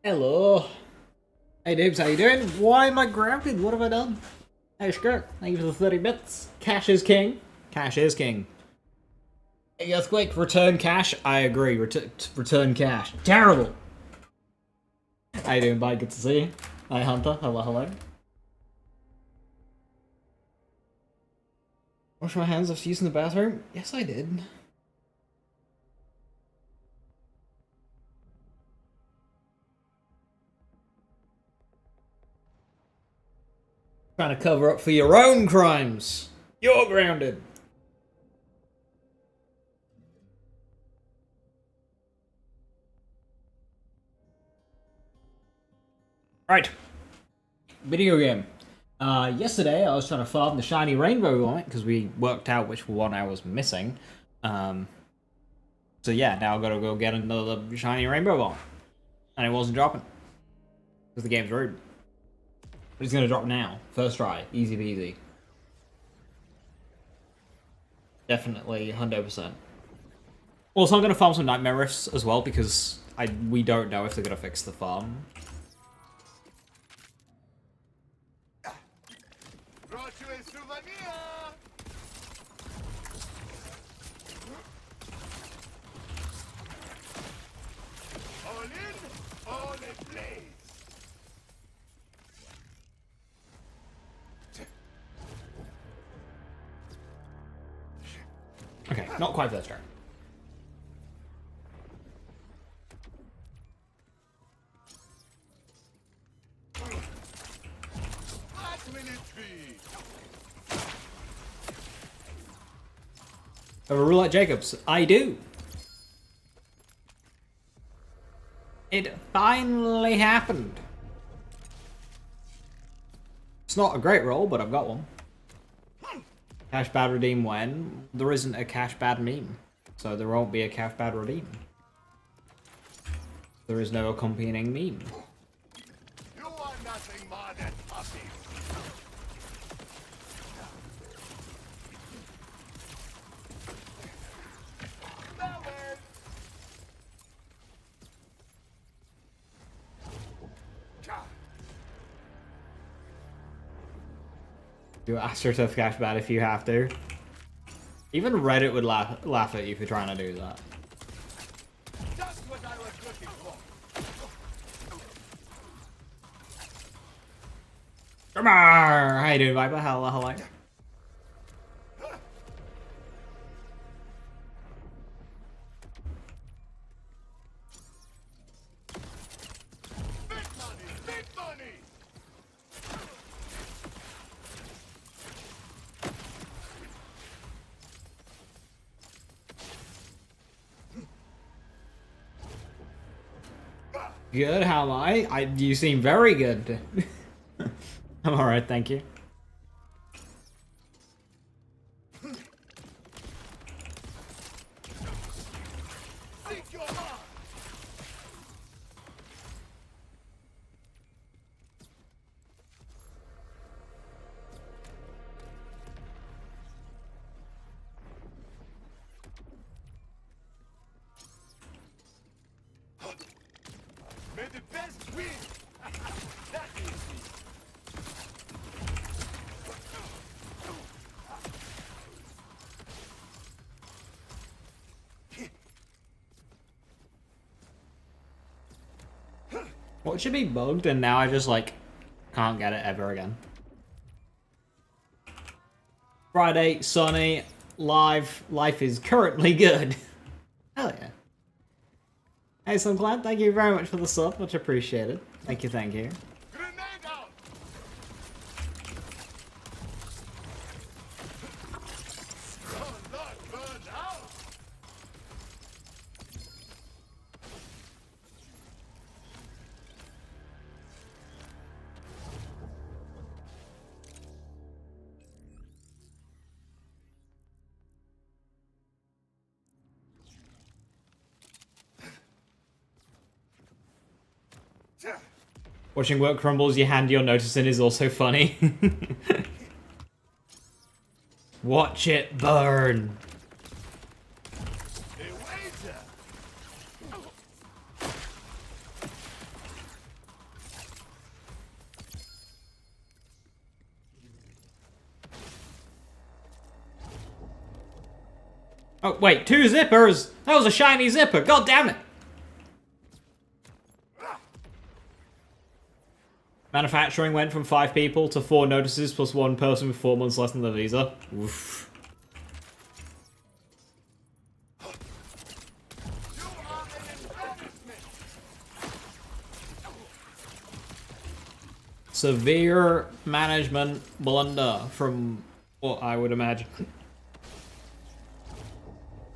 Hello. Hey Dibs, how you doing? Why am I grounded? What have I done? Hey Skirt, thank you for the 30 bits. Cash is king. Cash is king. Hey Earthquake, return cash. I agree, return cash. Terrible. How you doing, bye? Good to see you. Hi Hunter, hello, hello. Wash my hands after using the bathroom? Yes, I did. Trying to cover up for your own crimes. You're grounded. Right. Video game. Yesterday I was trying to farm the shiny rainbow on it because we worked out which one I was missing. So yeah, now I've got to go get another shiny rainbow on. And it wasn't dropping. Because the game's rude. But it's going to drop now. First try. Easy peasy. Definitely 100%. Also, I'm going to farm some Nightmare Rifts as well because we don't know if they're going to fix the farm. Okay, not quite first turn. Have a rule like Jacobs? I do. It finally happened. It's not a great roll, but I've got one. Cash bad redeem when? There isn't a cash bad meme. So there won't be a cash bad redeem. There is no accompanying meme. You are nothing more than puppy. Do assertive cash bad if you have to. Even Reddit would laugh at you for trying to do that. Just what I was looking for. Come on! How you doing, Viper? Hello, hello. Big money, big money. Good, how am I? You seem very good. I'm alright, thank you. Seek your heart. May the best win. That is What should be bugged and now I just like can't get it ever again. Friday, sunny, live, life is currently good. Hell yeah. Hey, Sunclan, thank you very much for the sub, much appreciated. Thank you, thank you. grenade out. Oh, not burned out. Watching work crumbles, you hand your notice in is also funny. Watch it burn. A wager. Oh, wait, 2 zippers! That was a shiny zipper, god damn it! Manufacturing went from 5 people to 4 notices plus 1 person with 4 months less than the visa. Oof. Severe management blunder from what I would imagine.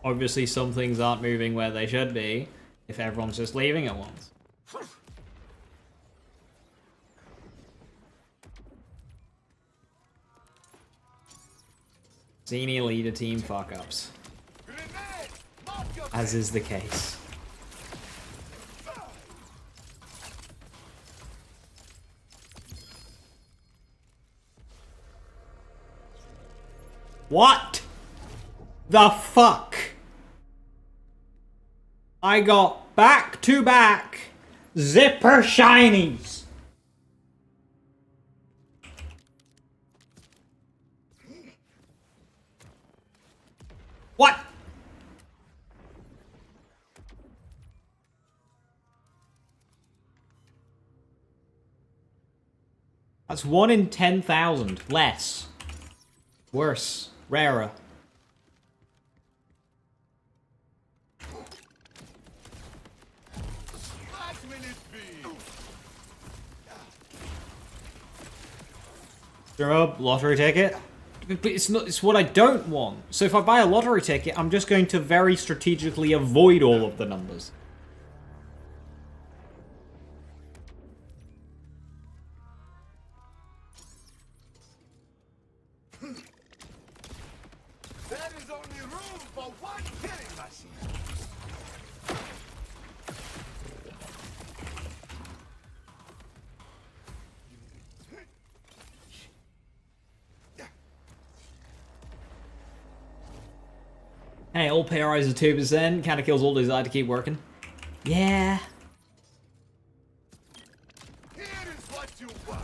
Obviously some things aren't moving where they should be if everyone's just leaving at once. Senior leader team fuck-ups. As is the case. What the fuck? I got back-to-back zipper shinies. What? That's 1 in 10,000. Less. Worse. Rarer. Lottery ticket? But it's not. It's what I don't want. So if I buy a lottery ticket, I'm just going to very strategically avoid all of the numbers. There is only room for 1 killing machine. Hey, all pay rise is 2%. Kinda kills all desire to keep working. Yeah. Here is what you want.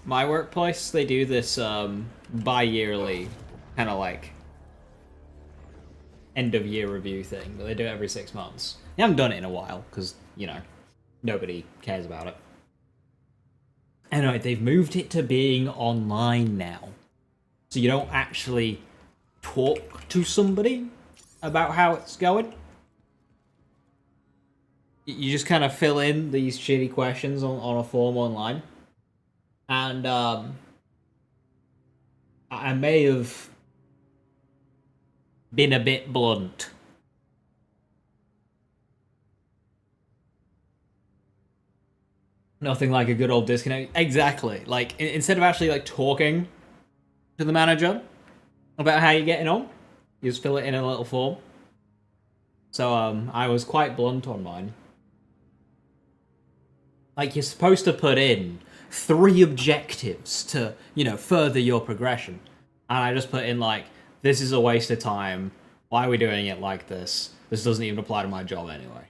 My workplace, they do this bi-yearly kind of like end of year review thing, but they do it every 6 months. They haven't done it in a while because, you know, nobody cares about it. Anyway, they've moved it to being online now. So you don't actually talk to somebody about how it's going. You just kind of fill in these shitty questions on a form online. And I may have been a bit blunt. Nothing like a good old disconnect. Exactly. Like, instead of actually, like, talking to the manager about how you're getting on, you just fill it in a little form. So, I was quite blunt on mine. Like, you're supposed to put in 3 objectives to, you know, further your progression. And I just put in, like, this is a waste of time. Why are we doing it like this? This doesn't even apply to my job anyway.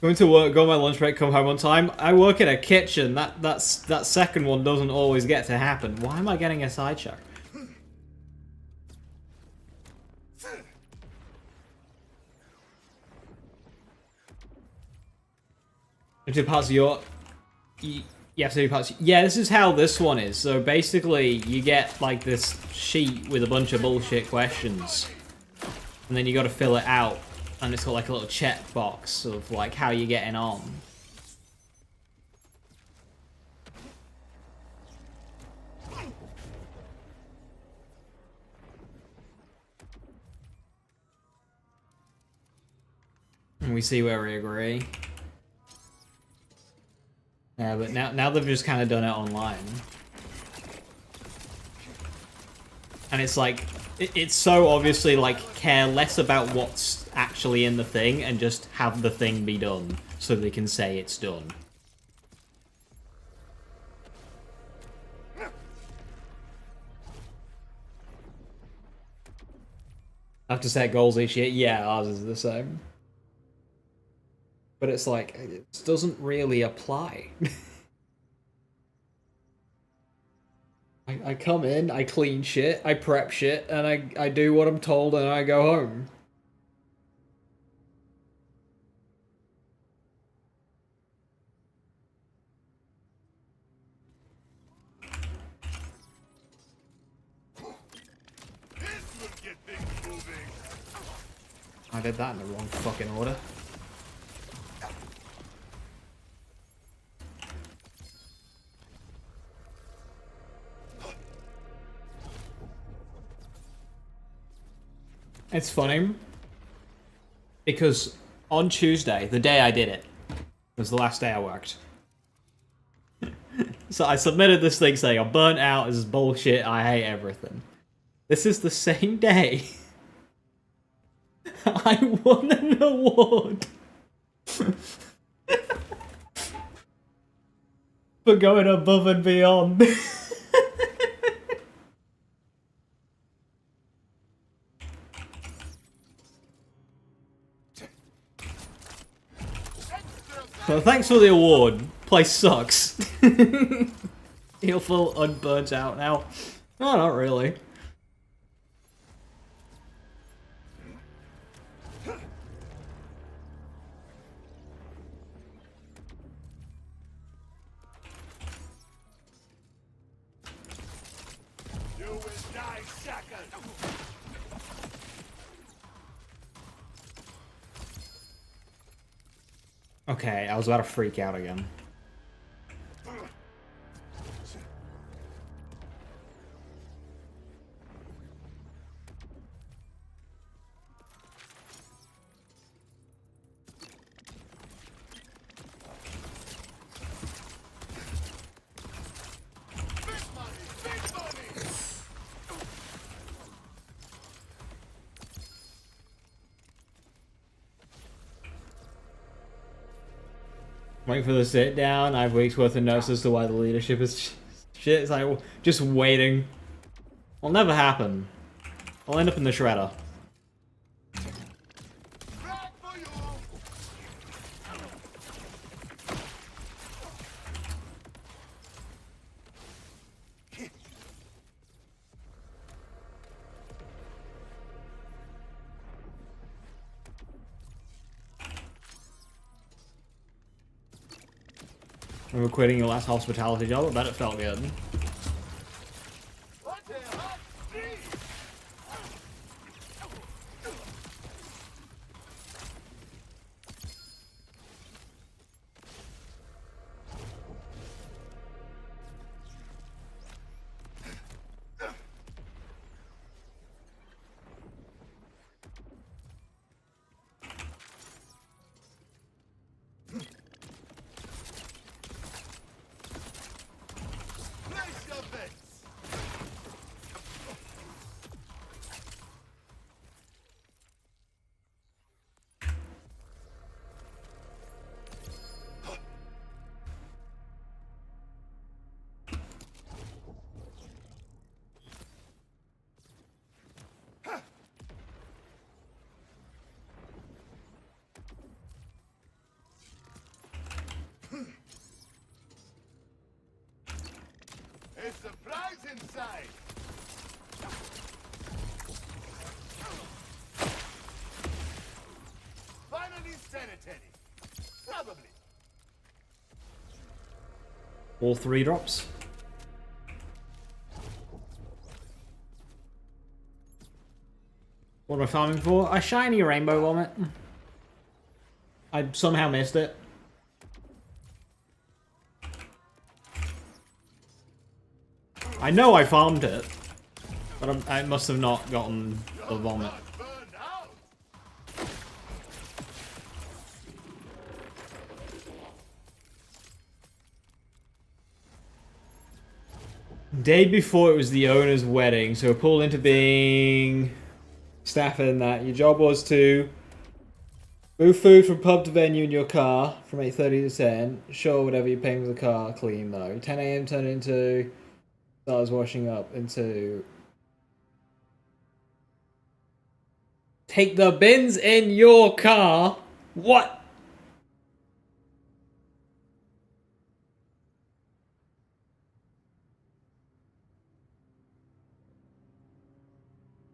Going to work, go on my lunch break, come home on time. I work in a kitchen. That second one doesn't always get to happen. Why am I getting a side check? Into parts of your... You have to do parts... Yeah, this is how this one is. So basically, you get like this sheet with a bunch of bullshit questions. And then you got to fill it out. And it's got like a little checkbox of like how you're getting on. And we see where we agree. Yeah, but now they've just kind of done it online. And it's like, it's so obviously like care less about what's actually in the thing and just have the thing be done so they can say it's done. I have to set goals each year. Yeah, ours is the same. But it's like, it doesn't really apply. I come in, I clean shit, I prep shit, and I do what I'm told and I go home. This will get things moving. I did that in the wrong fucking order. It's funny because on Tuesday, the day I did it, was the last day I worked. So I submitted this thing saying I'm burnt out, this is bullshit, I hate everything. This is the same day I won an award for going above and beyond. So thanks for the award. Place sucks. You'll feel unburnt out now. No, not really. You will die shackled. Okay, I was about to freak out again. Big money, big money. Waiting for the sit down. I have weeks worth of notes as to why the leadership is shit. It's like just waiting. Will never happen. I'll end up in the shredder. Right for you. Remember quitting your last hospitality job? I bet it felt good. What a hot breeze. Place your bets. A surprise inside. Finally sanitary. Probably. All 3 drops. What am I farming for? A shiny rainbow vomit. I somehow missed it. I know I farmed it, but I must have not gotten the vomit. Not burned out. Day before it was the owner's wedding, so pulled into being staff in that. Your job was to move food from pub to venue in your car from 8:30 to 10. Sure, whatever you're paying for the car, clean though. 10 a.m. turned into starts washing up into take the bins in your car. What?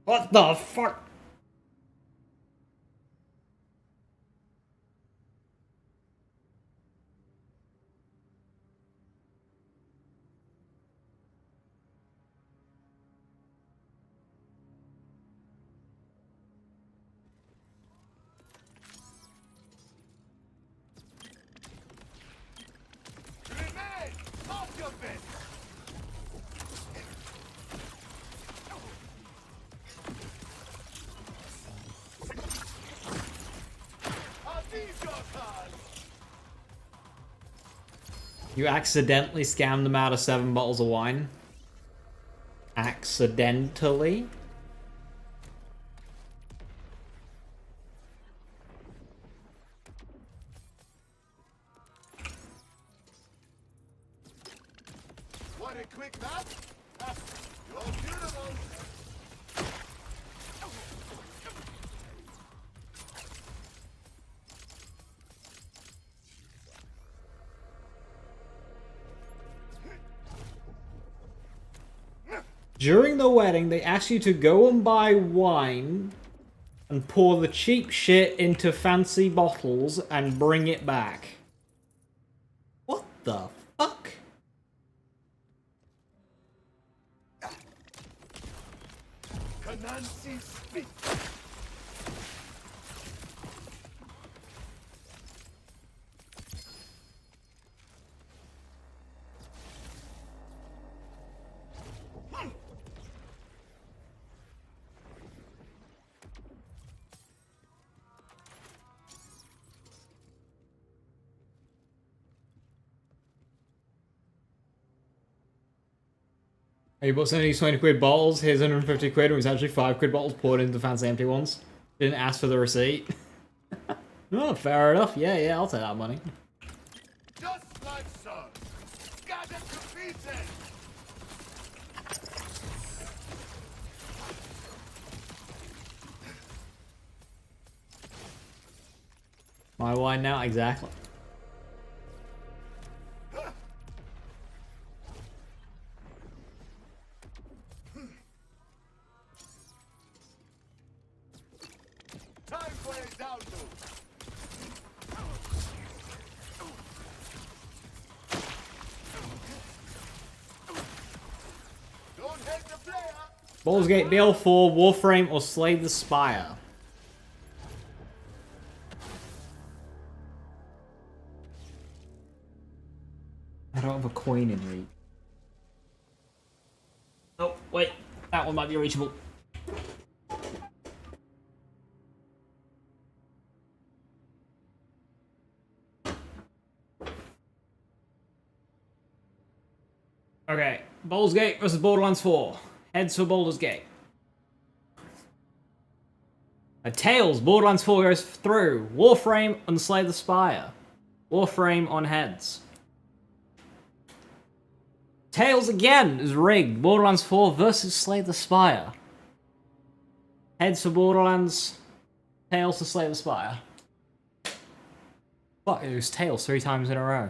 What the fuck? Remain! Off your bed! Are these your cards? You accidentally scammed them out of 7 bottles of wine? Accidentally? Want a quick nap? Ah, you're beautiful! During the wedding, they asked you to go and buy wine and pour the cheap shit into fancy bottles and bring it back. What the fuck? Canansi speak! You bought 70 20 quid bottles, here's 150 quid, and it was actually 5 quid bottles poured into fancy empty ones. Didn't ask for the receipt. Oh, fair enough. Yeah, I'll take that money. Just like so! Got it completed! My wine now? Exactly. Time for a down move! Don't hit the player! Baldur's Gate BL4, Warframe, or Slay the Spire? I don't have a coin in reach. Oh, wait. That one might be reachable. Okay. Baldur's Gate versus Borderlands 4. Heads for Baldur's Gate. Tails, Borderlands 4 goes through. Warframe and Slay the Spire. Warframe on heads. Tails again is rigged. Borderlands 4 versus Slay the Spire. Heads for Borderlands. Tails to Slay the Spire. Fuck, it was Tails 3 times in a row.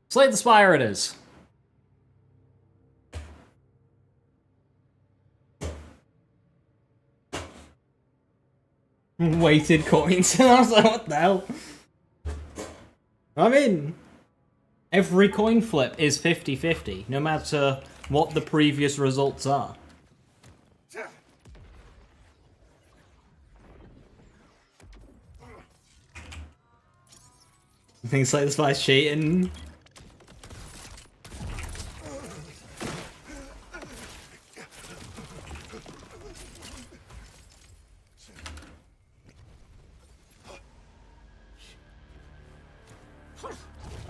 Slay the Spire it is. Weighted coins. I was like, what the hell? I mean, every coin flip is 50-50, no matter what the previous results are. Things like this guy's cheating.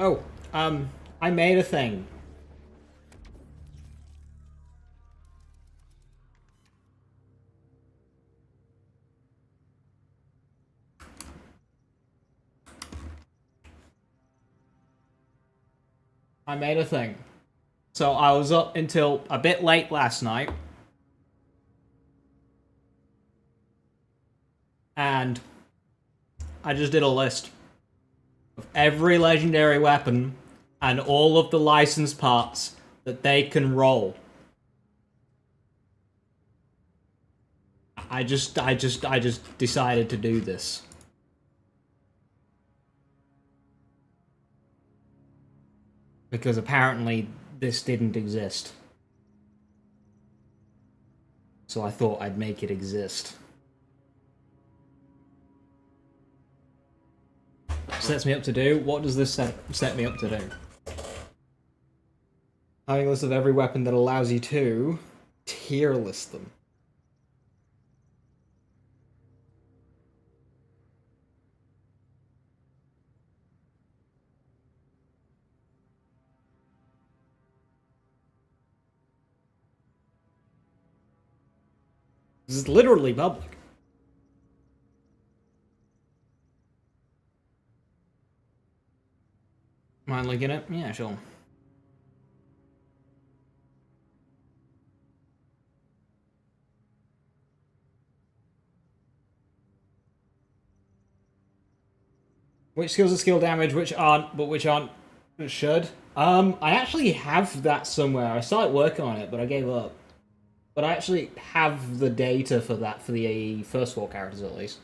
Oh, I made a thing. I made a thing. So I was up until a bit late last night. And I just did a list of every legendary weapon and all of the licensed parts that they can roll. I just decided to do this. Because apparently this didn't exist. So I thought I'd make it exist. Sets me up to do? What does this set me up to do? Having a list of every weapon that allows you to tier list them. This is literally public. Mind linking it? Yeah, sure. Which skills are skill damage, which aren't, but which aren't, but should? I actually have that somewhere. I started working on it, but I gave up. But I actually have the data for that for the first 4 characters at least.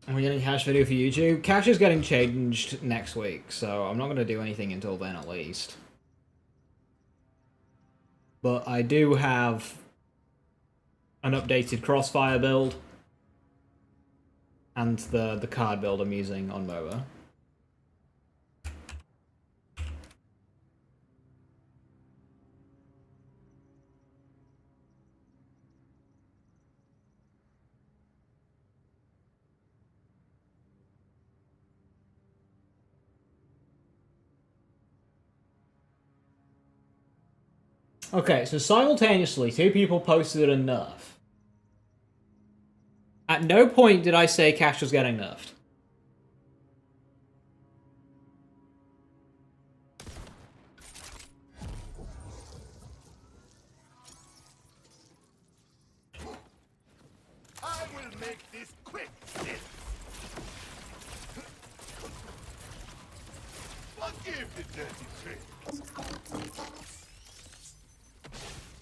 Are we getting cash video for YouTube? Cash is getting changed next week, so I'm not going to do anything until then at least. But I do have an updated Crossfire build and the card build I'm using on MOBA. Okay, so simultaneously, 2 people posted a nerf. At no point did I say Cash was getting nerfed. I will make this quick. Forgive the dirty trick.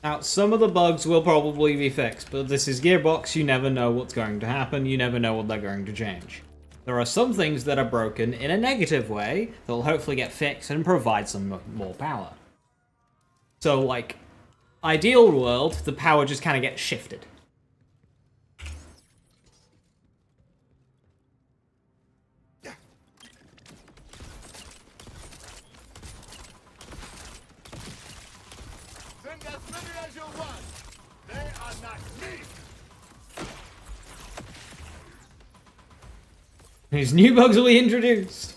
Now, some of the bugs will probably be fixed, but this is Gearbox, you never know what's going to happen, you never know what they're going to change. There are some things that are broken in a negative way that will hopefully get fixed and provide some more power. So, like, ideal world, the power just kind of gets shifted. Send as many as you want. They are not me. These new bugs will be introduced.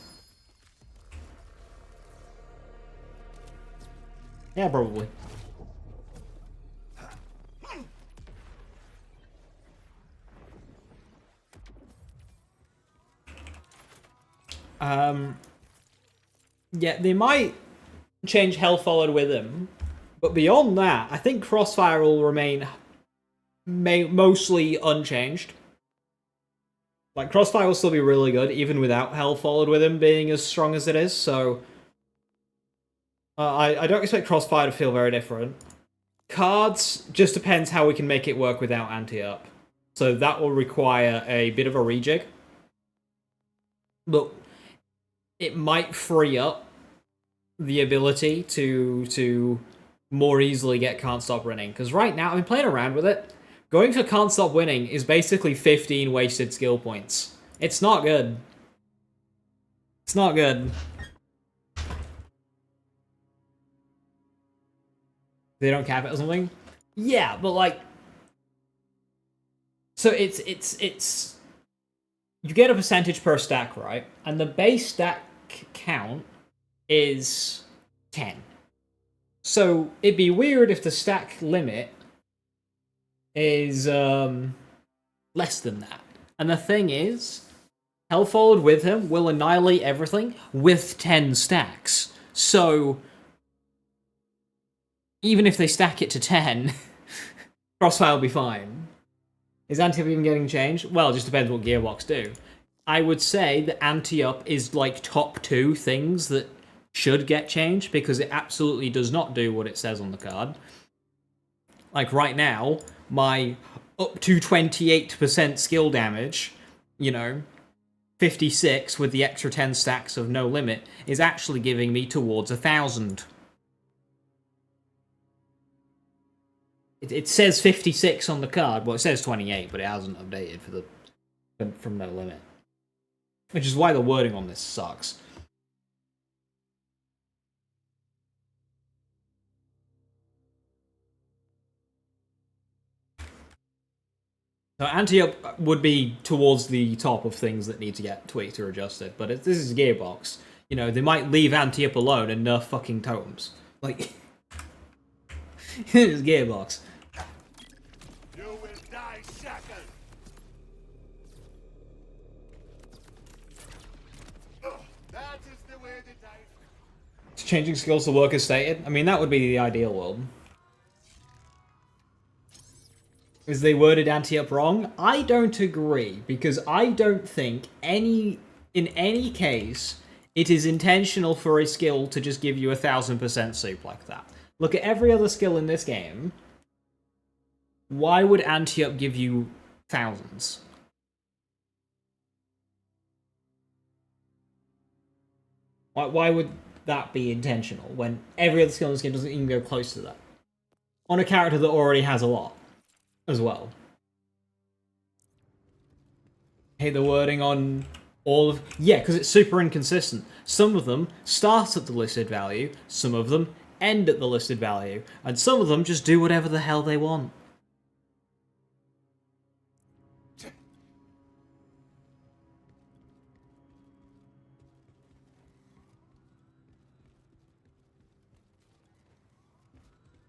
Yeah, probably. Yeah, they might change Hell Followed with him, but beyond that, I think Crossfire will remain mostly unchanged. Like, Crossfire will still be really good, even without Hell Followed with him being as strong as it is, so... I don't expect Crossfire to feel very different. Cards just depends how we can make it work without anti-up. So that will require a bit of a rejig. But it might free up the ability to more easily get Can't Stop Winning. Because right now, I've been playing around with it. Going for Can't Stop Winning is basically 15 wasted skill points. It's not good. It's not good. They don't cap it or something? Yeah, but like... So it's... You get a percentage per stack, right? And the base stack count is 10. So it'd be weird if the stack limit is less than that. And the thing is, Hellfold with him will annihilate everything with 10 stacks. So even if they stack it to 10, Crossfire will be fine. Is anti-up even getting changed? Well, it just depends what Gearbox do. I would say that anti-up is like top 2 things that should get changed, because it absolutely does not do what it says on the card. Like right now, my up to 28% skill damage, 56 with the extra 10 stacks of no limit, is actually giving me towards 1,000. It says 56 on the card. Well, it says 28, but it hasn't updated from no limit. Which is why the wording on this sucks. So anti-up would be towards the top of things that need to get tweaked or adjusted, but this is Gearbox. They might leave anti-up alone and nerf fucking totems. Like, it's Gearbox. You will die shackled. That is the way to die. Changing skills to work as stated? I mean, that would be the ideal world. Is they worded anti-up wrong? I don't agree, because I don't think in any case it is intentional for a skill to just give you 1,000% soup like that. Look at every other skill in this game. Why would anti-up give you thousands? Why would that be intentional when every other skill in this game doesn't even go close to that? On a character that already has a lot as well. Hey, the wording on all of... Yeah, because it's super inconsistent. Some of them start at the listed value, some of them end at the listed value, and some of them just do whatever the hell they want.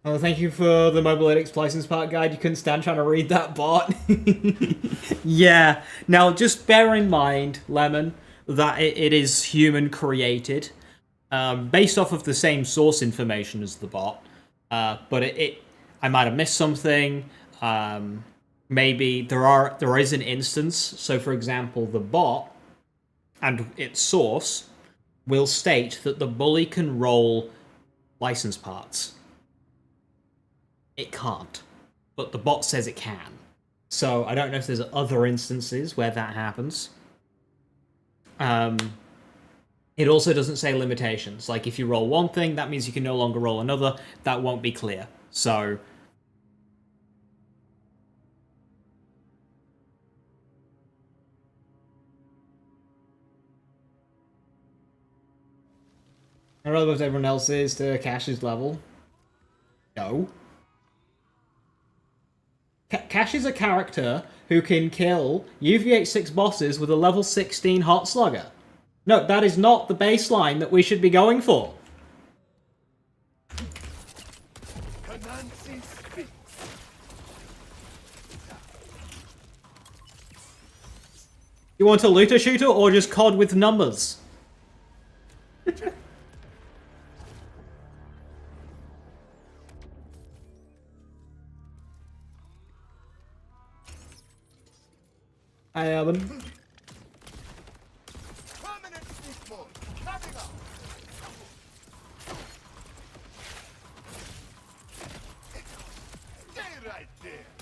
Oh, thank you for the Mobile Edix license part guide. You couldn't stand trying to read that bot. Yeah. Now, just bear in mind, Lemon, that it is human created, based off of the same source information as the bot. But I might have missed something. Maybe there is an instance. So, for example, the bot and its source will state that the bully can roll license parts. It can't, but the bot says it can. So I don't know if there's other instances where that happens. It also doesn't say limitations. Like, if you roll one thing, that means you can no longer roll another. That won't be clear. So... I don't know if everyone else is to Cash's level. No. Cash is a character who can kill UVH6 bosses with a level 16 Hot Slugger. No, that is not the baseline that we should be going for. You want a looter shooter or just COD with numbers? I haven't.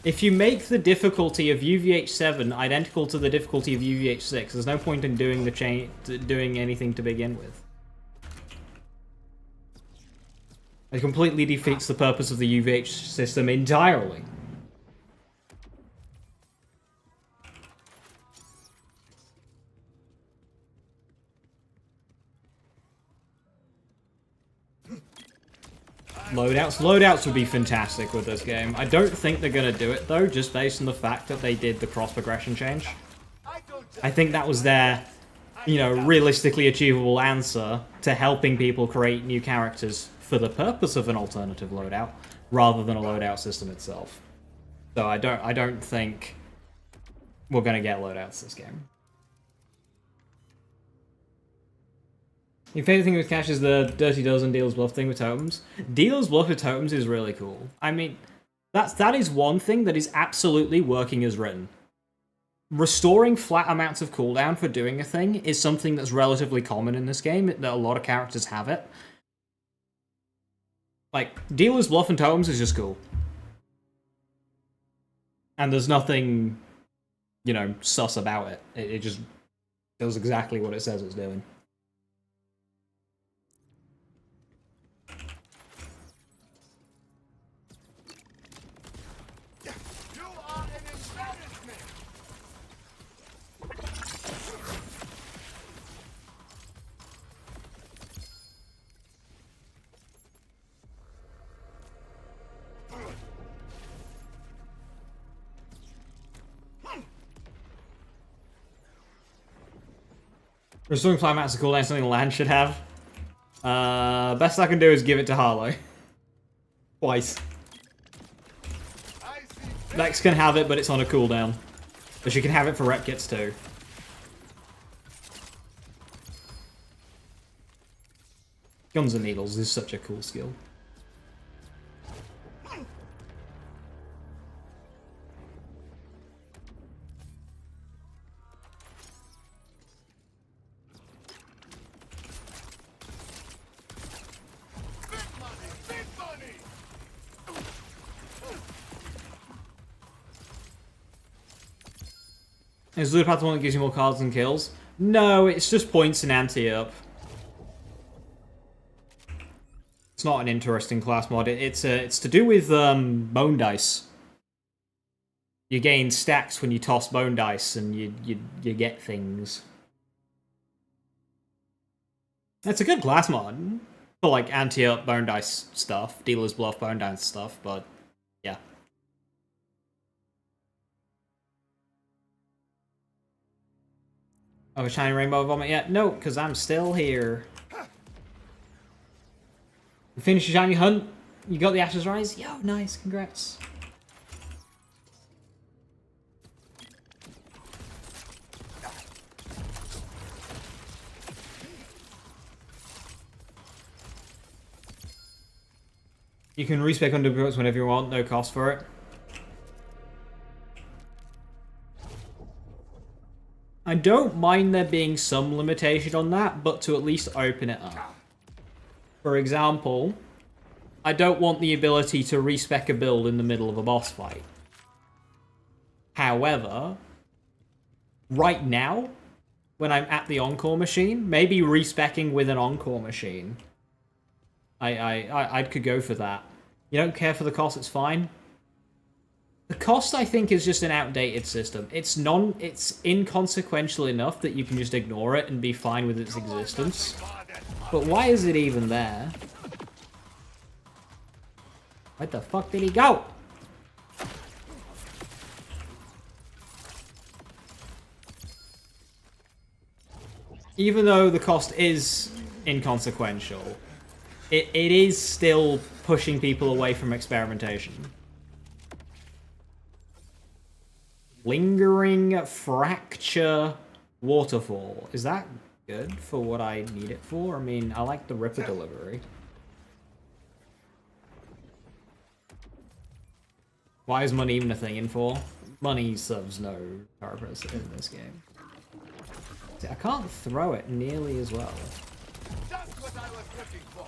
If you make the difficulty of UVH7 identical to the difficulty of UVH6, there's no point in doing doing anything to begin with. It completely defeats the purpose of the UVH system entirely. Loadouts would be fantastic with this game. I don't think they're going to do it, though, just based on the fact that they did the cross-progression change. I think that was their, realistically achievable answer to helping people create new characters for the purpose of an alternative loadout, rather than a loadout system itself. So I don't think we're gonna get loadouts this game. Your favorite thing with Cash is the Dirty Dozen Dealer's Bluff thing with totems. Dealer's Bluff with totems is really cool. I mean, that is one thing that is absolutely working as written. Restoring flat amounts of cooldown for doing a thing is something that's relatively common in this game, that a lot of characters have it. Like, Dealer's Bluff and totems is just cool. And there's nothing, you know, sus about it. It just does exactly what it says it's doing. Restoring climax to cooldown is something Lan should have. Best I can do is give it to Harlow. Twice. Lex can have it, but it's on a cooldown. But she can have it for rep kits too. Guns and Needles is such a cool skill. Is Loot Path the one that gives you more cards and kills? No, it's just points and anti-up. It's not an interesting class mod. It's to do with bone dice. You gain stacks when you toss bone dice, and you get things. It's a good class mod for like anti-up bone dice stuff, dealer's bluff bone dice stuff, but yeah. Oh, a shiny rainbow vomit yet? No, because I'm still here. You finished your shiny hunt? You got the Ashes Rise? Yo, nice, congrats. You can respec under books whenever you want, no cost for it. I don't mind there being some limitation on that, but to at least open it up. For example, I don't want the ability to respec a build in the middle of a boss fight. However, right now, when I'm at the Encore machine, maybe respecking with an Encore machine, I could go for that. You don't care for the cost, it's fine. The cost, I think, is just an outdated system. It's inconsequential enough that you can just ignore it and be fine with its existence. But why is it even there? Where the fuck did he go? Even though the cost is inconsequential, it is still pushing people away from experimentation. Lingering Fracture Waterfall. Is that good for what I need it for? I mean, I like the Ripper delivery. Why is money even a thing in for? Money serves no purpose in this game. See, I can't throw it nearly as well. That's what I was looking for.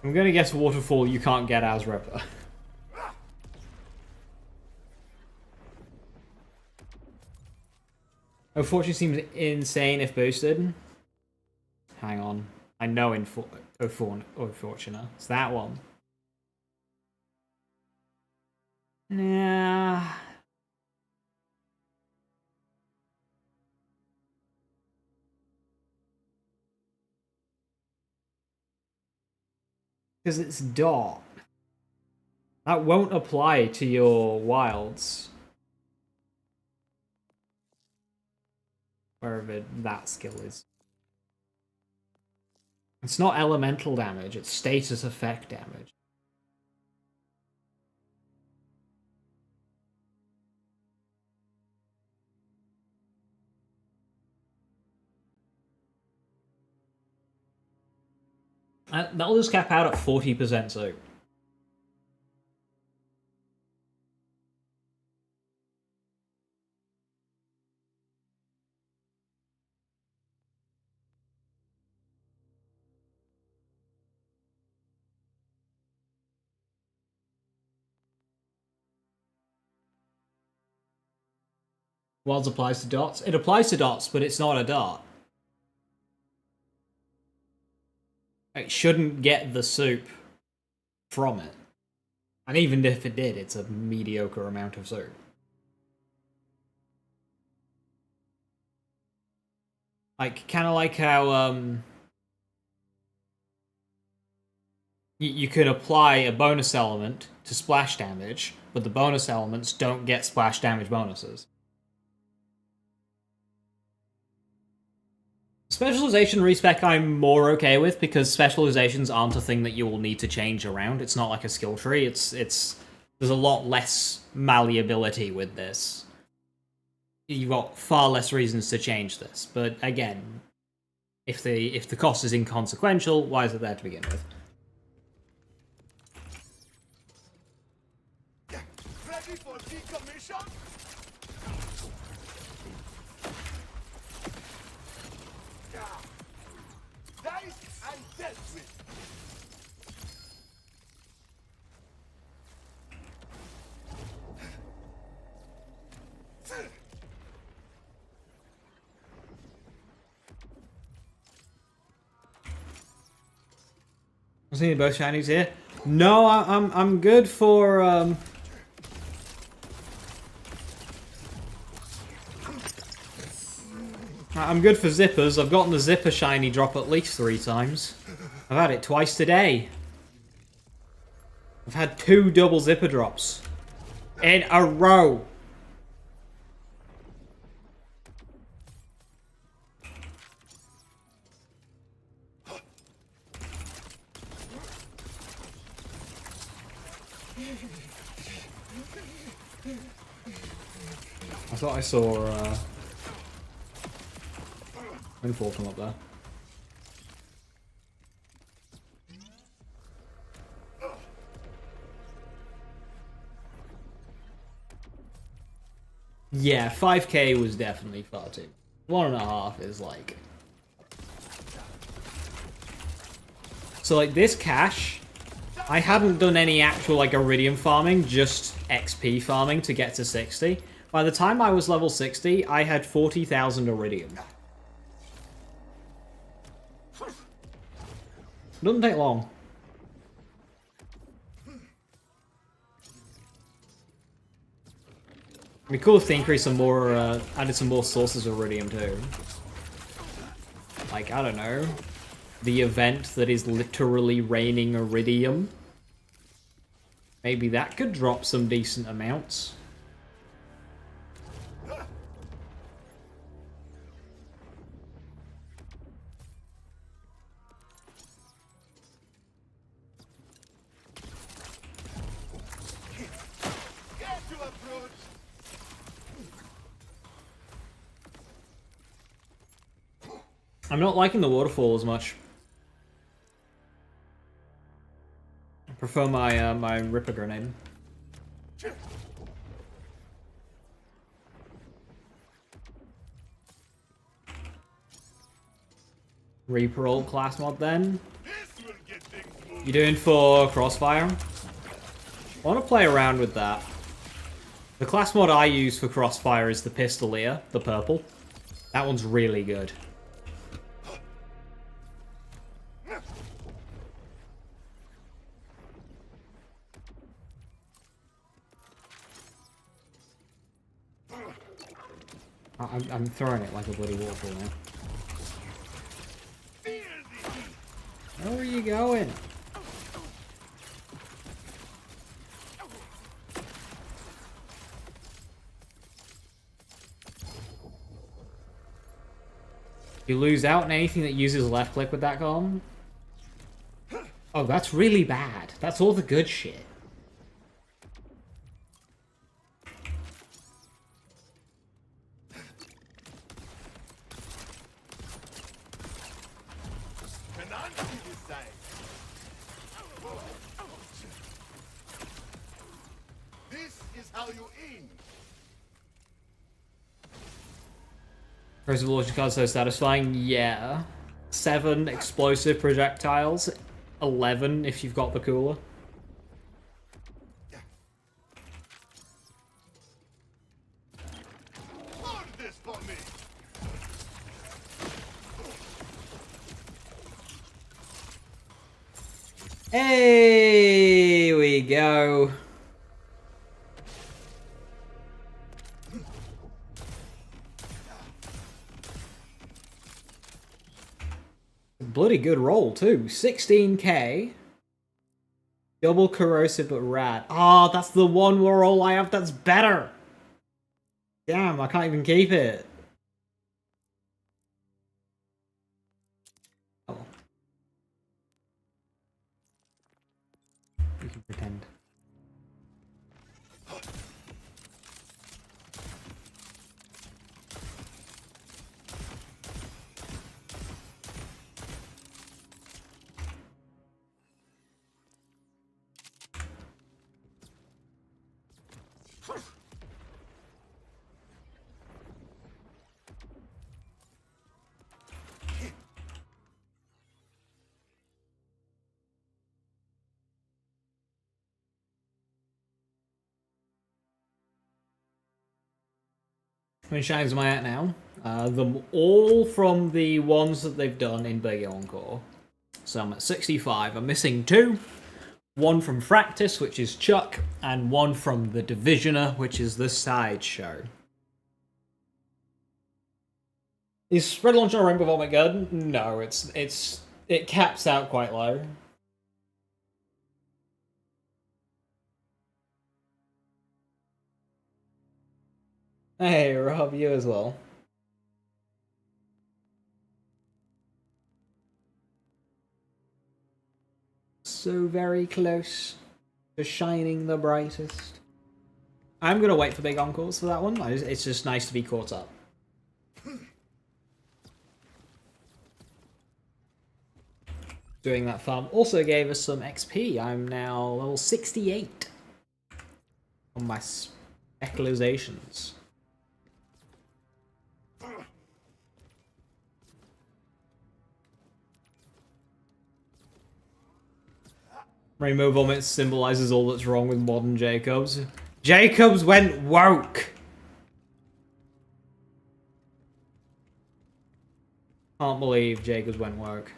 I'm gonna guess Waterfall you can't get as Ripper. Oh, Fortune seems insane if boosted. Hang on. I know in Fortuna. It's that one. Nah. Because it's dot. That won't apply to your wilds. wherever that skill is. It's not elemental damage, it's status effect damage. That'll just cap out at 40% soap. Wilds applies to dots. It applies to dots, but it's not a dot. It shouldn't get the soup from it. And even if it did, it's a mediocre amount of soup. Like, kind of like how, you could apply a bonus element to splash damage, but the bonus elements don't get splash damage bonuses. Specialization respec I'm more okay with, because specializations aren't a thing that you will need to change around. It's not like a skill tree. There's a lot less malleability with this. You've got far less reasons to change this. But again, if the cost is inconsequential, why is it there to begin with? Ready for decommission? Dice and dealt with. I see both shinies here. No, I'm good for I'm good for zippers. I've gotten the zipper shiny drop at least 3 times. I've had it twice today. I've had 2 double zipper drops in a row. I thought I saw Windfall come up there. Yeah, 5k was definitely far too. 1.5 is like... So like this cache, I hadn't done any actual like iridium farming, just XP farming to get to 60. By the time I was level 60, I had 40,000 iridium. Doesn't take long. It'd be cool if they increased some more, added some more sources of iridium too. Like, I don't know, the event that is literally raining iridium. Maybe that could drop some decent amounts. I'm not liking the waterfall as much. I prefer my my Ripper grenade. Reaper ult class mod then. You doing for Crossfire? I want to play around with that. The class mod I use for Crossfire is the Pistolier, the purple. That one's really good. I'm throwing it like a bloody waterfall now. Where are you going? You lose out on anything that uses left click with that column. Oh, that's really bad. That's all the good shit. This is how you aim. Resolution card so satisfying, yeah. 7 explosive projectiles, 11 if you've got the cooler. Hold this for me. Hey, we go. Bloody good roll too. 16k. Double corrosive but rad. Ah, that's the one roll I have that's better. Damn, I can't even keep it. Oh. We can pretend. How many shines am I at now? Them all from the ones that they've done in Big Encore. So I'm at 65. I'm missing 2. One from Fractus, which is Chuck, and one from the Divisioner, which is the Sideshow. Is Spread Launcher or Rainbow Vomit good? No, it caps out quite low. Hey, Rob, you as well. So very close to shining the brightest. I'm gonna wait for Big Encores for that one. It's just nice to be caught up. Doing that farm also gave us some XP. I'm now level 68 on my specializations. Rainbow Vomit symbolizes all that's wrong with modern Jacobs. Jacobs went woke! Can't believe Jacobs went woke.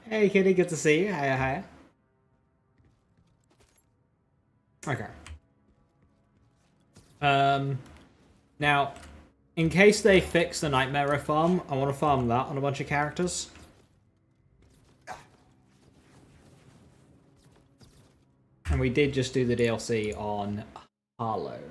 Hey kitty, good to see you. Hiya, hiya. Okay. Now, in case they fix the Nightmare farm, I want to farm that on a bunch of characters. And we did just do the DLC on Harlow.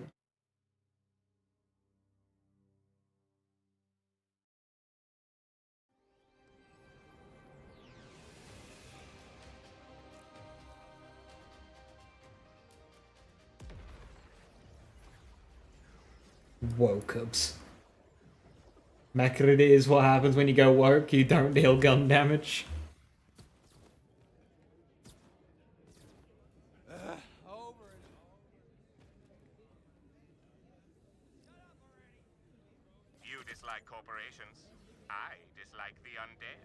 Woke-ups. Mecrit is what happens when you go woke, you don't deal gun damage. You dislike corporations. I dislike the undead.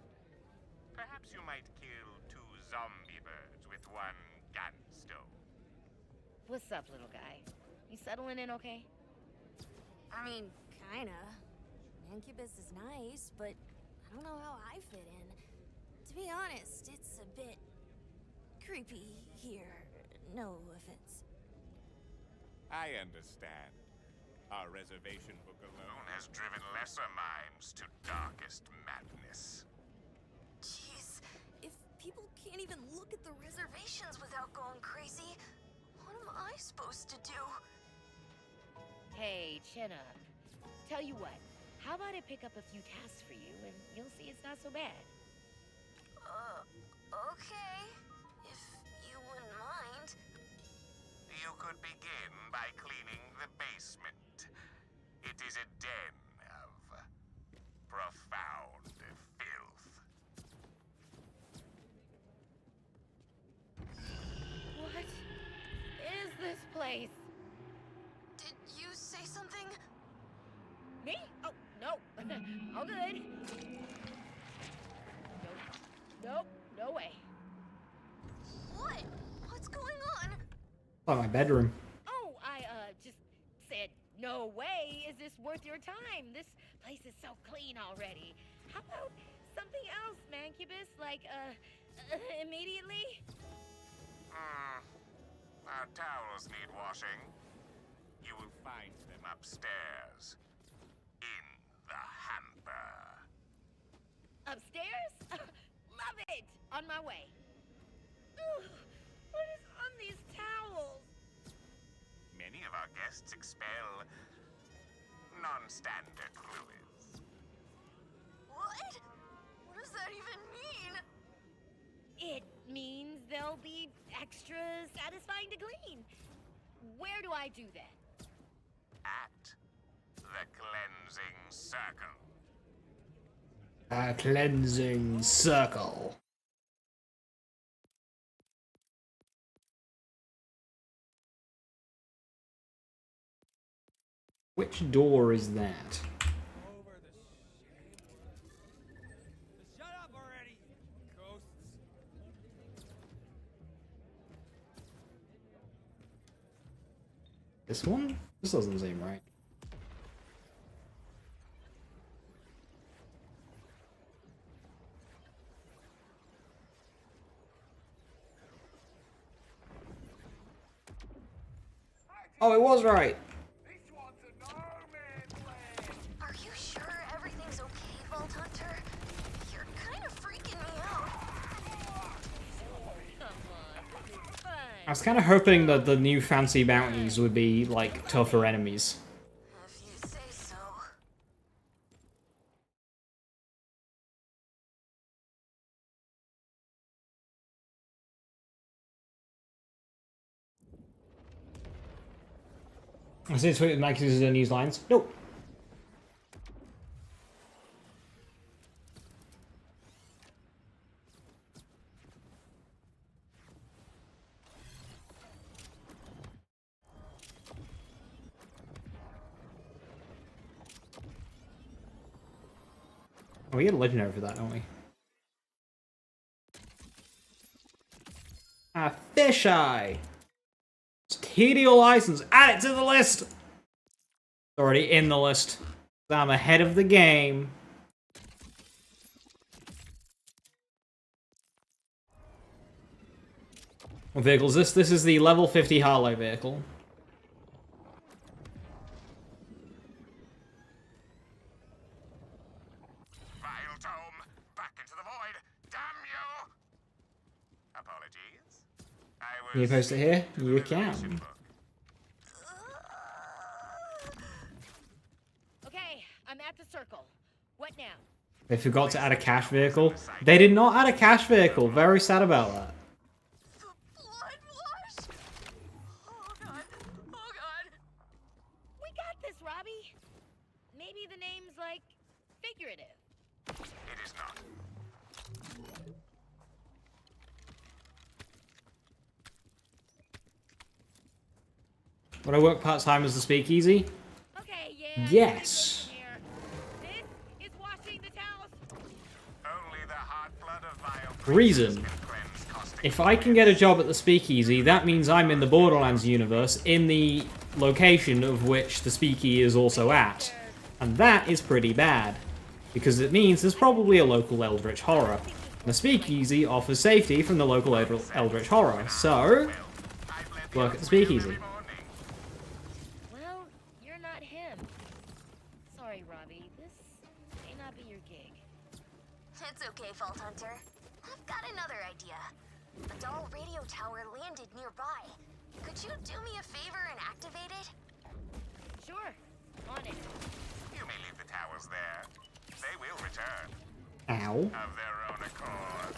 Perhaps you might kill 2 zombie birds with one Gansto. What's up, little guy? You settling in okay? I mean, kinda. Incubus is nice, but I don't know how I fit in. To be honest, it's a bit creepy here. No offense. I understand. Our reservation book alone has driven lesser minds to darkest madness. Jeez, if people can't even look at the reservations without going crazy, what am I supposed to do? Hey, chin up. Tell you what, how about I pick up a few tasks for you and you'll see it's not so bad. Okay. If you wouldn't mind. You could begin by cleaning the basement. It is a den of profound filth. What is this place? Did you say something? Me? Oh, no. All good. Nope, no way. What? What's going on? Like my bedroom. Oh, I, just said, no way is this worth your time. This place is so clean already. How about something else, Mancubus? Like, immediately? Our towels need washing. You will find them upstairs. In the hamper. Upstairs? Love it! On my way. Ugh, what is on these towels? Many of our guests expel non-standard fluids. What? What does that even mean? It means they'll be extra satisfying to clean. Where do I do that? At the cleansing circle. A cleansing circle. Which door is that? Over the shut up already, ghosts. This one? This doesn't seem right. Oh, it was right. This one's a no man's land. Are you sure everything's okay, Vault Hunter? You're kind of freaking me out. Come on, this is fun. I was kind of hoping that the new fancy bounties would be, like, tougher enemies. If you say so. I see it's with Mike uses the news lines. Nope. Oh, we get a legendary for that, don't we? A fisheye! Tedial license. Add it to the list! It's already in the list. I'm ahead of the game. What vehicle is this? This is the level 50 Harley vehicle. Vile tome, back into the void. Damn you! Apologies. I was Can you post it here? to the You reservation can. book. Okay, I'm at the circle. What now? They forgot to add a cash vehicle. They did not add a cash vehicle. Very sad about that. The blood wash? Oh god. Oh god. We got this, Robbie. Maybe the name's, like, figurative. It is not. Would I work part-time as the Speakeasy? Okay, yeah. Yes. This is washing the towels. Only the hot blood of vile Reason. creatures can cleanse caustic If I can get a job at the Speakeasy, that means I'm in the Borderlands universe, in the location of which the Speakeasy is also at. And that is pretty bad, because it means there's probably a local Eldritch Horror. And the Speakeasy offers safety from the local Eldritch Horror, so work at the Speakeasy. Well, you're not him. Sorry, Robbie. This may not be your gig. It's okay, Vault Hunter. I've got another idea. A doll radio tower landed nearby. Could you do me a favor and activate it? Sure. On it. You may leave the towers there. They will return. Ow. Of their own accord.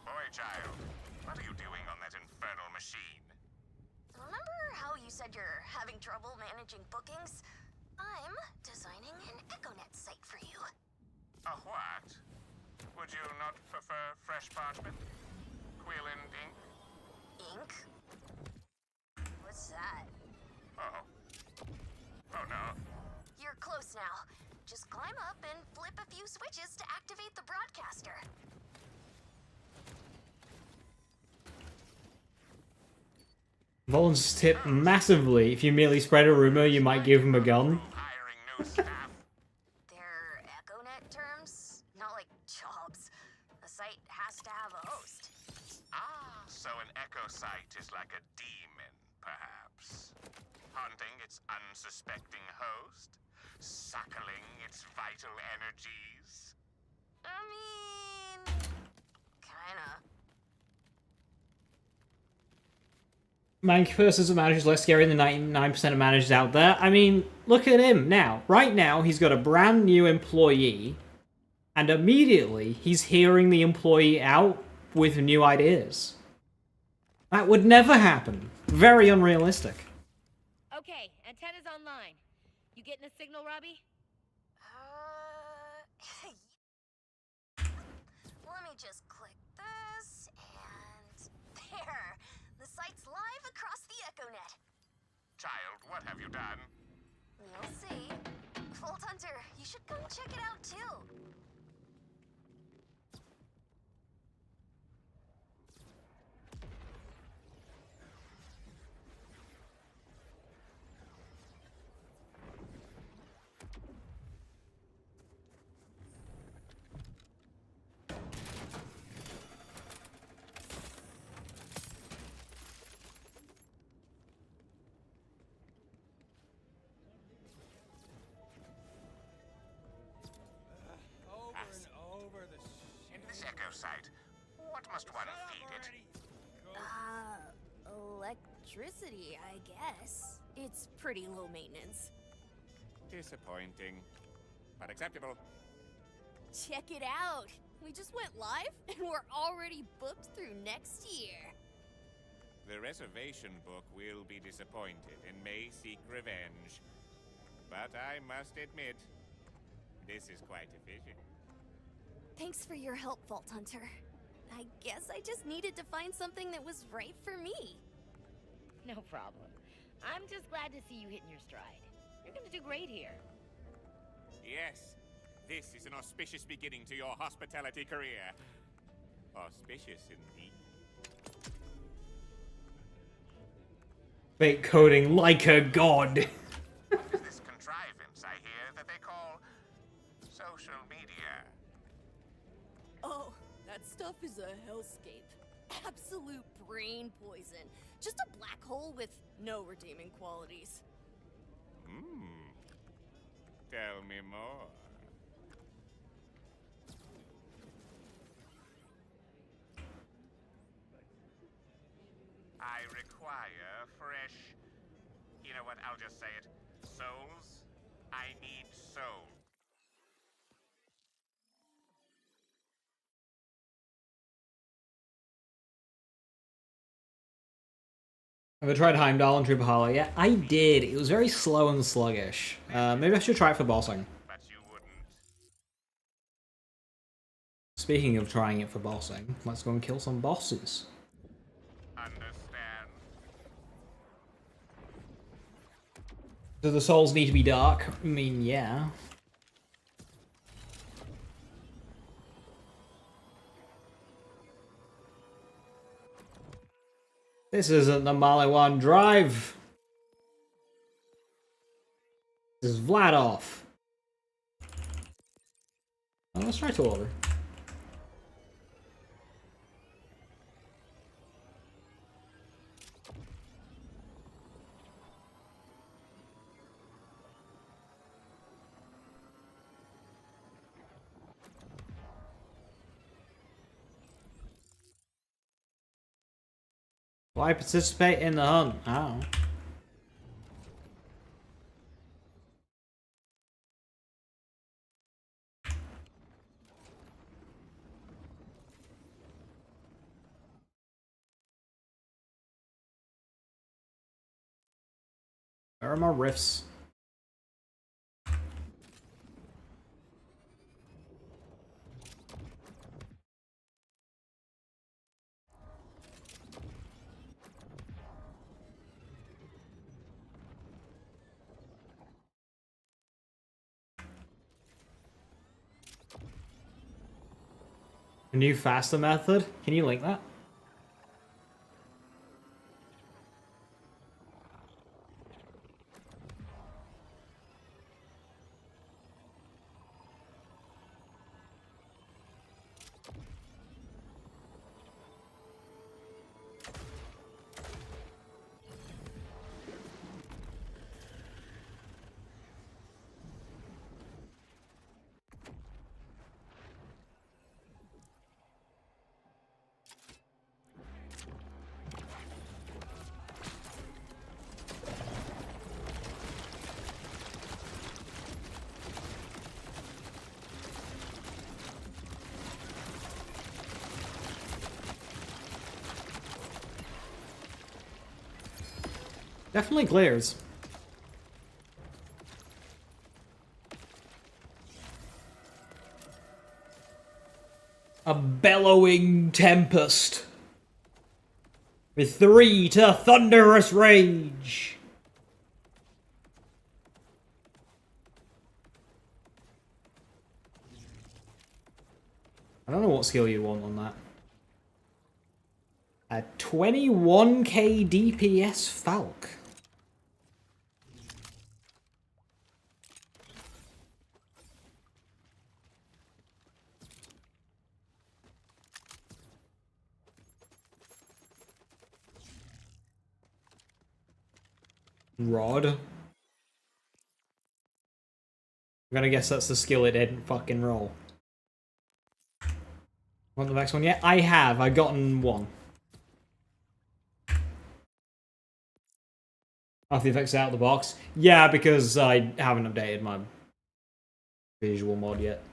Boy, child, what are you doing on that infernal machine? Remember how you said you're having trouble managing bookings? I'm designing an EchoNet site for you. A what? Would you not prefer fresh parchment? Quill and ink? Ink? What's that? Oh. Oh no. You're close now. Just climb up and flip a few switches to activate the broadcaster. Volans tip massively. If you merely spread a rumor, you might give him a gun. Hiring new staff. They're EchoNet terms, not like jobs. A site has to have a host. Ah, so an echo site is like a demon, perhaps. Haunting its unsuspecting host, suckling its vital energies. I mean, kinda. Mancubus as a manager is less scary than 99% of managers out there. I mean, look at him now. Right now, he's got a brand new employee, and immediately he's hearing the employee out with new ideas. That would never happen. Very unrealistic. Okay, antenna's online. You getting a signal, Robbie? Let me just click this, and there. The site's live across the EchoNet. Child, what have you done? You'll see. Vault Hunter, you should go check it out too. Over and over the In this echo site, what must one feed it? Electricity, I guess. It's pretty low maintenance. Disappointing, but acceptable. Check it out. We just went live and we're already booked through next year. The reservation book will be disappointed and may seek revenge. But I must admit, this is quite efficient. Thanks for your help, Vault Hunter. I guess I just needed to find something that was right for me. No problem. I'm just glad to see you hitting your stride. You're gonna do great here. Yes, this is an auspicious beginning to your hospitality career. Auspicious indeed. Fake coding like a god. What is this contrivance I hear that they call social media? Oh, that stuff is a hellscape. Absolute brain poison. Just a black hole with no redeeming qualities. Tell me more. I require fresh... You know what, I'll just say it. Souls? I need souls. Have I tried Heimdall and Trooper Hollow? Yeah, I did. It was very slow and sluggish. Maybe I should try it for bossing. But you wouldn't. Speaking of trying it for bossing, let's go and kill some bosses. Understand? Do the souls need to be dark? I mean, yeah. This isn't the Maliwan Drive. This is Vladov. Oh, let's try to order. Why participate in the hunt? Oh. Where are my riffs? A new faster method? Can you link that? Definitely glares. A bellowing tempest. With 3 to thunderous rage. I don't know what skill you want on that. A 21k DPS Falk. Rod. I'm gonna guess that's the skill it didn't fucking roll. Want the next one yet? I have. I've gotten one. After the effects out of the box? Yeah, because I haven't updated my visual mod yet.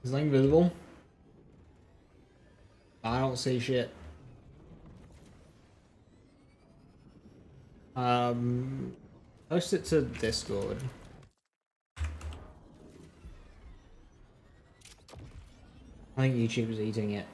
Is that invisible? I don't see shit. Post it to Discord. I think YouTube is eating it.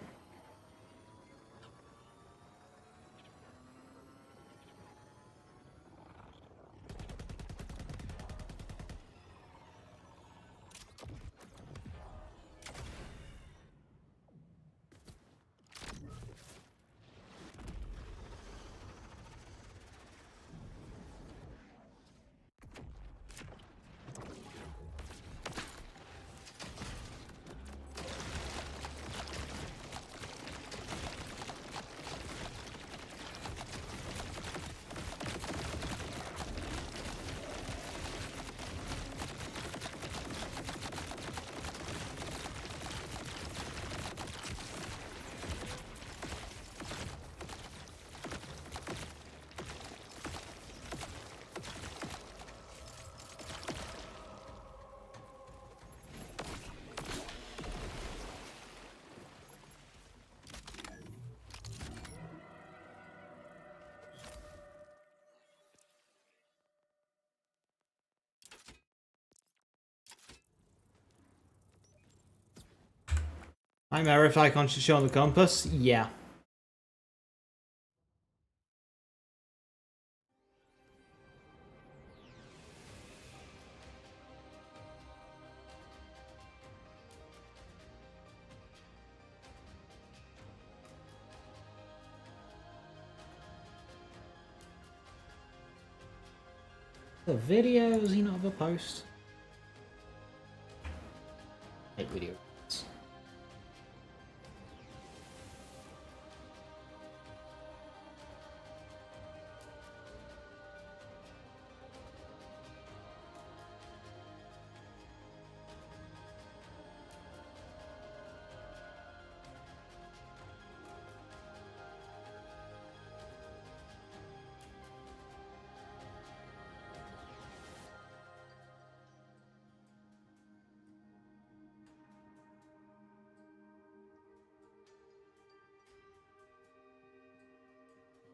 Nightmare Rift icon should show on the compass? Yeah. The video, does he not have a post? Hate video.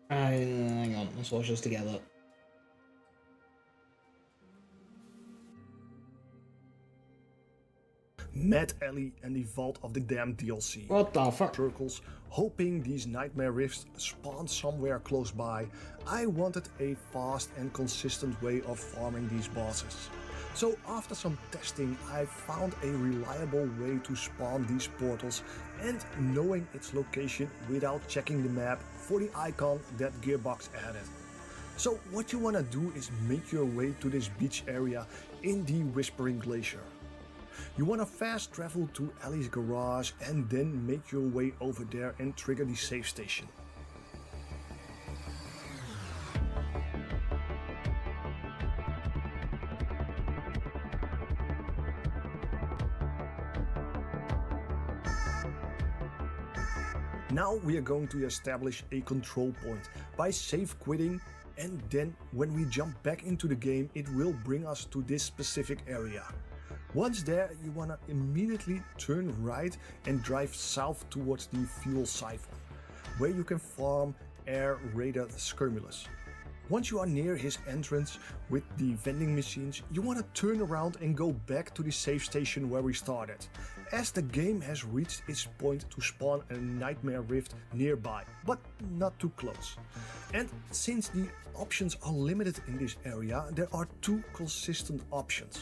Hang on, let's watch this together. Mad Alley and the Vault of the Damned DLC. What the fuck? Circles, hoping these nightmare rifts spawn somewhere close by, I wanted a fast and consistent way of farming these bosses. So after some testing, I found a reliable way to spawn these portals and knowing its location without checking the map for the icon that Gearbox added. So what you wanna do is make your way to this beach area in the Whispering Glacier. You wanna fast travel to Ellie's garage and then make your way over there and trigger the save station. Now we are going to establish a control point by save quitting, and then when we jump back into the game it will bring us to this specific area. Once there, you wanna immediately turn right and drive south towards the fuel siphon, where you can farm air raider Skirmulus. Once you are near his entrance with the vending machines, you wanna turn around and go back to the save station where we started, as the game has reached its point to spawn a nightmare rift nearby, but not too close. And since the options are limited in this area, there are two consistent options.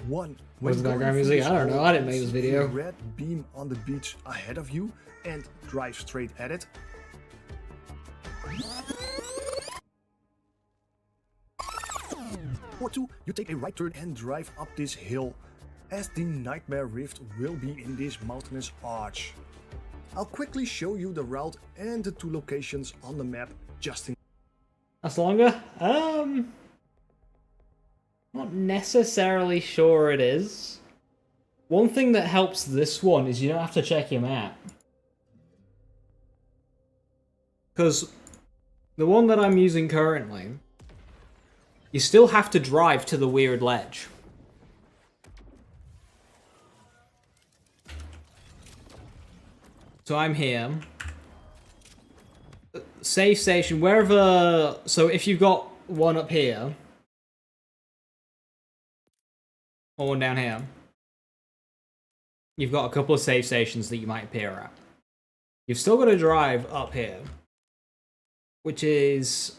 One, What's the background music? I don't know, I didn't make this video. Red beam on the beach ahead of you and drive straight at it. Or two, you take a right turn and drive up this hill, as the Nightmare Rift will be in this mountainous arch. I'll quickly show you the route and the two locations on the map just in. That's longer? Not necessarily sure it is. One thing that helps this one is you don't have to check your map. Because the one that I'm using currently, you still have to drive to the weird ledge. So I'm here. Save station, wherever... So if you've got one up here, or one down here, you've got a couple of save stations that you might appear at. You've still got to drive up here, which is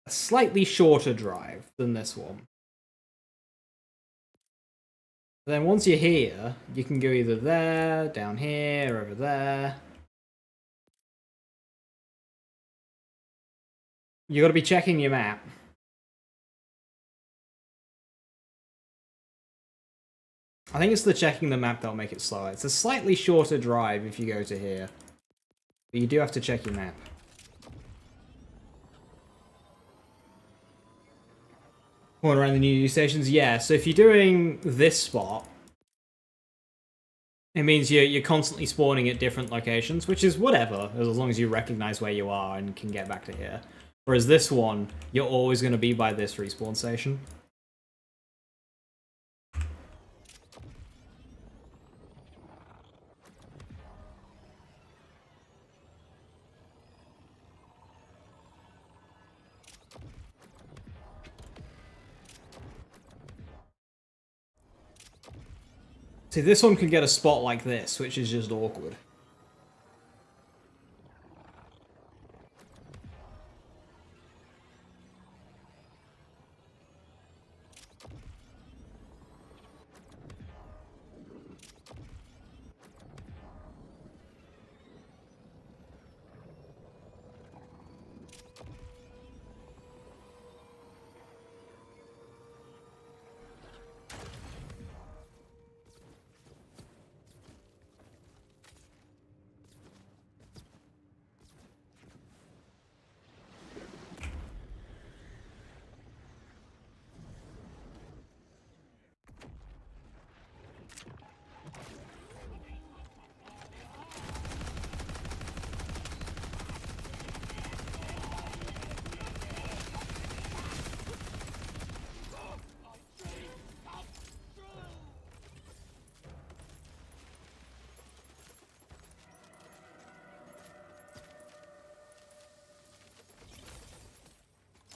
a slightly shorter drive than this one. Then once you're here, you can go either there, down here, or over there. You got to be checking your map. I think it's the checking the map that'll make it slower. It's a slightly shorter drive if you go to here, but you do have to check your map. Going around the new stations, yeah. So if you're doing this spot, it means you're constantly spawning at different locations, which is whatever, as long as you recognize where you are and can get back to here. Whereas this one, you're always going to be by this respawn station. See, this one can get a spot like this, which is just awkward.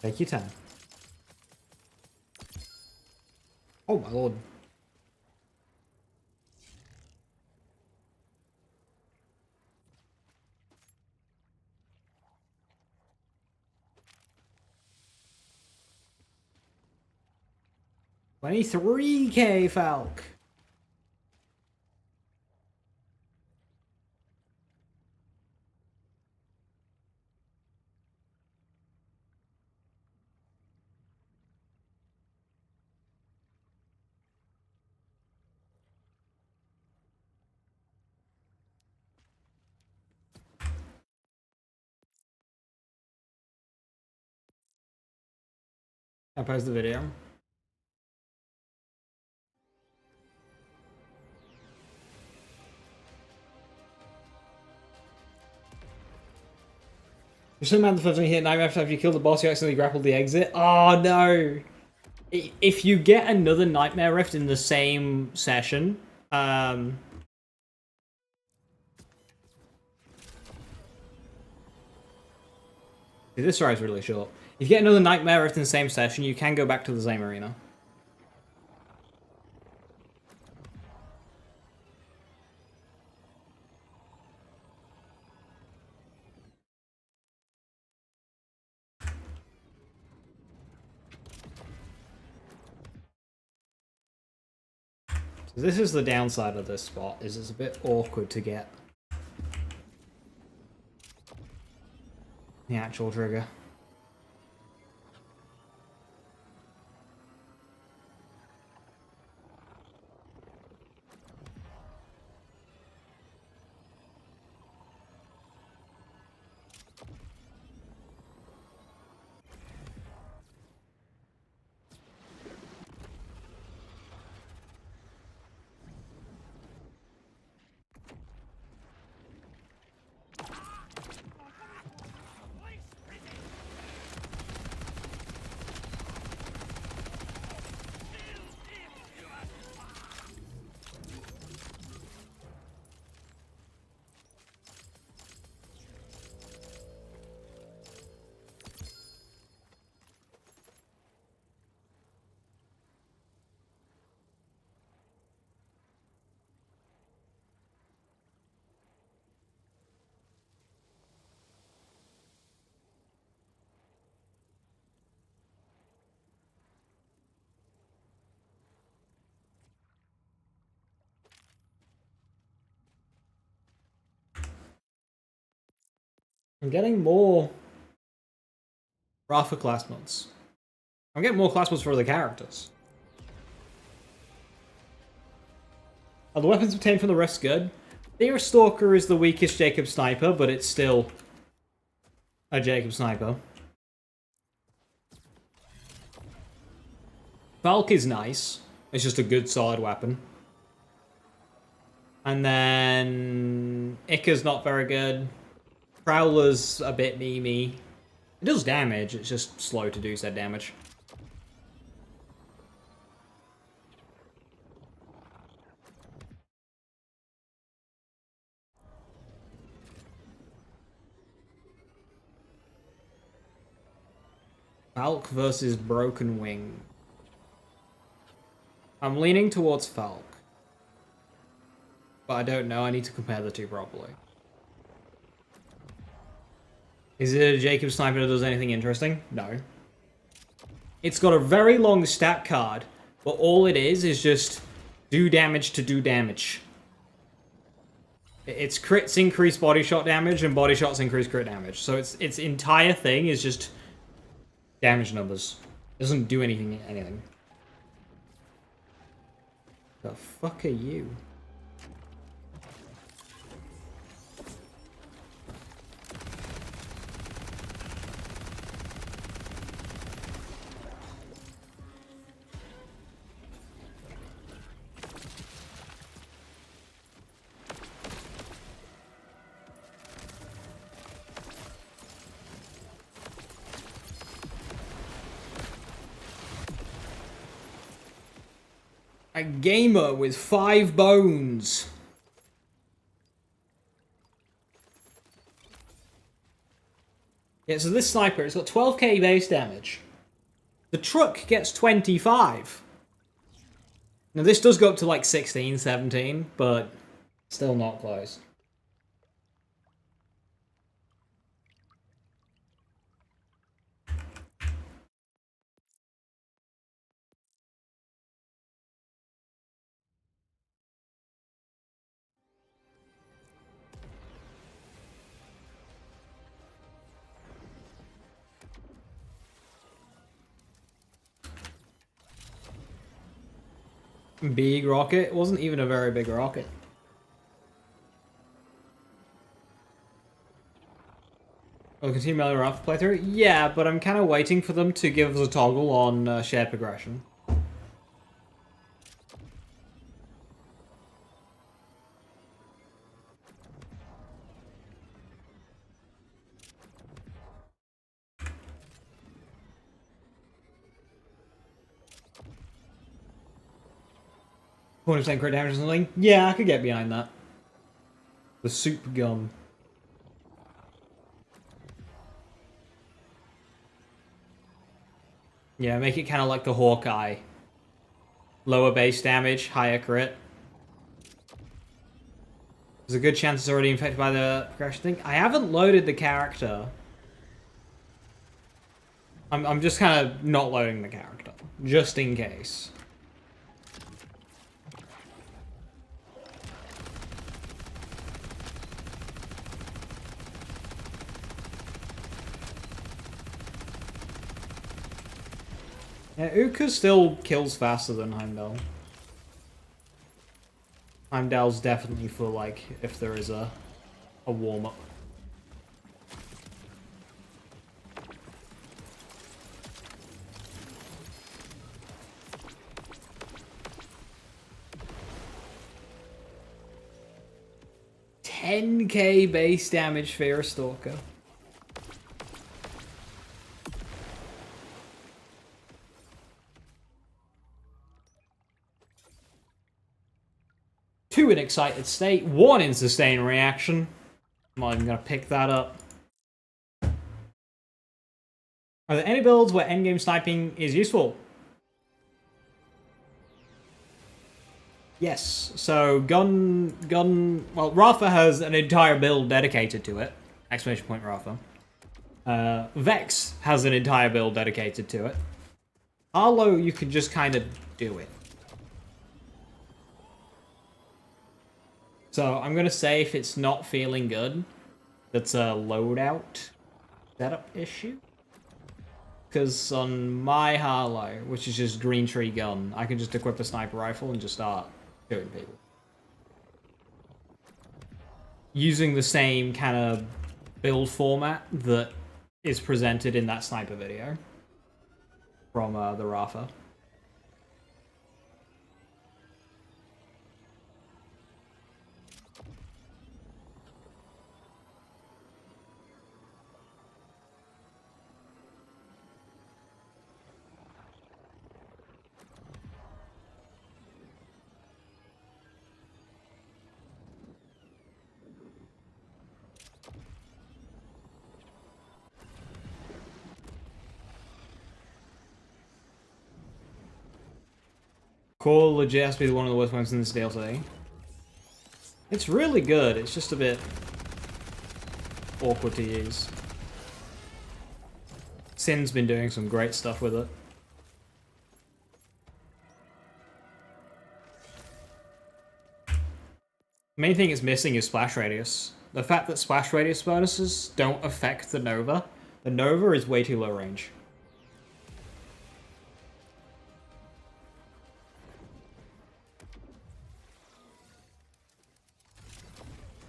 Take your time. Oh my lord. $23K Falk. I'll pause the video. You're so mad the first time you hit nightmare after you kill the boss, you accidentally grappled the exit. Oh no! If you get another nightmare rift in the same session, this ride's really short. If you get another nightmare rift in the same session, you can go back to the same arena. So this is the downside of this spot, is it's a bit awkward to get the actual trigger. I'm getting more Rafa class mods. I'm getting more class mods for the characters. Are the weapons obtained from the rest good? Their Stalker is the weakest Jacob Sniper, but it's still a Jacob Sniper. Falk is nice. It's just a good solid weapon. And then Ika's not very good. Prowler's a bit memey. It does damage, it's just slow to do said damage. Falk versus Broken Wing. I'm leaning towards Falk. But I don't know, I need to compare the two properly. Is it a Jacob Sniper that does anything interesting? No. It's got a very long stat card, but all it is just do damage to do damage. Its crits increase body shot damage, and body shots increase crit damage. So its entire thing is just damage numbers. It doesn't do anything. The fuck are you? A gamer with 5 bones. Yeah, so this sniper, it's got 12k base damage. The truck gets 25. Now this does go up to like 16, 17, but still not close. Big rocket? It wasn't even a very big rocket. I'll continue Melee Ralph playthrough? Yeah, but I'm kind of waiting for them to give us a toggle on shared progression. %, crit damage or something? Yeah, I could get behind that. The soup gun. Yeah, make it kind of like the Hawkeye. Lower base damage, higher crit. There's a good chance it's already infected by the progression thing. I haven't loaded the character. I'm just kind of not loading the character, just in case. Yeah, Uka still kills faster than Heimdall. Heimdall's definitely for, like, if there is a warm-up. $10k base damage for a Stalker. Two in excited state, one in sustained reaction. I'm not even gonna pick that up. Are there any builds where endgame sniping is useful? Yes. So well, Rafa has an entire build dedicated to it. Exclamation point Rafa. Vex has an entire build dedicated to it. Arlo, you can just kind of do it. So I'm gonna say if it's not feeling good, that's a loadout setup issue. Because on my Harlow, which is just green tree gun, I can just equip a sniper rifle and just start shooting people. Using the same kind of build format that is presented in that sniper video from the Rafa. Core legit has to be one of the worst ones in this DLC. It's really good, it's just a bit awkward to use. Sin's been doing some great stuff with it. The main thing it's missing is splash radius. The fact that splash radius bonuses don't affect the Nova. The Nova is way too low range.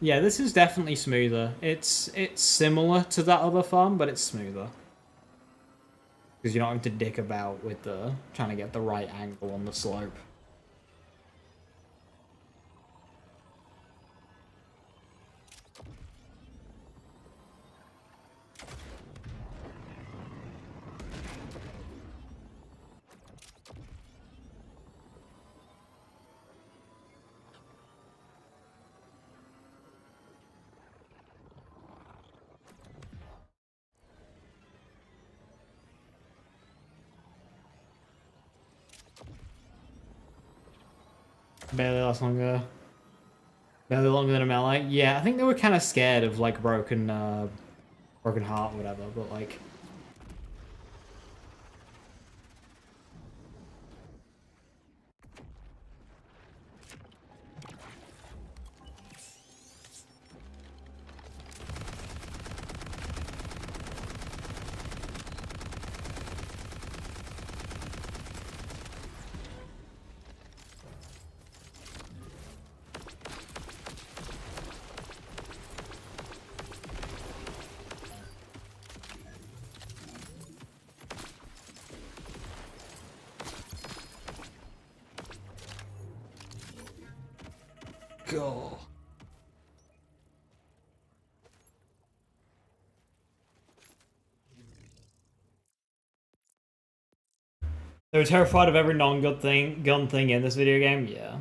Yeah, this is definitely smoother. It's similar to that other farm, but it's smoother. Because you don't have to dick about with the trying to get the right angle on the slope. Barely last longer. Barely longer than a melee. Yeah, I think they were kind of scared of like broken heart or whatever, but like. Go. They were terrified of every non-gun thing in this video game. Yeah.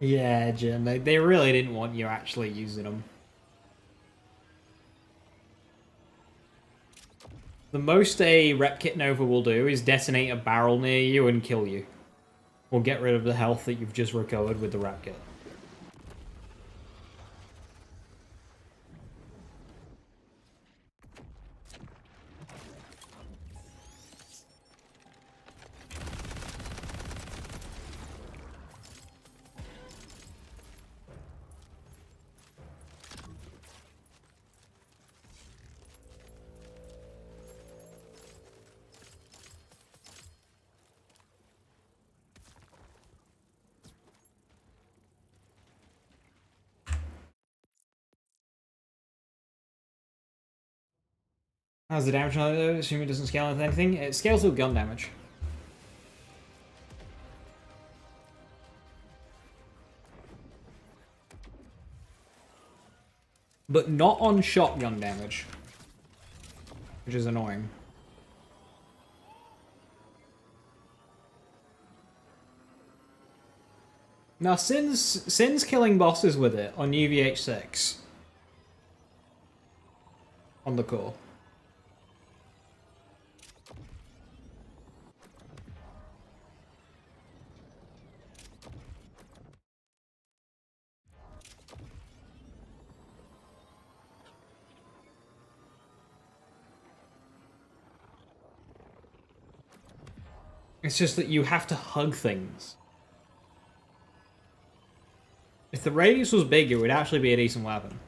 Yeah, Jim. They really didn't want you actually using them. The most a rep kit Nova will do is detonate a barrel near you and kill you. Or get rid of the health that you've just recovered with the rep kit. How's the damage on it? Assume it doesn't scale with anything. It scales with gun damage. But not on shotgun damage. Which is annoying. Now, Sin's killing bosses with it on UVH6. On the core. It's just that you have to hug things. If the radius was bigger, it would actually be a decent weapon.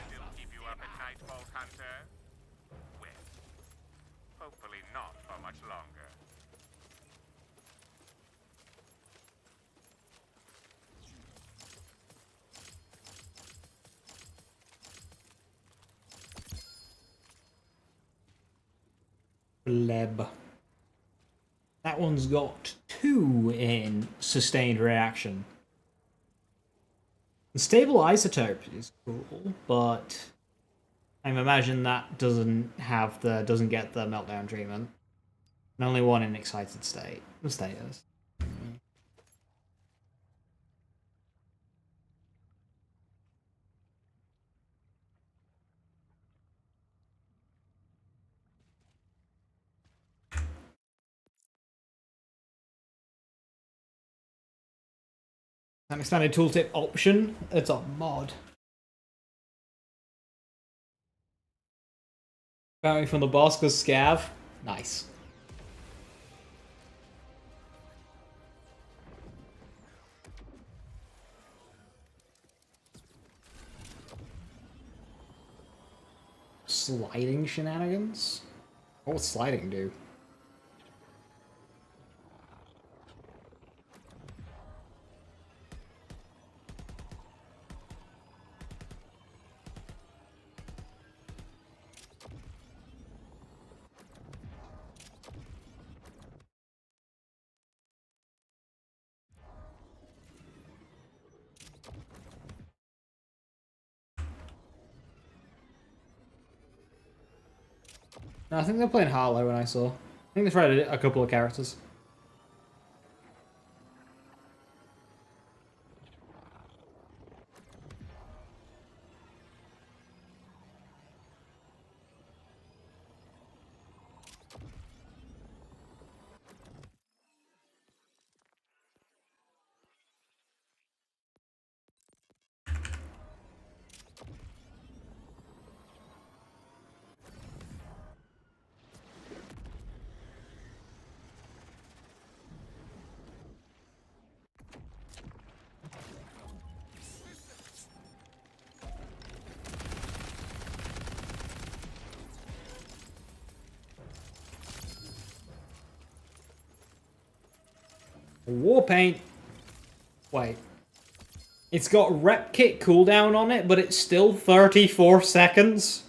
Still keep you up at night, Vault Hunter? Well, hopefully not for much longer. Bleb. That one's got 2 in sustained reaction. The stable isotope is cool, but I imagine that doesn't get the meltdown treatment. And only 1 in excited status. An expanded tooltip option. It's a mod. Bounty from the boss because Scav. Nice. Sliding shenanigans? What would sliding do? No, I think they're playing Harlow when I saw. I think they tried a couple of characters. War paint. Wait. It's got rep kit cooldown on it, but it's still 34 seconds.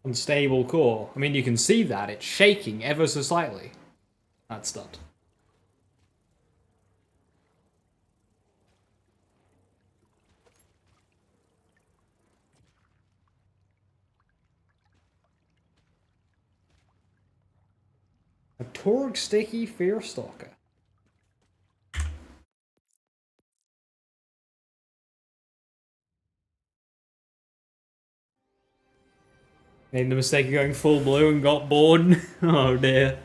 Unstable core. I mean, you can see that. It's shaking ever so slightly. That's done. A Torg Sticky Fearstalker. Made the mistake of going full blue and got born. Oh dear.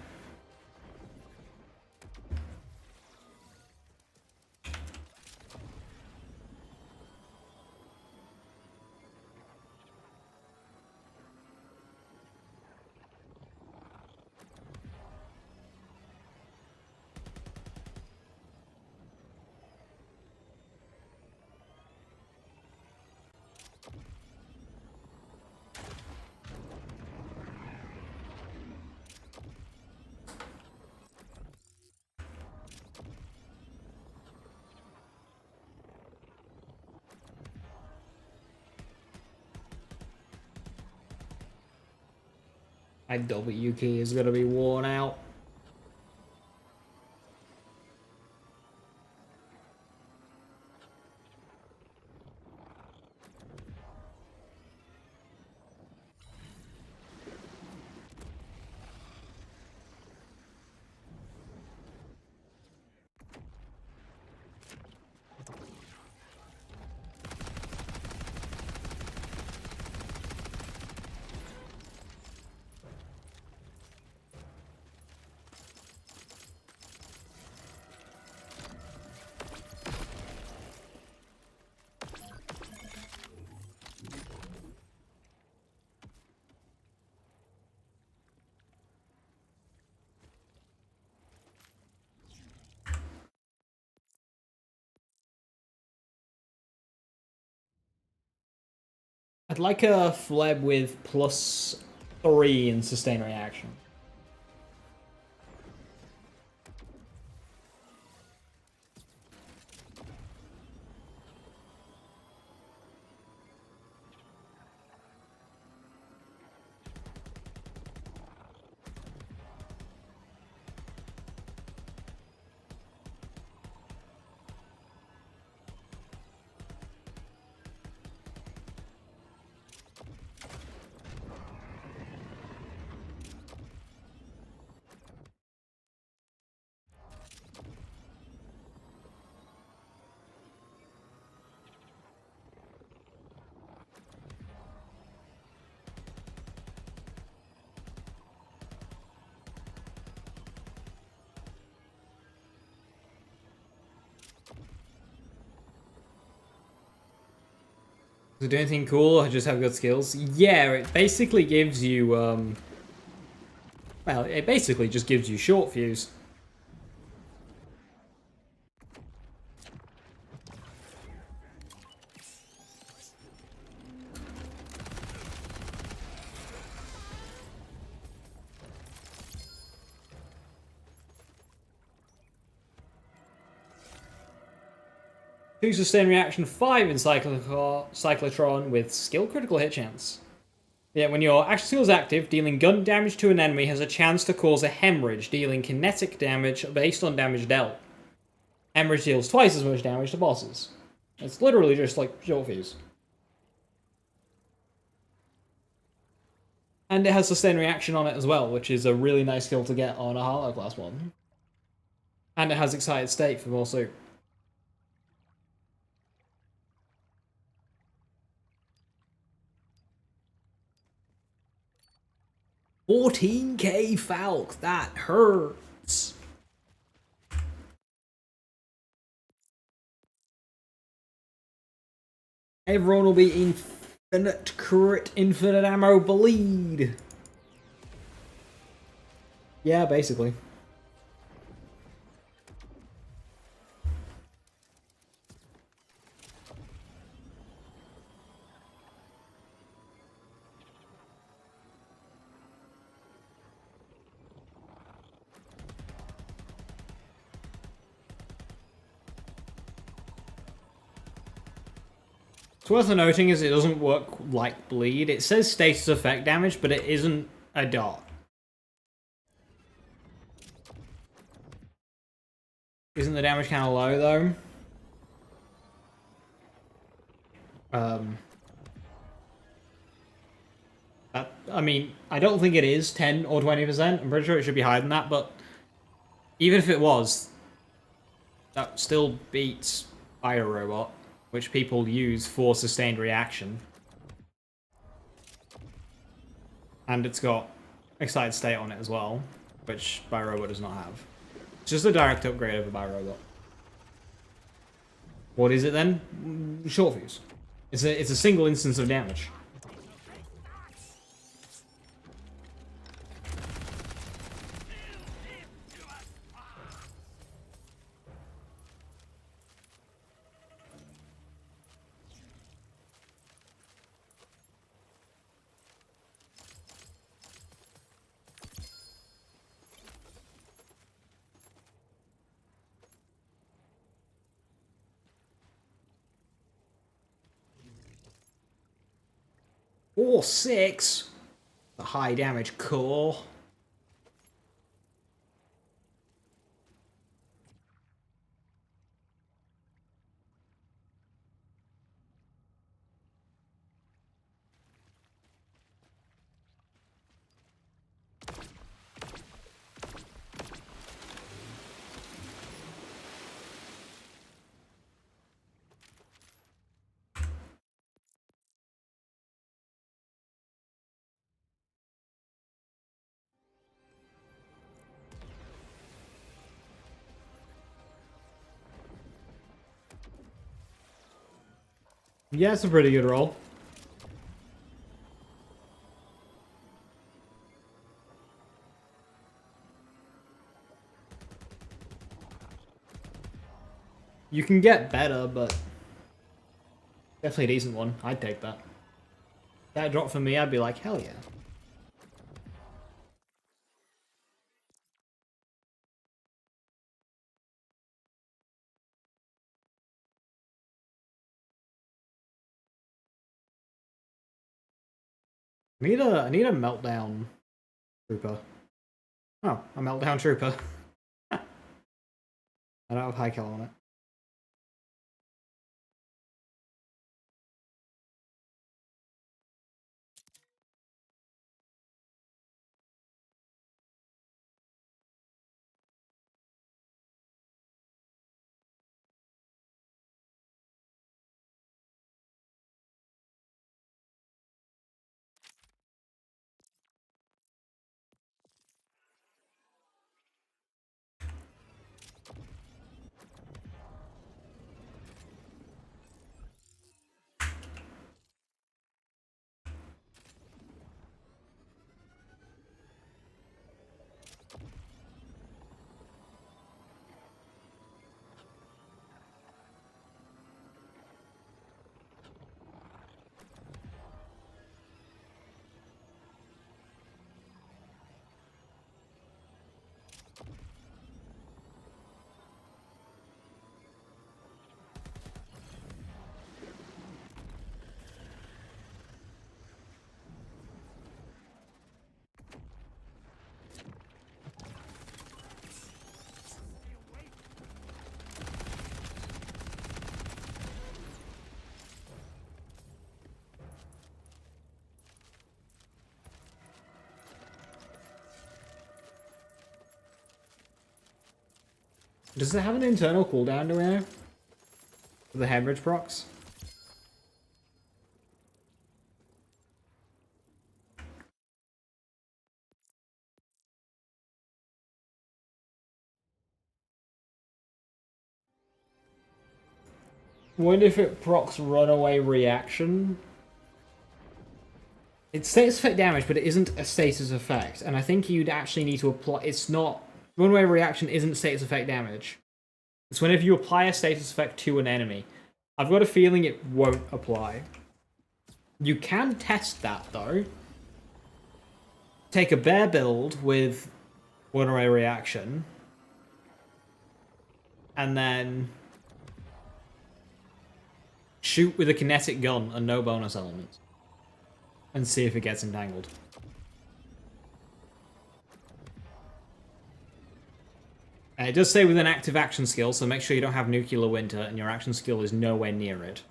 My W key is gonna be worn out. I'd like a Fleb with +3 in sustain reaction. Does it do anything cool or just have good skills? Yeah, it basically gives you, well, it basically just gives you short fuse. Two sustain reaction, 5 in Cyclotron with skill critical hit chance. Yeah, when your action skill is active, dealing gun damage to an enemy has a chance to cause a hemorrhage, dealing kinetic damage based on damage dealt. Hemorrhage deals twice as much damage to bosses. It's literally just like short fuse. And it has sustain reaction on it as well, which is a really nice skill to get on a Harlow class one. And it has excited state for more soup. 14k Falk, that hurts. Everyone will be infinite crit, infinite ammo bleed. Yeah, basically. It's worth noting is it doesn't work like bleed. It says status effect damage, but it isn't a dot. Isn't the damage kind of low though? I mean, I don't think it is 10 or 20%. I'm pretty sure it should be higher than that, but even if it was, that still beats Fire Robot, which people use for sustained reaction. And it's got excited state on it as well, which Robot does not have. It's just a direct upgrade over Robot. What is it then? Short fuse. It's a single instance of damage. Or 6. The high damage core. Yeah, it's a pretty good roll. You can get better, but definitely a decent one. I'd take that. That drop for me, I'd be like, hell yeah. I need a meltdown trooper. Oh, a meltdown trooper. I don't have high kill on it. Does it have an internal cooldown, do we know? For the hemorrhage procs? Wonder if it procs runaway reaction. It's status effect damage, but it isn't a status effect. And I think you'd actually need to apply... It's not... Runaway reaction isn't status effect damage. It's whenever you apply a status effect to an enemy. I've got a feeling it won't apply. You can test that, though. Take a bear build with runaway reaction. And then... shoot with a kinetic gun and no bonus elements. And see if it gets entangled. It does say with an active action skill, so make sure you don't have Nuclear Winter and your action skill is nowhere near it.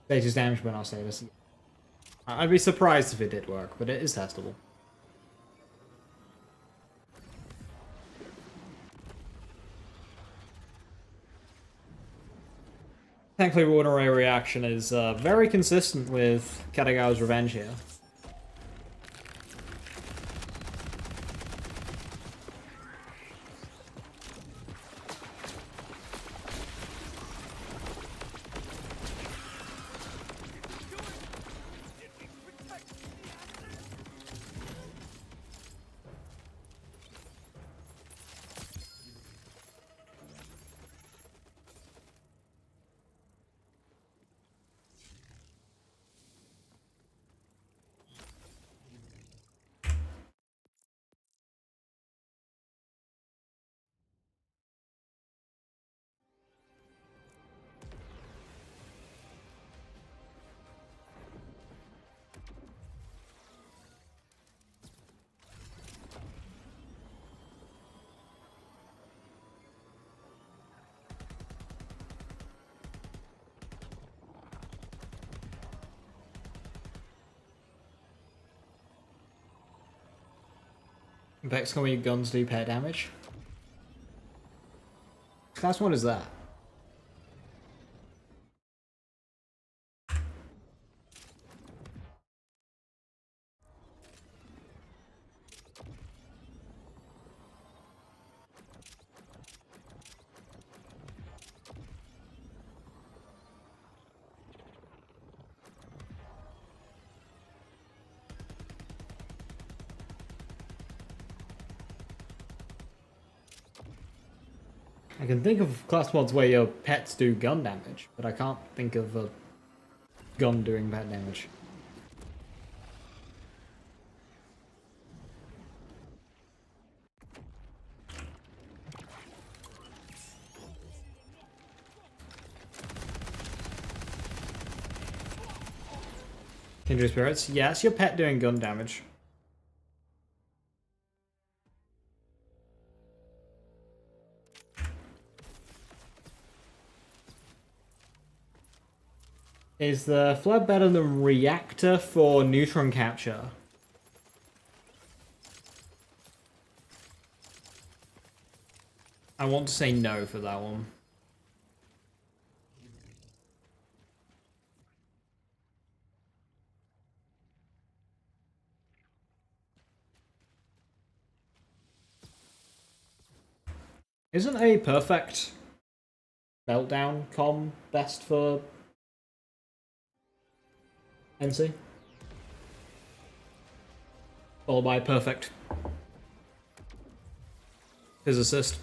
Status damage but not status. I'd be surprised if it did work, but it is testable. Thankfully, runaway reaction is very consistent with Katagawa's Revenge here. Vex can we guns do pair damage? Class 1 is that? I can think of class mods where your pets do gun damage, but I can't think of a gun doing pet damage. Kindred Spirits, yes, your pet doing gun damage. Is the flood better than reactor for neutron capture? I want to say no for that one. Isn't a perfect meltdown com best for NC? Followed by perfect physicist.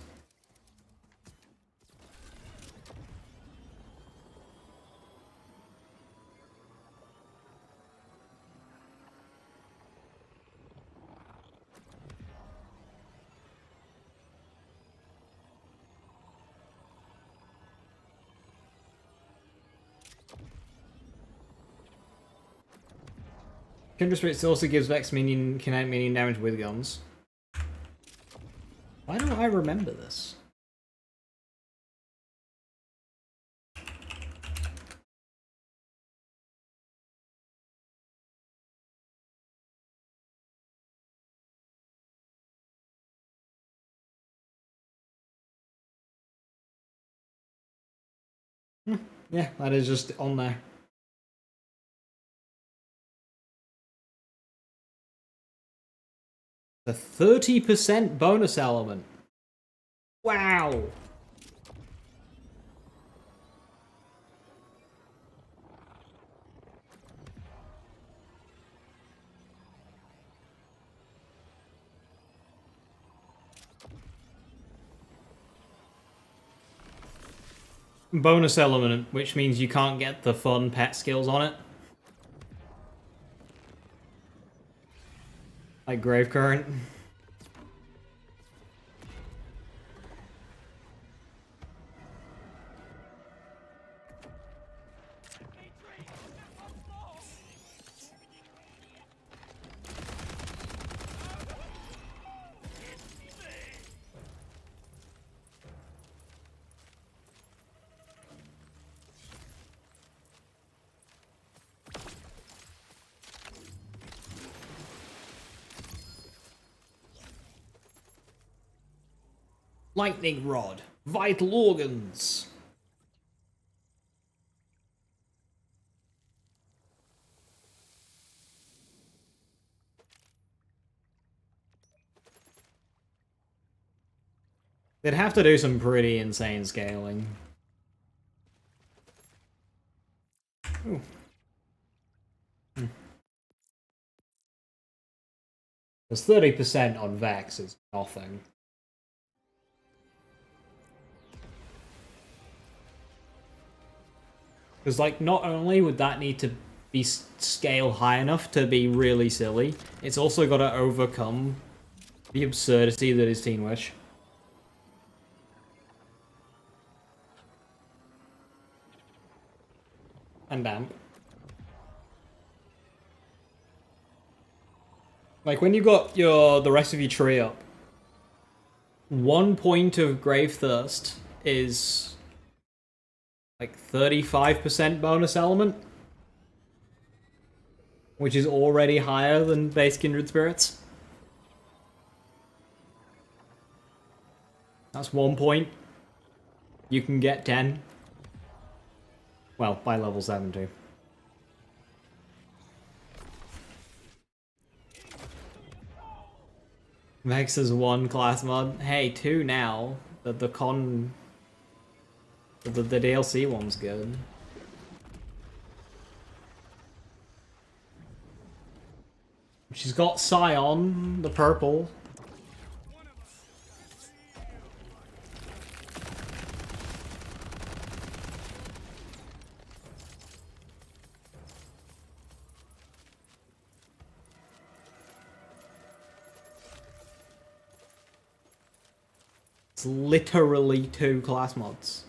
Kindred Spirits also gives Vex minion kinetic minion damage with guns. Why don't I remember this? Yeah, that is just on there. The 30% bonus element. Wow. Bonus element, which means you can't get the fun pet skills on it. Like Grave Current. Lightning Rod. Vital organs. They'd have to do some pretty insane scaling. Ooh. Because 30% on Vex is nothing. Because, like, not only would that need to be scale high enough to be really silly, it's also got to overcome the absurdity that is Teen Wish. And Damp. Like, when you got the rest of your tree up, 1 point of Grave Thirst is like 35% bonus element, which is already higher than base Kindred Spirits. That's 1 point. You can get 10. Well, by level 70. Vex is 1 class mod. Hey, 2 now. The DLC one's good. She's got Scion, the purple. It's literally 2 class mods.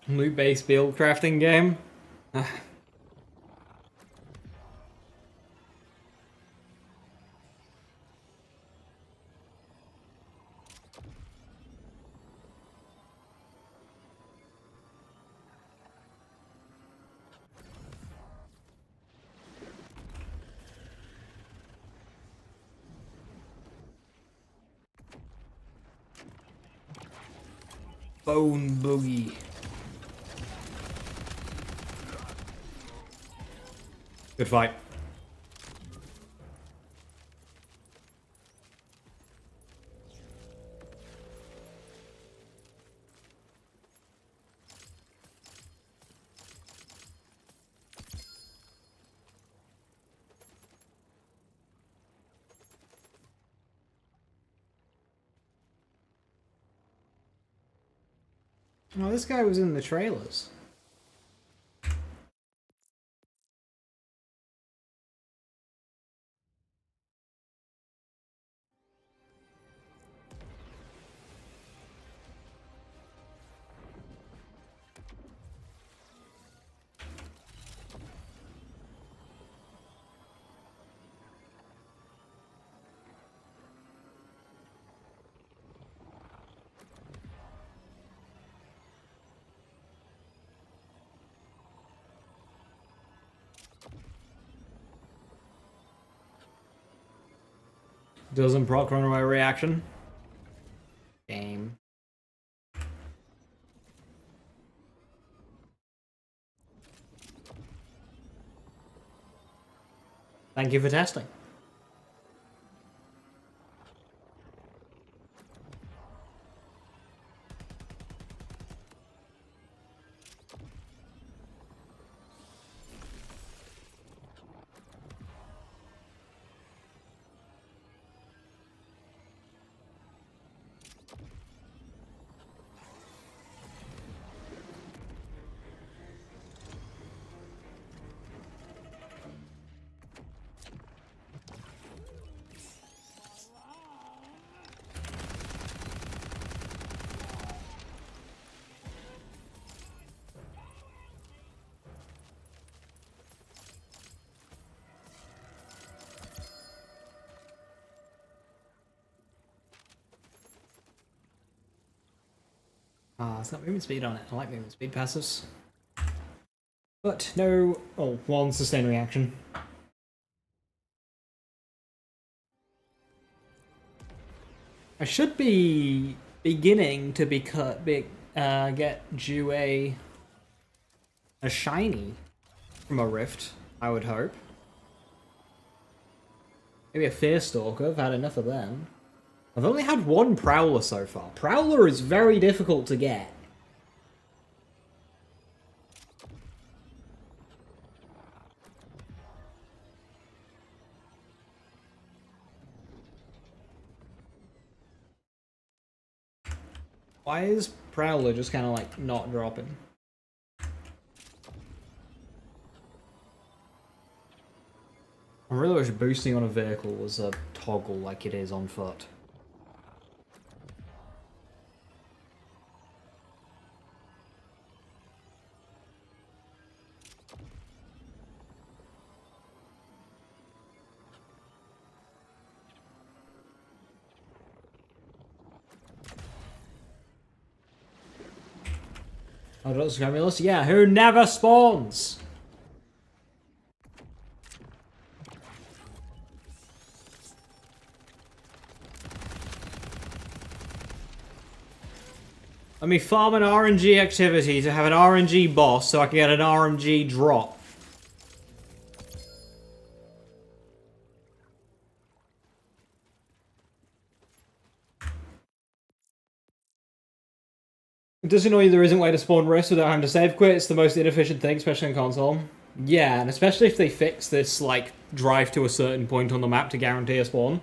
Loot-based build crafting game. Bone Boogie. Good fight. Oh, this guy was in the trailers. Doesn't proc runaway reaction. Game. Thank you for testing. Ah, it's got movement speed on it. I like movement speed passives. But no... Oh, one sustained reaction. I should be beginning to get due a shiny from a rift, I would hope. Maybe a Fear Stalker, I've had enough of them. I've only had one Prowler so far. Prowler is very difficult to get. Why is Prowler just kind of like not dropping? I really wish boosting on a vehicle was a toggle like it is on foot. Oh, Dr. Camulus? Yeah, who never spawns? Let me farm an RNG activity to have an RNG boss so I can get an RNG drop. Does you know there isn't a way to spawn rifts without having to save quit? It's the most inefficient thing, especially in console. Yeah, and especially if they fix this, like, drive to a certain point on the map to guarantee a spawn.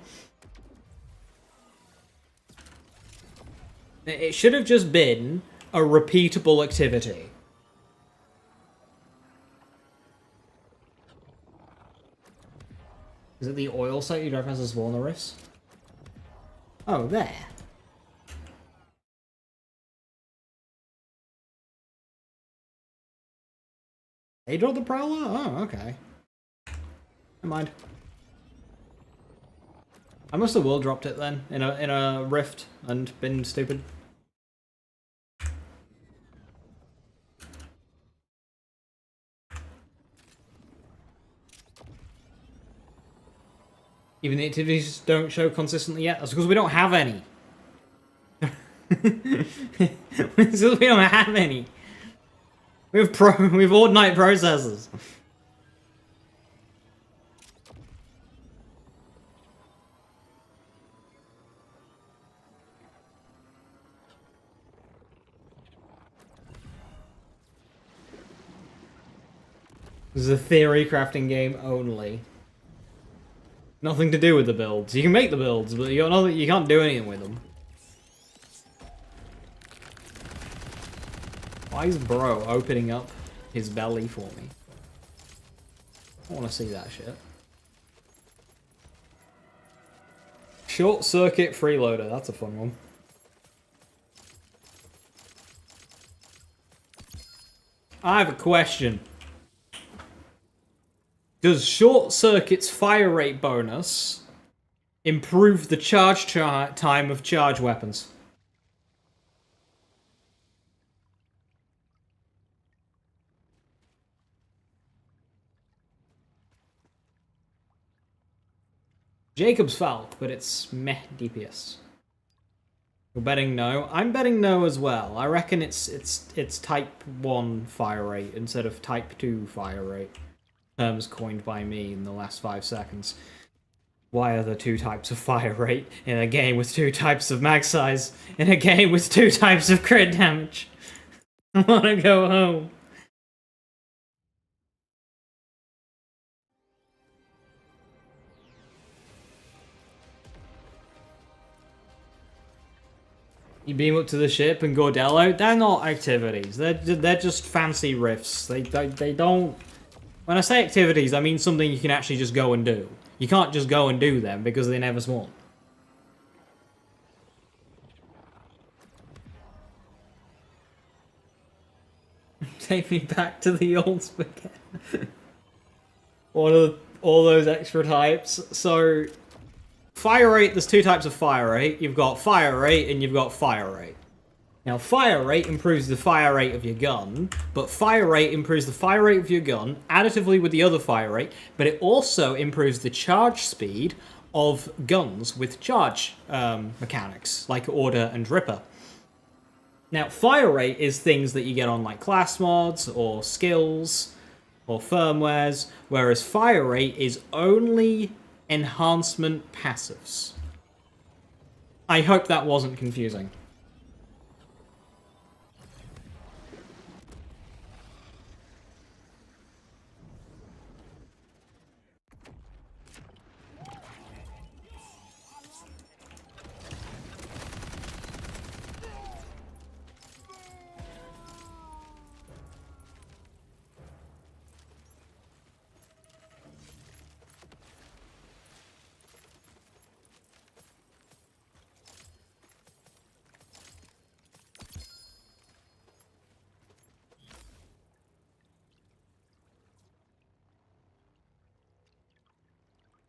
It should have just been a repeatable activity. Is it the oil site you drive past the spawn the rifts? Oh, there. They dropped the Prowler? Oh, okay. Never mind. I must have will dropped it then in a rift and been stupid. Even the activities don't show consistently yet. That's because we don't have any. Because we don't have any. We have Ordnite processors. This is a theory crafting game only. Nothing to do with the builds. You can make the builds, but you can't do anything with them. Why is bro opening up his belly for me? I want to see that shit. Short circuit freeloader, that's a fun one. I have a question. Does short circuit's fire rate bonus improve the charge time of charge weapons? Jacob's Falk, but it's meh DPS. You're betting no. I'm betting no as well. I reckon it's type 1 fire rate instead of type 2 fire rate. Terms coined by me in the last 5 seconds. Why are there 2 types of fire rate in a game with 2 types of mag size in a game with 2 types of crit damage? I wanna go home. You beam up to the ship and Gordello, they're not activities. They're just fancy riffs. They don't... When I say activities, I mean something you can actually just go and do. You can't just go and do them because they never spawn. Take me back to the old spaghetti. all those extra types. So, fire rate, there's 2 types of fire rate. You've got fire rate and you've got fire rate. Now, fire rate improves the fire rate of your gun, but fire rate improves the fire rate of your gun additively with the other fire rate, but it also improves the charge speed of guns with charge mechanics, like Order and Ripper. Now, fire rate is things that you get on like class mods, or skills, or firmwares, whereas fire rate is only enhancement passives. I hope that wasn't confusing.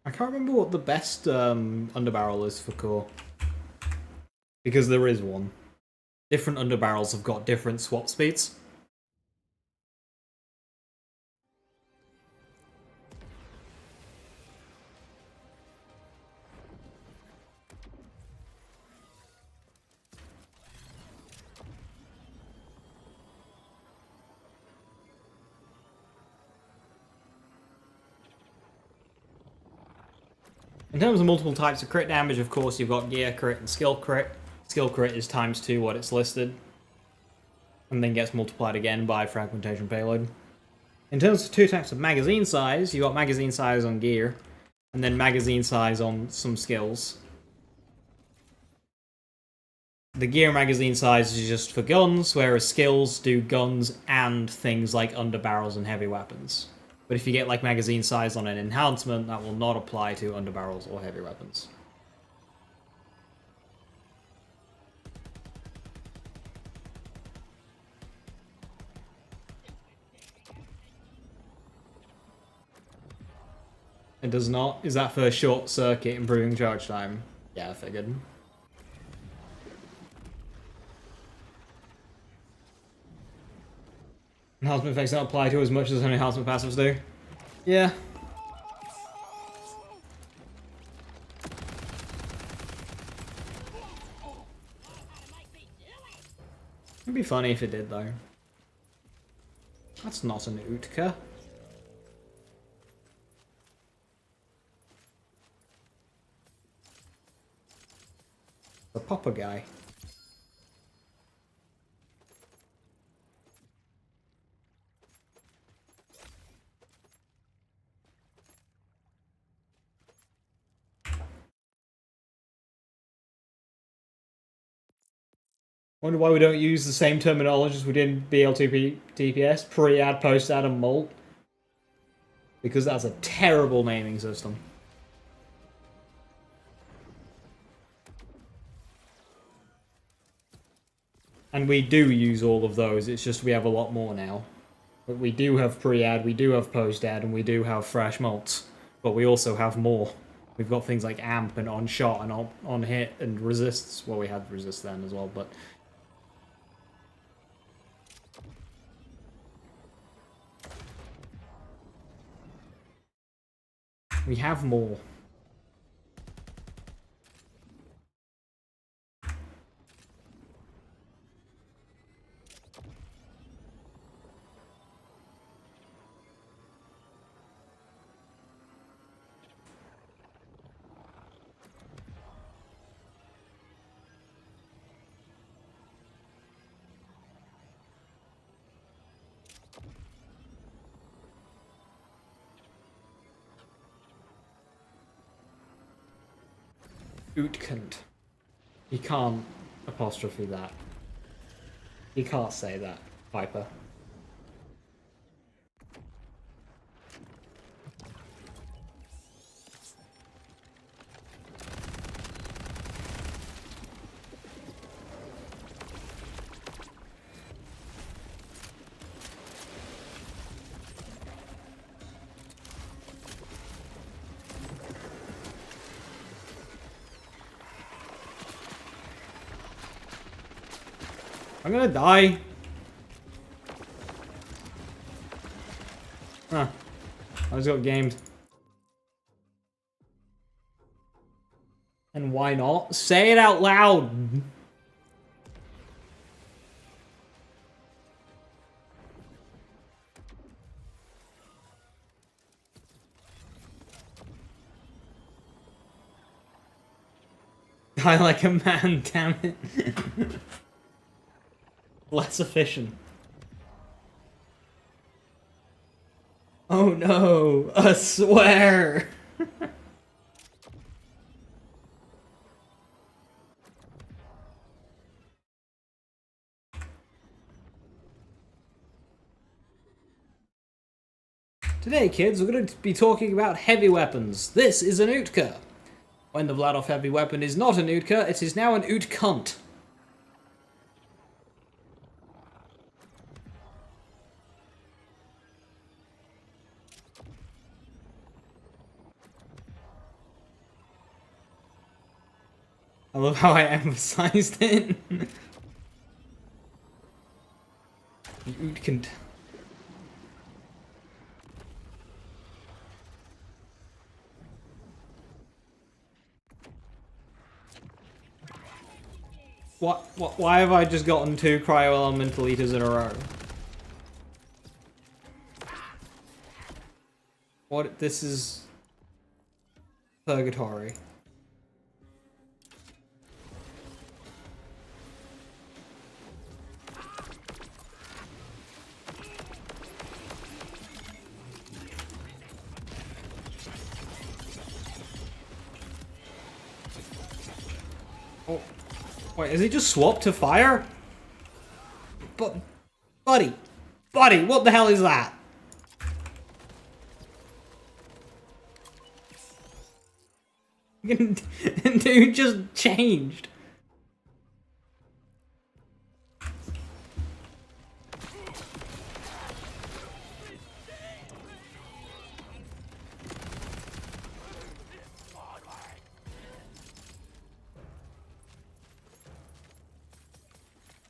I can't remember what the best underbarrel is for core. Because there is one. Different underbarrels have got different swap speeds. In terms of multiple types of crit damage, of course, you've got gear crit and skill crit. Skill crit is ×2 what it's listed, and then gets multiplied again by fragmentation payload. In terms of 2 types of magazine size, you've got magazine size on gear, and then magazine size on some skills. The gear magazine size is just for guns, whereas skills do guns and things like underbarrels and heavy weapons. But if you get like magazine size on an enhancement, that will not apply to underbarrels or heavy weapons. It does not? Is that for short circuit improving charge time? Yeah, I figured. Enhancement effects don't apply to as much as enhancement passives do. Yeah. It'd be funny if it did, though. That's not an Utka. The popper guy. Wonder why we don't use the same terminology as we did in BL2 DPS, pre-ad, post-ad, and molt. Because that's a terrible naming system. And we do use all of those, it's just we have a lot more now. But we do have pre-ad, we do have post-ad, and we do have fresh malts. But we also have more. We've got things like amp and on shot and on hit and resists. Well, we had resist then as well, but... we have more. Utkant. You can't apostrophe that. You can't say that, Piper. I'm gonna die. Huh. I just got gamed. And why not? Say it out loud! Die like a man, damn it. Less efficient. Oh no, a swear! Today, kids, we're going to be talking about heavy weapons. This is an Utka. When the Vladoff heavy weapon is not an Utka, it is now an Utkunt. I love how I emphasized it. Utkant. Why have I just gotten 2 cryo-elemental eaters in a row? What? This is... purgatory. Oh. Wait, is he just swapped to fire? But, buddy, what the hell is that? Dude just changed.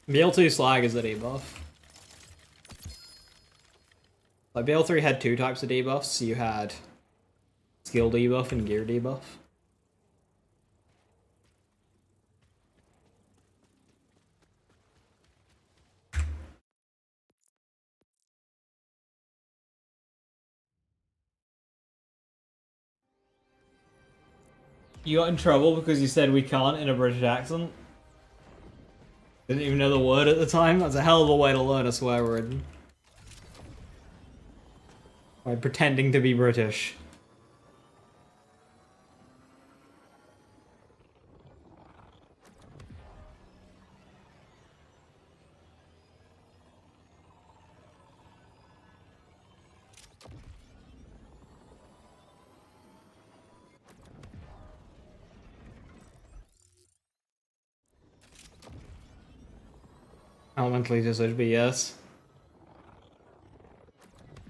BL2 slag is the debuff. Like BL3 had 2 types of debuffs. You had skill debuff and gear debuff. You got in trouble because you said we can't in a British accent? Didn't even know the word at the time? That's a hell of a way to learn a swear word. By pretending to be British. Elemental Eaters would be, yes.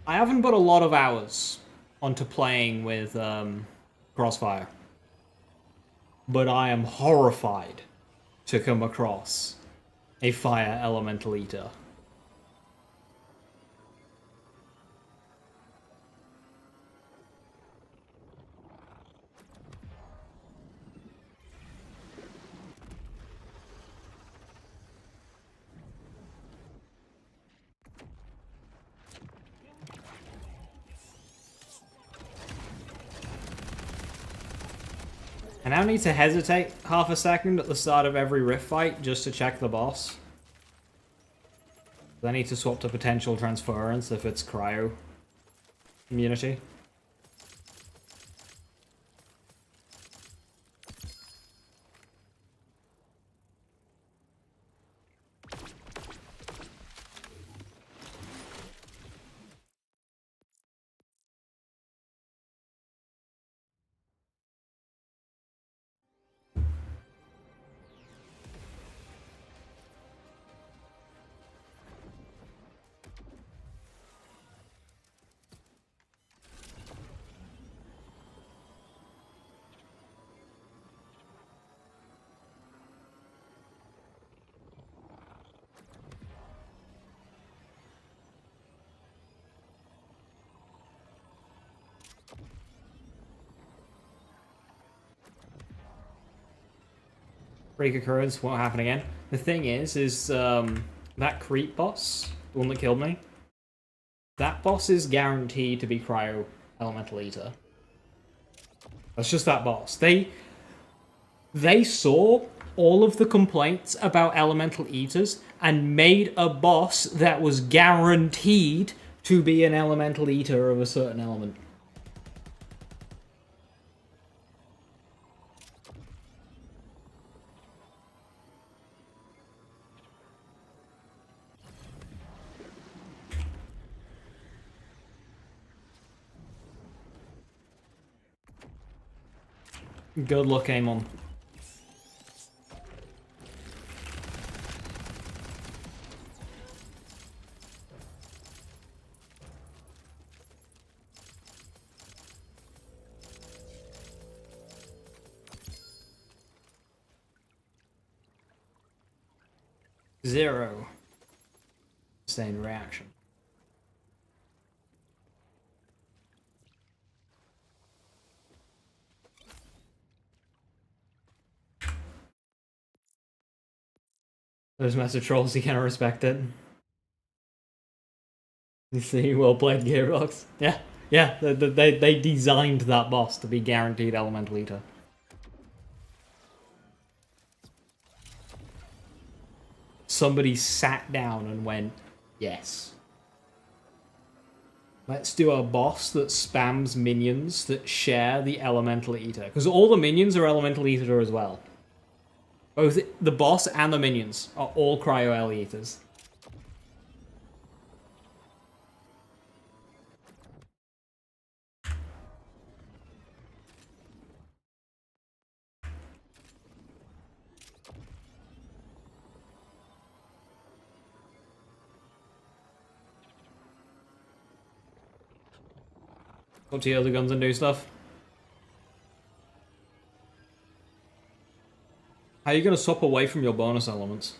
I haven't put a lot of hours onto playing with Crossfire. But I am horrified to come across a Fire Elemental Eater. I now need to hesitate half a second at the start of every rift fight just to check the boss. I need to swap to potential transference if it's cryo immunity. Freak occurrence won't happen again. The thing is that creep boss, the one that killed me, that boss is guaranteed to be cryo elemental eater. That's just that boss. They saw all of the complaints about elemental eaters and made a boss that was guaranteed to be an elemental eater of a certain element. Good luck, Amon. Zero. Sustained reaction. Those massive trolls, you cannot respect it. You see, well played, Gearbox. Yeah, yeah, they designed that boss to be guaranteed elemental eater. Somebody sat down and went, yes. Let's do a boss that spams minions that share the elemental eater. Because all the minions are elemental eater as well. Both the boss and the minions are all cryo L eaters. Go to the other guns and do stuff. How are you going to swap away from your bonus elements?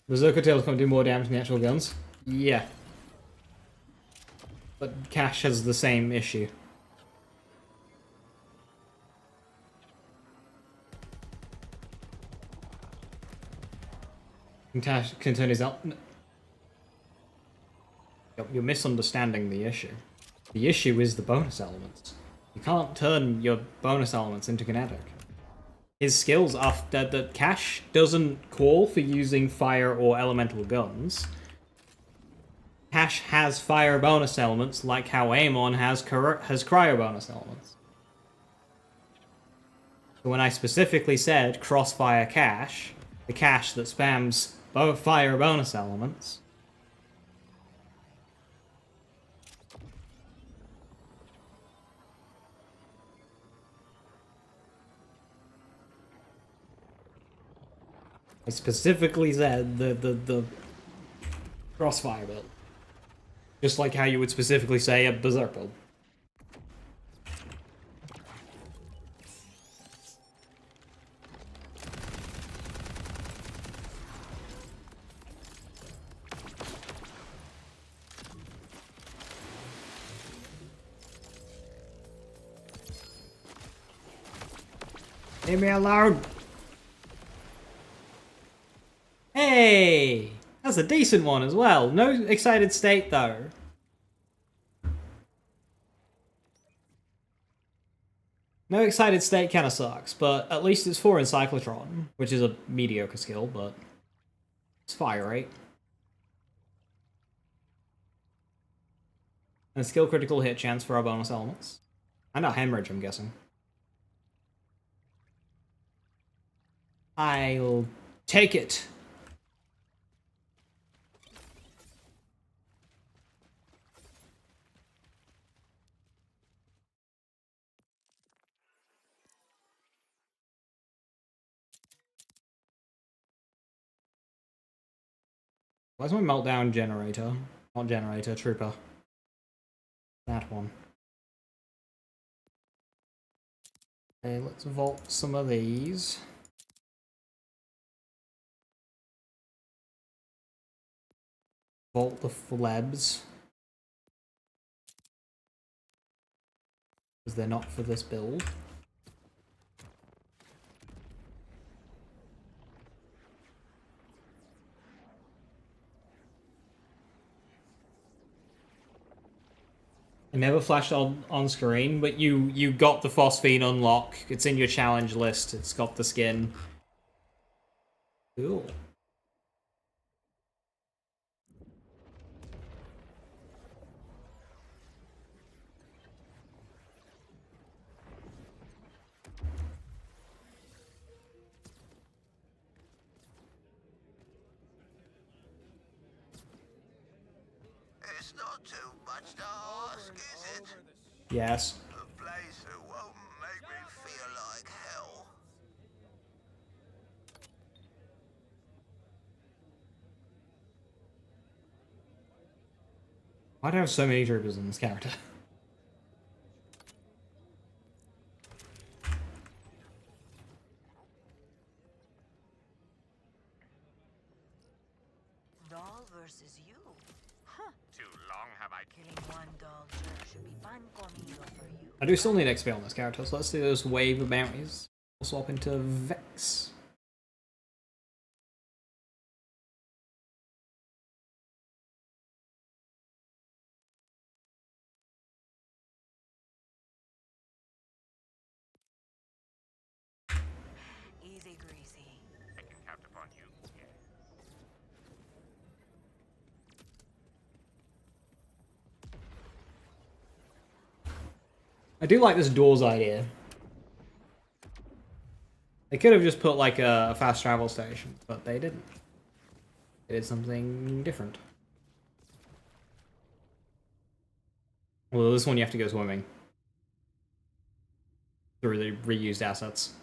Berserker Tails can do more damage than the actual guns. Yeah. But Cash has the same issue. Cash can turn his out. You're misunderstanding the issue. The issue is the bonus elements. You can't turn your bonus elements into kinetic. His skills are that Cash doesn't call for using fire or elemental guns. Cash has fire bonus elements, like how Amon has cryo bonus elements. So when I specifically said crossfire Cash, the Cash that spams both fire bonus elements, I specifically said the crossfire build. Just like how you would specifically say a berserk build. Leave me alone! Hey! That's a decent one as well. No excited state though. No excited state kinda sucks, but at least it's 4 in Cyclotron, which is a mediocre skill, but it's fire rate. And skill critical hit chance for our bonus elements. And a hemorrhage, I'm guessing. I'll take it. Where's my meltdown generator? Not generator, trooper. That one. Okay, let's vault some of these. Vault the flebs. Because they're not for this build. It never flashed on screen, but you got the phosphine unlock. It's in your challenge list. It's got the skin. Cool. It's not too much to ask, is it? Yes. A place that won't make me feel like hell. Why do I have so many troopers in this character? Doll versus you. Huh. Too long have I Killing one doll sure should be pan comido for you. I do still need XP on this character, so let's do this wave of bounties. We'll swap into Vex. Easy greasy. I can count upon you. Yeah. I do like this doors idea. They could have just put like a fast travel station, but they didn't. They did something different. Well, this one you have to go swimming. Through the reused assets.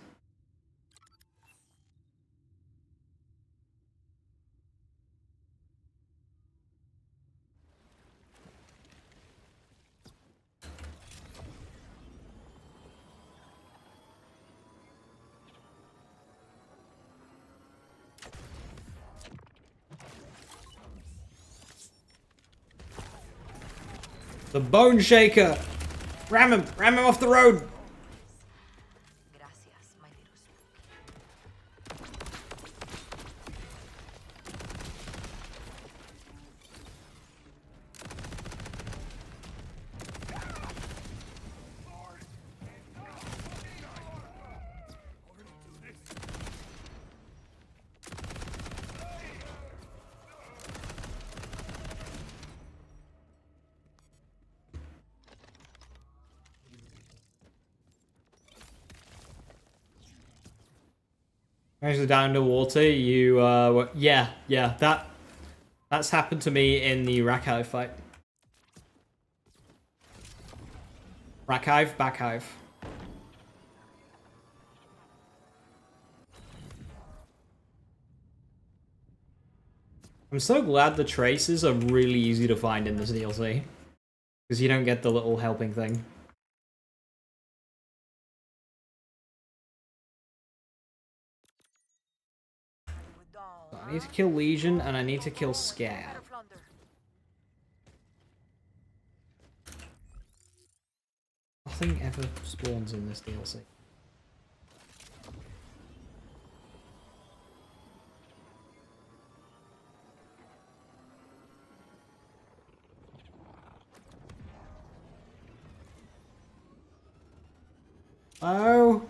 The Bone Shaker! Ram him! Ram him off the road! Gracias, my little Actually, down to water, you, yeah, that's happened to me in the Rackhive fight. Rackhive, Backhive. I'm so glad the traces are really easy to find in this DLC. Because you don't get the little helping thing. I need to kill Legion, and I need to kill Scare. Nothing ever spawns in this DLC. Oh!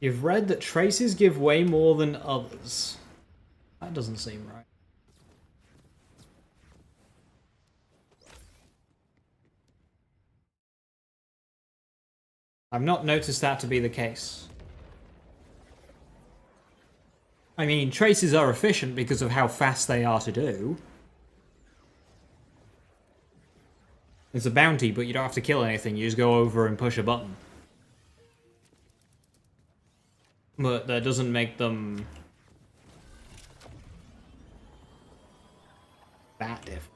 You've read that traces give way more than others. That doesn't seem right. I've not noticed that to be the case. I mean, traces are efficient because of how fast they are to do. It's a bounty, but you don't have to kill anything, you just go over and push a button. But that doesn't make them that different.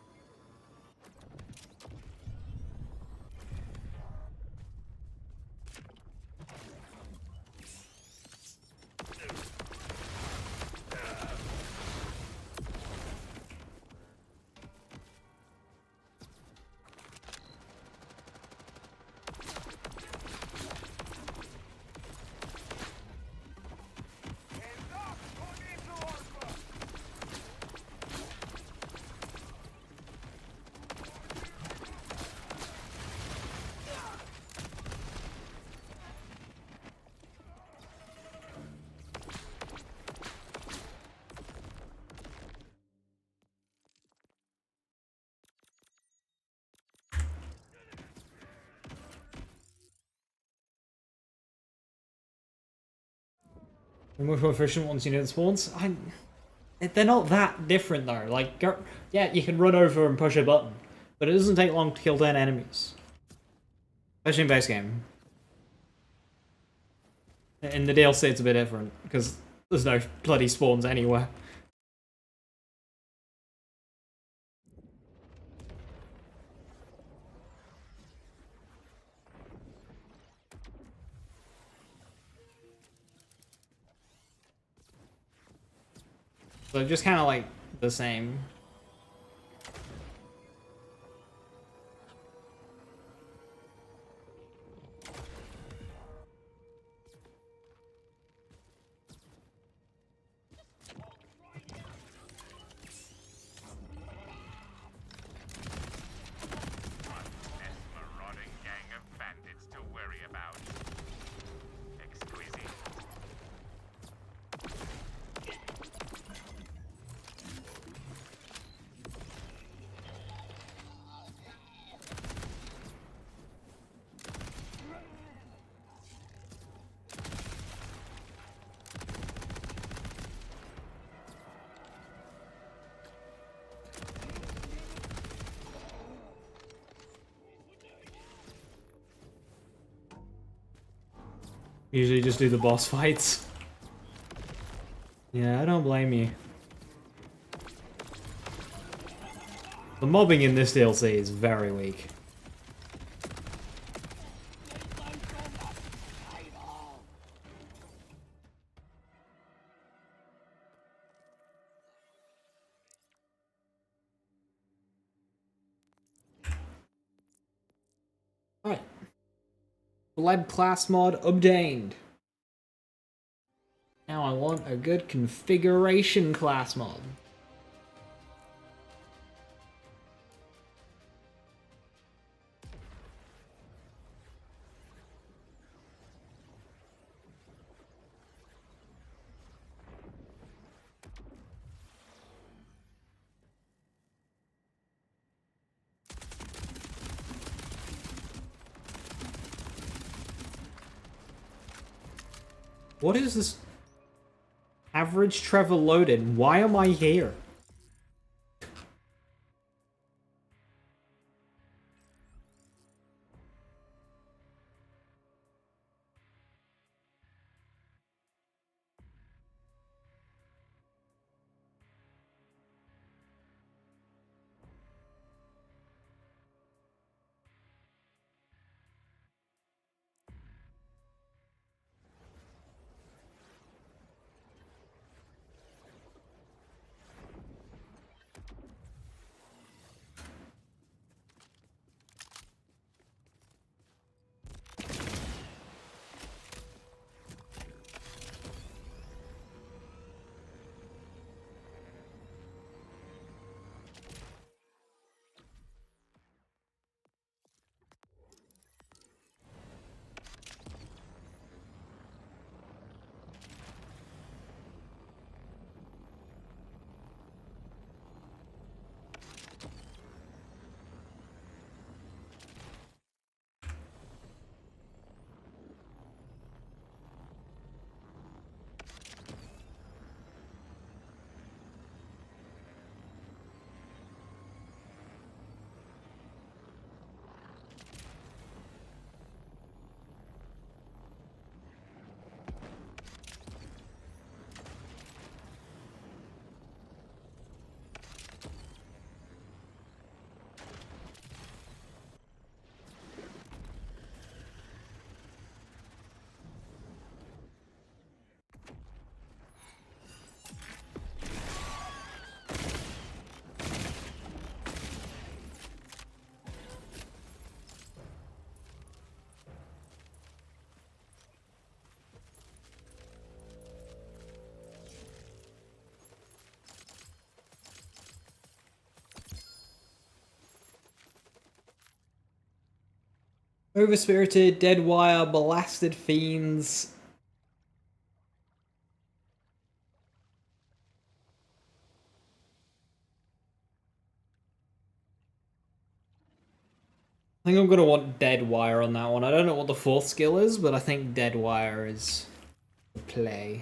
They're much more efficient once you know the spawns. They're not that different though. Like, yeah, you can run over and push a button, but it doesn't take long to kill 10 enemies. Especially in base game. In the DLC it's a bit different, because there's no bloody spawns anywhere. So just kind of like the same. Marauding gang of bandits to worry about. Exquisite. Usually just do the boss fights. Yeah, I don't blame you. The mobbing in this DLC is very weak. Alright. Blood class mod obtained. Now I want a good configuration class mod. What is this? Average Trevor loaded. Why am I here? Overspirited, Deadwire, Blasted Fiends. I think I'm gonna want Deadwire on that one. I don't know what the fourth skill is, but I think Deadwire is the play.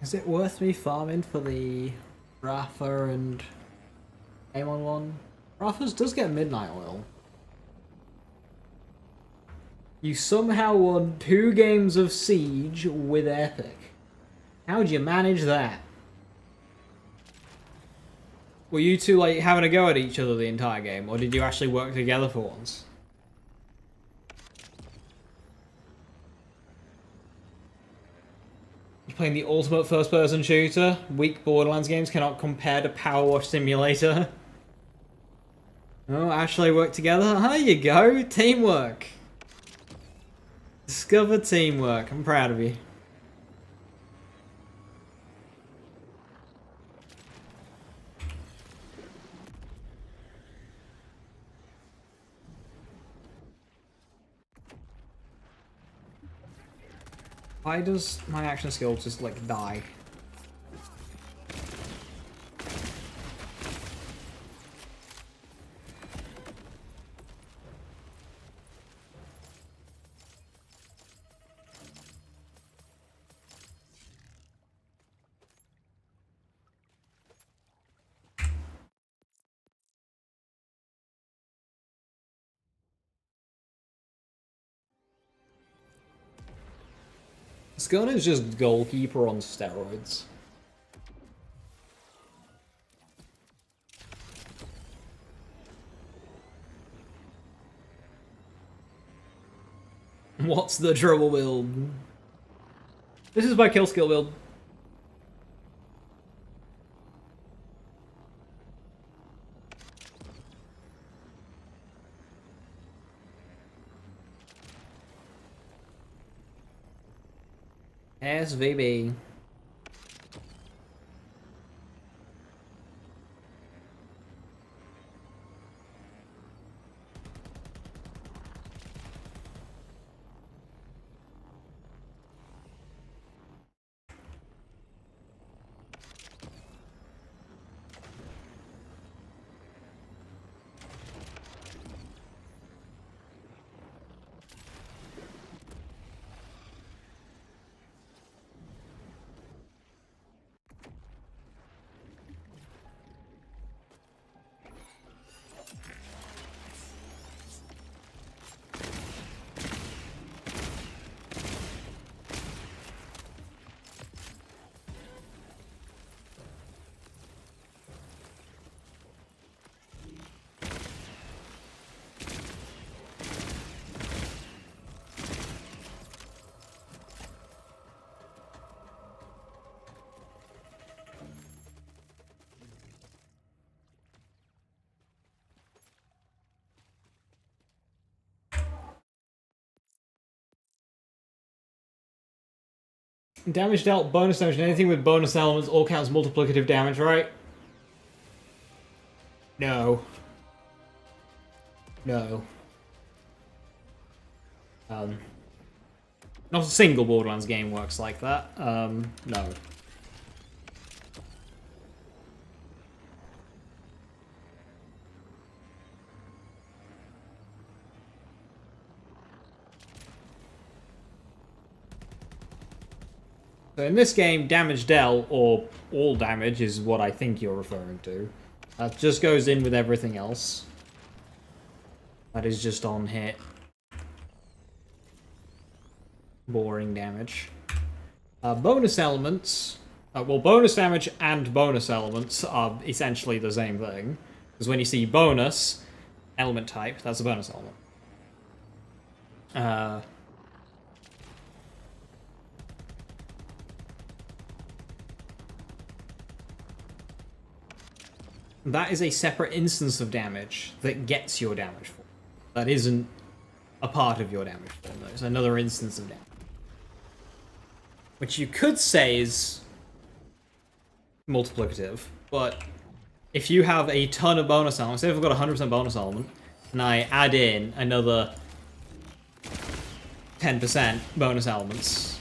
Is it worth me farming for the Rafa and Amon one? Rafa's does get midnight oil. You somehow won 2 games of Siege with Epic. How'd you manage that? Were you two like having a go at each other the entire game, or did you actually work together for once? You're playing the ultimate first-person shooter? Weak Borderlands games cannot compare to Power Wash Simulator. Oh, actually work together? There you go, teamwork. Discover teamwork. I'm proud of you. Why does my action skill just like die? This gun is just goalkeeper on steroids. What's the trouble build? This is my kill skill build. SVB. Damage dealt, bonus damage, and anything with bonus elements all counts multiplicative damage, right? No. No. Not a single Borderlands game works like that. No. So in this game, damage dealt, or all damage, is what I think you're referring to. That just goes in with everything else. That is just on hit. Boring damage. Bonus elements... well, bonus damage and bonus elements are essentially the same thing. Because when you see bonus, element type, that's a bonus element. That is a separate instance of damage that gets your damage form. That isn't a part of your damage form, though. It's another instance of damage. Which you could say is multiplicative, but if you have a ton of bonus elements, say if I've got a 100% bonus element, and I add in another 10% bonus elements,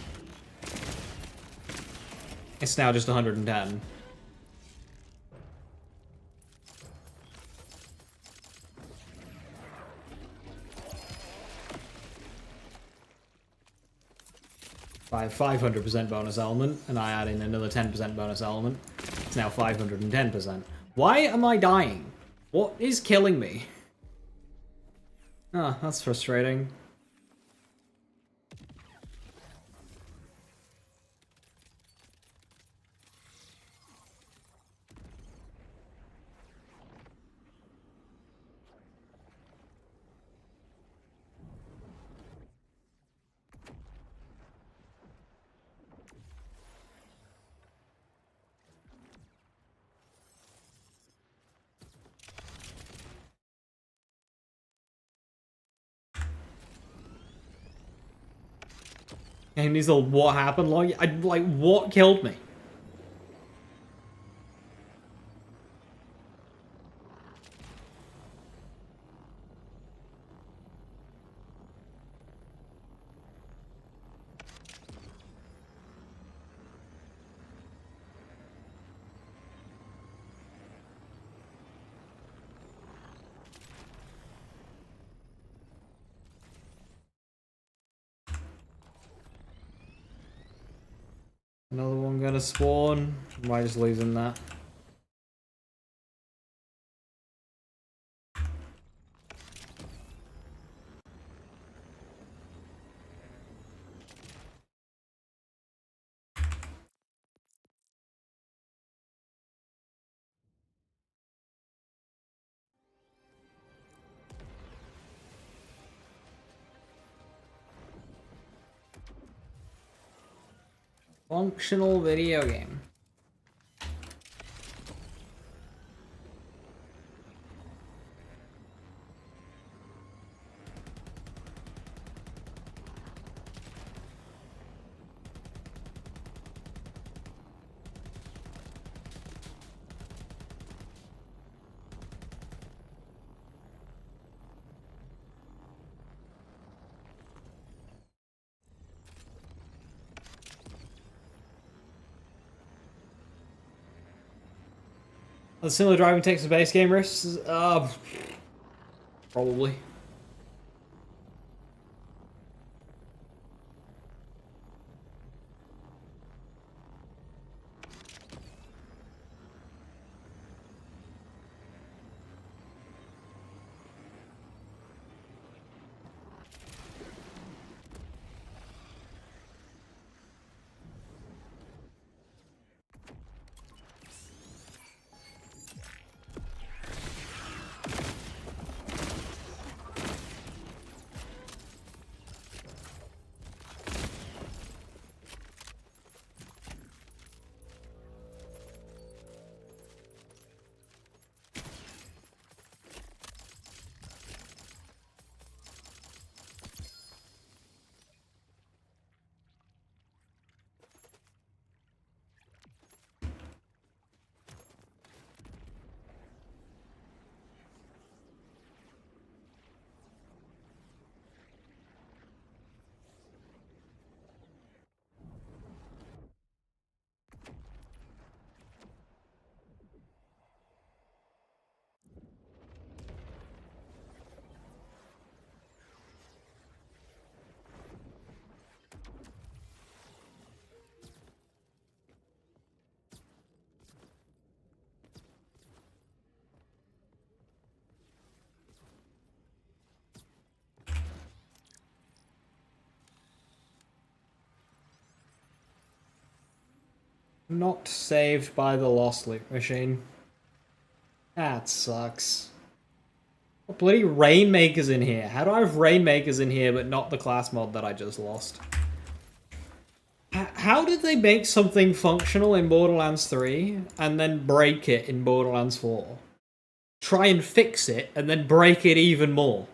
it's now just 110. I have 500% bonus element, and I add in another 10% bonus element. It's now 510%. Why am I dying? What is killing me? Ah, that's frustrating. And he's all, what happened? Like, what killed me? Another one gonna spawn. Am I just losing that? Functional video game. A similar driving takes the base game risks? Probably. Not saved by the lost loot machine. That sucks. What bloody Rainmaker's in here? How do I have Rainmakers in here but not the class mod that I just lost? How did they make something functional in Borderlands 3 and then break it in Borderlands 4? Try and fix it and then break it even more.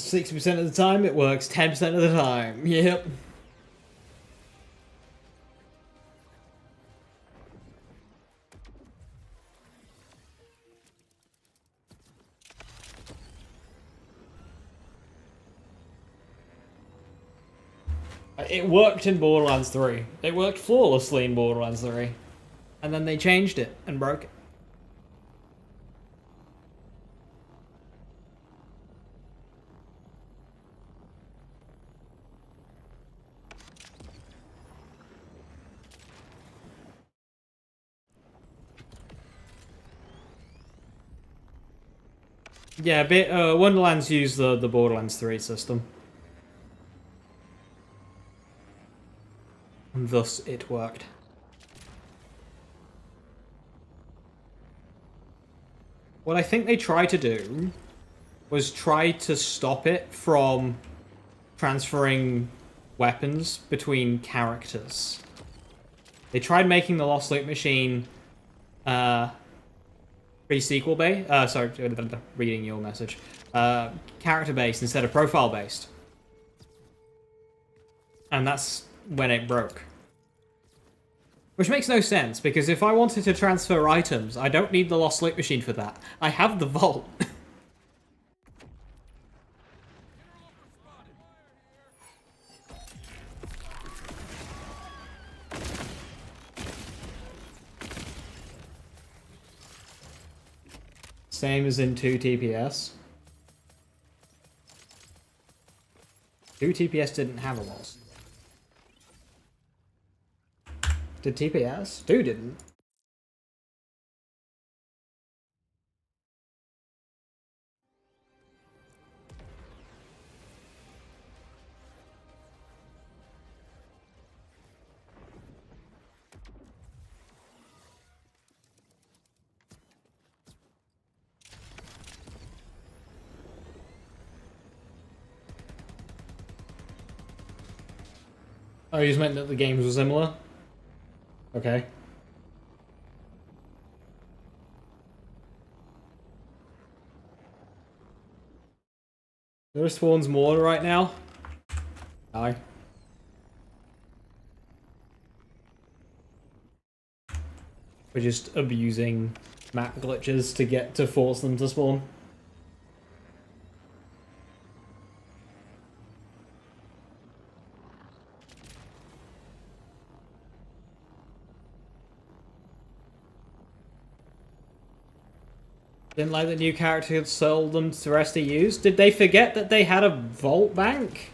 60% of the time it works, 10% of the time. Yep. It worked in Borderlands 3. It worked flawlessly in Borderlands 3. And then they changed it and broke it. Yeah, Wonderlands used the Borderlands 3 system. And thus it worked. What I think they tried to do was try to stop it from transferring weapons between characters. They tried making the Lost Loot Machine pre-sequel based. Sorry, reading your message. Character based instead of profile based. And that's when it broke. Which makes no sense, because if I wanted to transfer items, I don't need the Lost Loot Machine for that. I have the vault. Same as in 2 TPS. 2 TPS didn't have a loss. Did TPS? 2 didn't. Oh, you just meant that the games were similar? Okay. There spawns more right now. Aye. We're just abusing map glitches to get to force them to spawn. Didn't like the new character had sold them to the rest of use. Did they forget that they had a vault bank?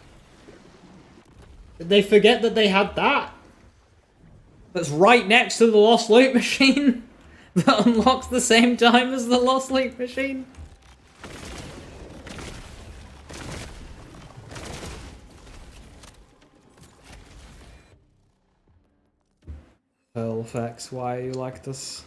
Did they forget that they had that? That's right next to the Lost Loot Machine? That unlocks the same time as the Lost Loot Machine? Pearl effects, why are you like this?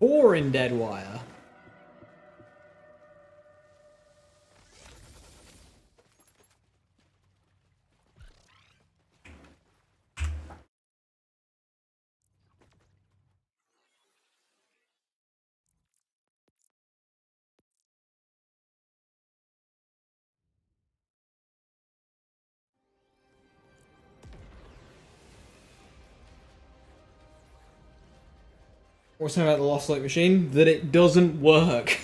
Or in Deadwire. What's about the Lost Loot Machine? That it doesn't work.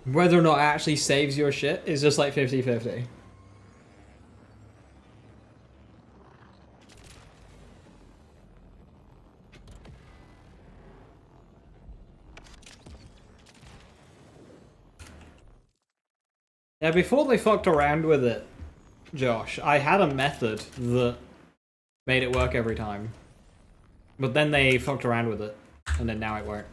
Whether or not it actually saves your shit is just like 50-50. Yeah, before they fucked around with it, Josh, I had a method that made it work every time. But then they fucked around with it, and then now it won't.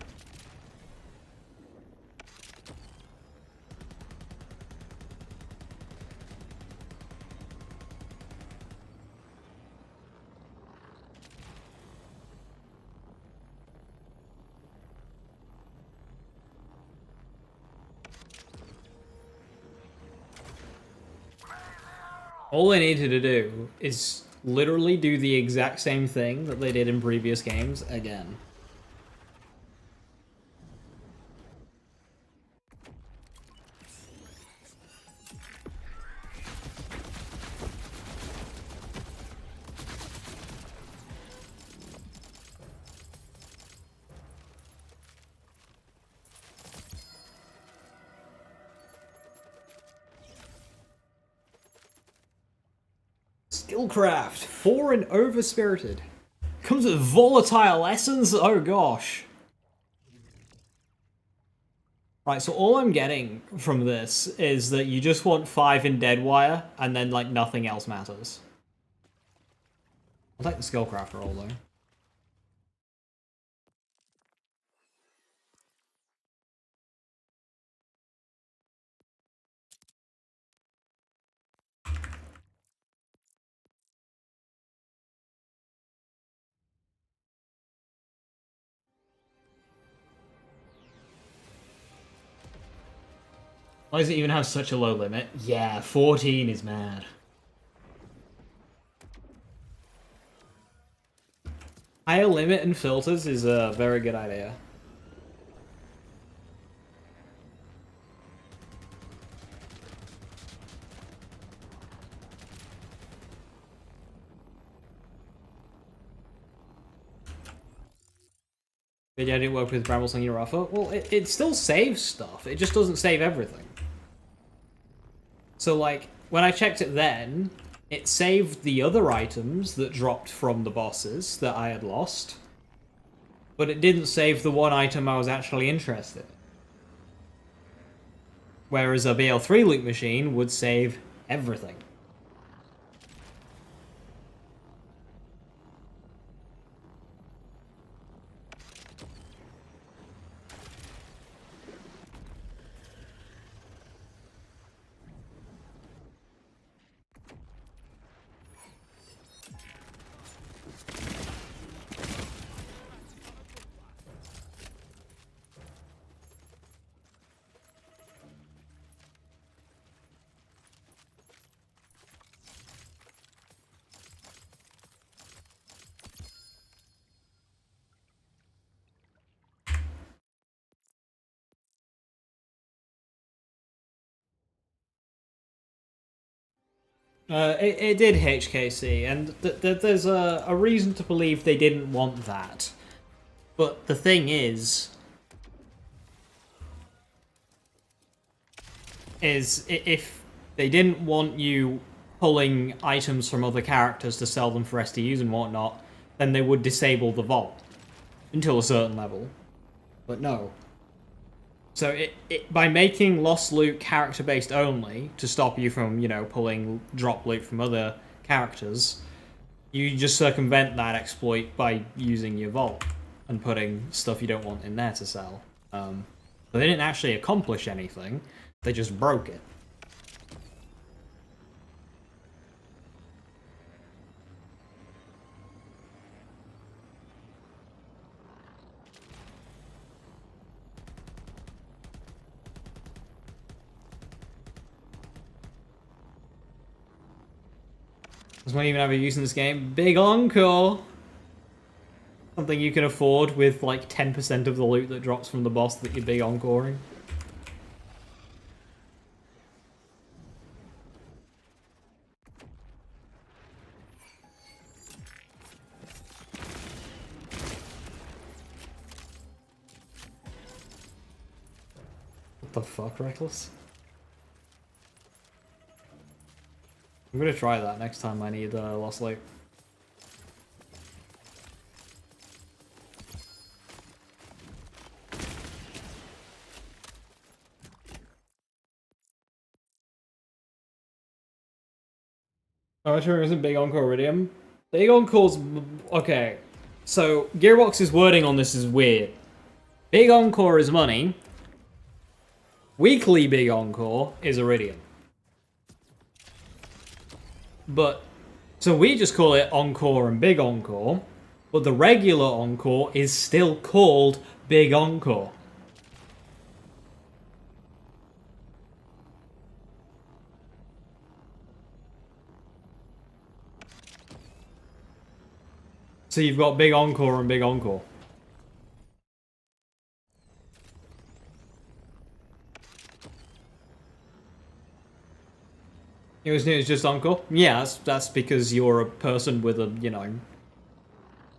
All they needed to do is literally do the exact same thing that they did in previous games again. Skillcraft, 4 and overspirited. Comes with volatile essence? Oh gosh. Right, so all I'm getting from this is that you just want 5 in Deadwire, and then, like, nothing else matters. I'll take the Skillcraft roll, though. Why does it even have such a low limit? Yeah, 14 is mad. Higher limit and filters is a very good idea. But yeah, I didn't work with Brambles on your offer. Well, it still saves stuff. It just doesn't save everything. So, like, when I checked it then, it saved the other items that dropped from the bosses that I had lost. But it didn't save the one item I was actually interested in. Whereas a BL3 loot machine would save everything. It did HKC, and there's a reason to believe they didn't want that. But the thing is if they didn't want you pulling items from other characters to sell them for SDUs and whatnot, then they would disable the vault until a certain level. But no. So by making lost loot character-based only, to stop you from, you know, pulling drop loot from other characters, you just circumvent that exploit by using your vault and putting stuff you don't want in there to sell. But they didn't actually accomplish anything, they just broke it. Does one even have a use in this game? Big Encore! Something you can afford with like 10% of the loot that drops from the boss that you're big encoring. What the fuck, Reckless? I'm gonna try that next time I need lost loot. Oh, sure isn't Big Encore Iridium. Big Encore's... Okay. So, Gearbox's wording on this is weird. Big Encore is money. Weekly Big Encore is Iridium. But, so we just call it Encore and Big Encore, but the regular Encore is still called Big Encore. So you've got Big Encore and Big Encore. It was just Encore? Yeah, that's because you're a person with a, you know,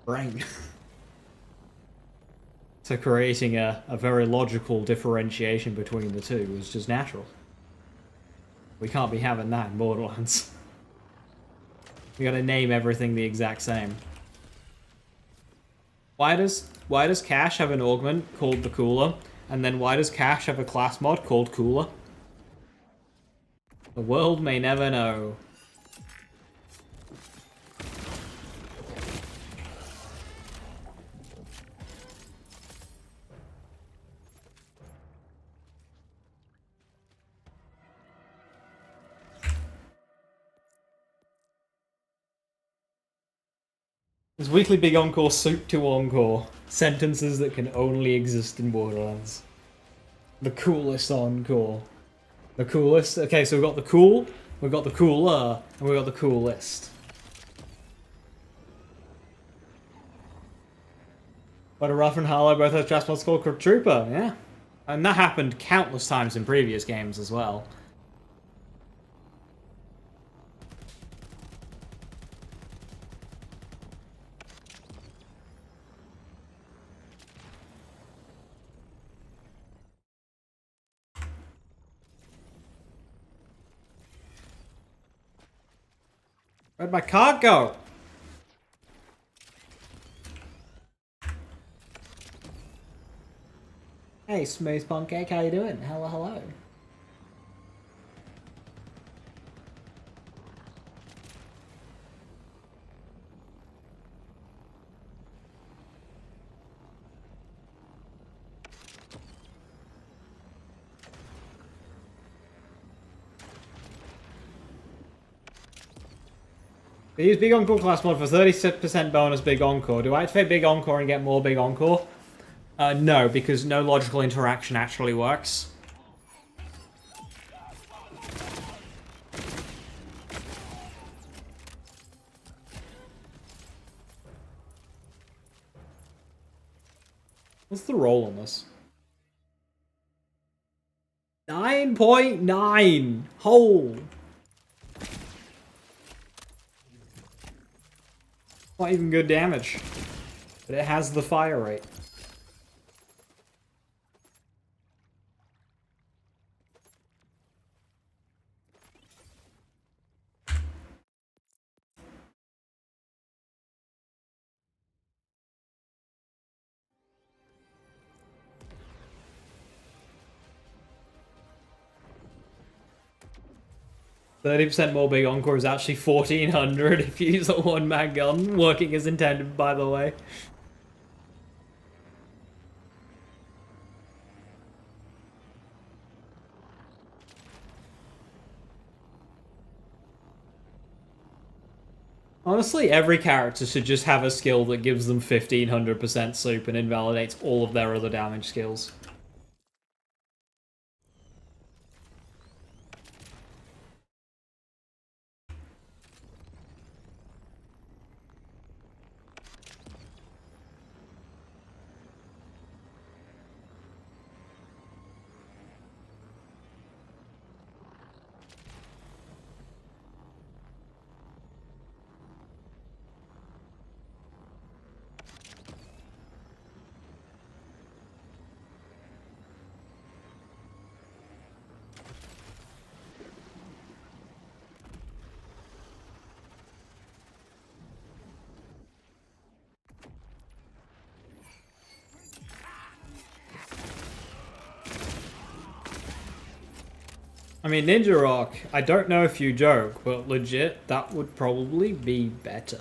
brain. So creating a very logical differentiation between the two was just natural. We can't be having that in Borderlands. We gotta name everything the exact same. Why does Cash have an augment called the Cooler? And then why does Cash have a class mod called Cooler? The world may never know. There's weekly Big Encore, soup to Encore. Sentences that can only exist in Borderlands. The coolest Encore. The coolest? Okay, so we've got the cool, we've got the cooler, and we've got the coolest. But a rough and hollow both have transport called Trooper, yeah. And that happened countless times in previous games as well. Where'd my card go? Hey, Smooth Pancake, how you doing? Hello, hello. They use Big Encore class mod for 30% bonus Big Encore. Do I activate Big Encore and get more Big Encore? No, because no logical interaction actually works. What's the roll on this? 9.9! Hole! Not even good damage. But it has the fire rate. %30 more Big Encore is actually 1400 if you use a one-man gun, working as intended, by the way. Honestly, every character should just have a skill that gives them 1500% soup and invalidates all of their other damage skills. I mean, Ninja Rock, I don't know if you joke, but legit, that would probably be better.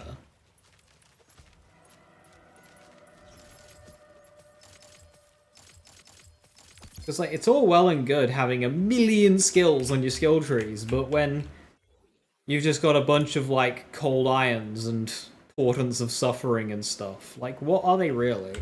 Because, like, it's all well and good having a million skills on your skill trees, but when you've just got a bunch of, like, cold irons and portents of suffering and stuff, like, what are they really?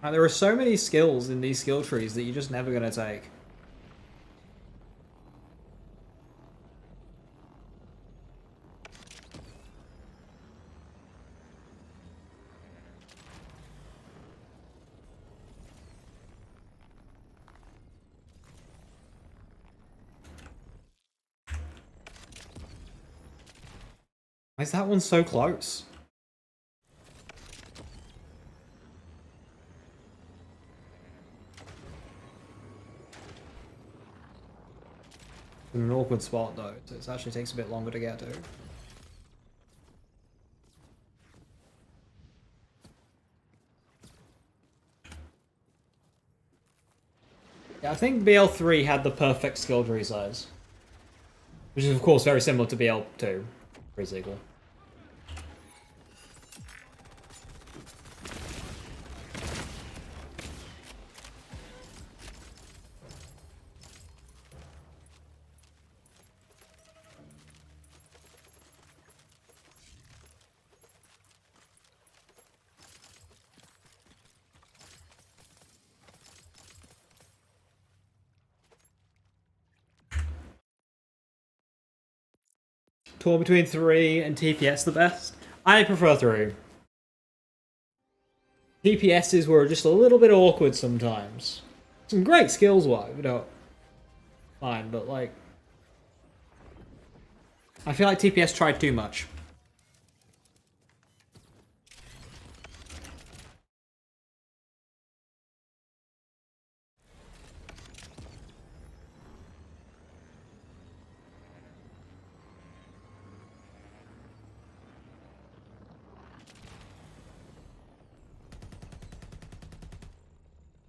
And there are so many skills in these skill trees that you're just never going to take. Why is that one so close? In an awkward spot though, so it actually takes a bit longer to get to. Yeah, I think BL3 had the perfect skill tree size. Which is of course very similar to BL2. Pretty equal. Torn between 3 and TPS the best? I prefer 3. TPSs were just a little bit awkward sometimes. Some great skills wise, you know. Fine, but like... I feel like TPS tried too much.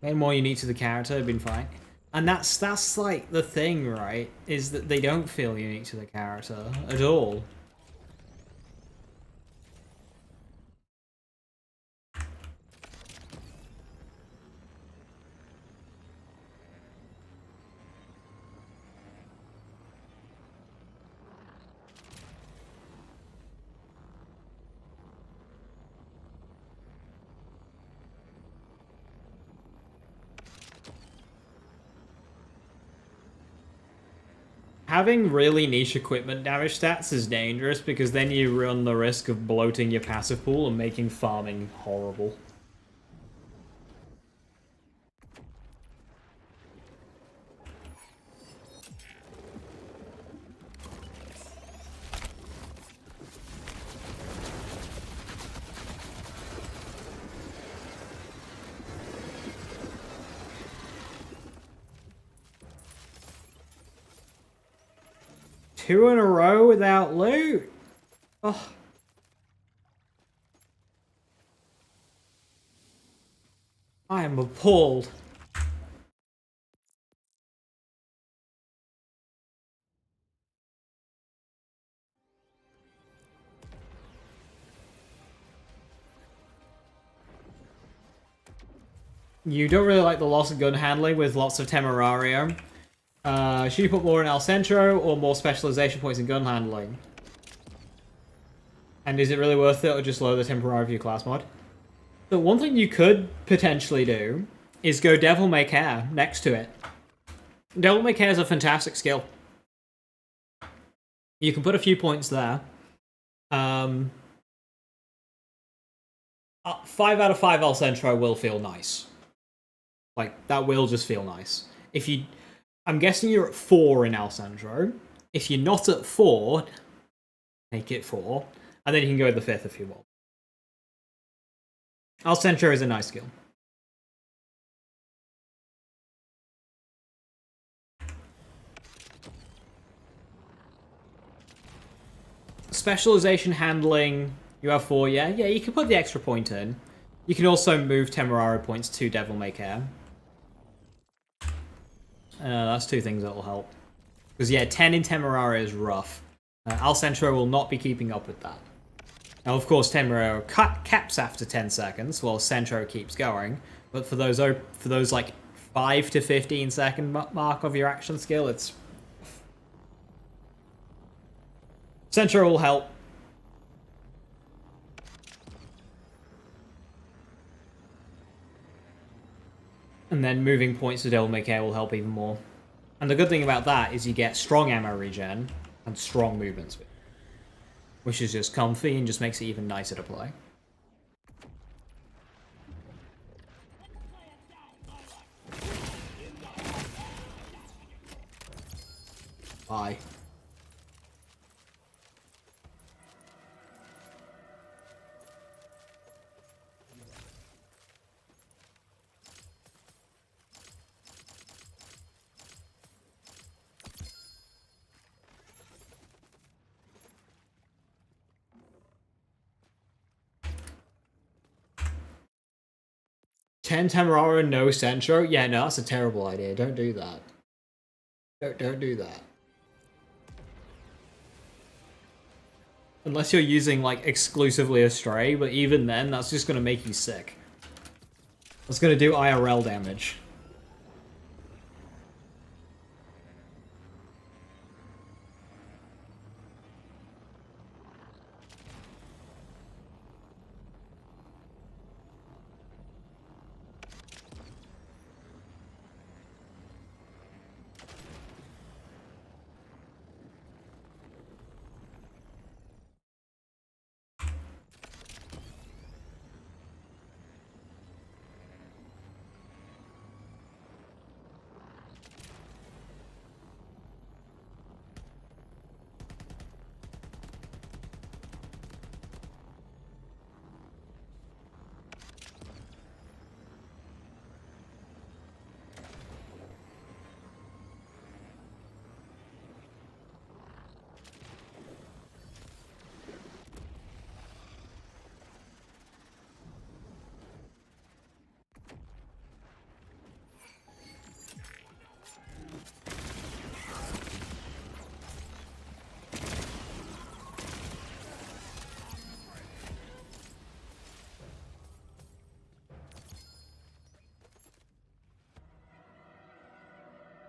Made more unique to the character, have been fine. And that's like the thing, right? Is that they don't feel unique to the character at all. Having really niche equipment damage stats is dangerous because then you run the risk of bloating your passive pool and making farming horrible. Two in a row without loot? Oh. I am appalled. You don't really like the loss of gun handling with lots of Temerario. Should you put more in El Centro or more specialization points in gun handling? And is it really worth it or just lower the Temerario for your class mod? So one thing you could potentially do is go Devil May Care next to it. Devil May Care is a fantastic skill. You can put a few points there. 5 out of 5 El Centro will feel nice. Like, that will just feel nice. If you... I'm guessing you're at 4 in El Centro. If you're not at 4, make it 4. And then you can go with the 5th if you want. El Centro is a nice skill. Specialization handling, you have 4, yeah? Yeah, you can put the extra point in. You can also move Temerario points to Devil May Care. That's 2 things that will help. Because yeah, 10 in Temerario is rough. El Centro will not be keeping up with that. Now, of course, Temerario caps after 10 seconds, while Centro keeps going. But for those like 5 to 15 second mark of your action skill, it's... Centro will help. And then moving points to Devil May Care will help even more. And the good thing about that is you get strong ammo regen and strong movement speed. Which is just comfy and just makes it even nicer to play. Bye. Ten Tamarara and no Centro? Yeah, no, that's a terrible idea. Don't do that. Don't do that. Unless you're using, like, exclusively a Stray, but even then, that's just gonna make you sick. That's gonna do IRL damage.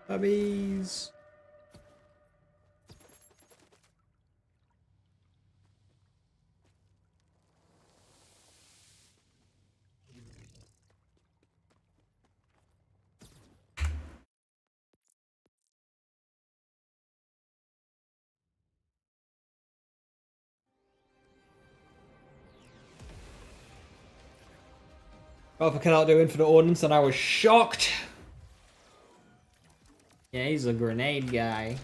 Puppies. Oh, if I cannot do Infinite Ordnance, then I was shocked. Yeah, he's a grenade guy.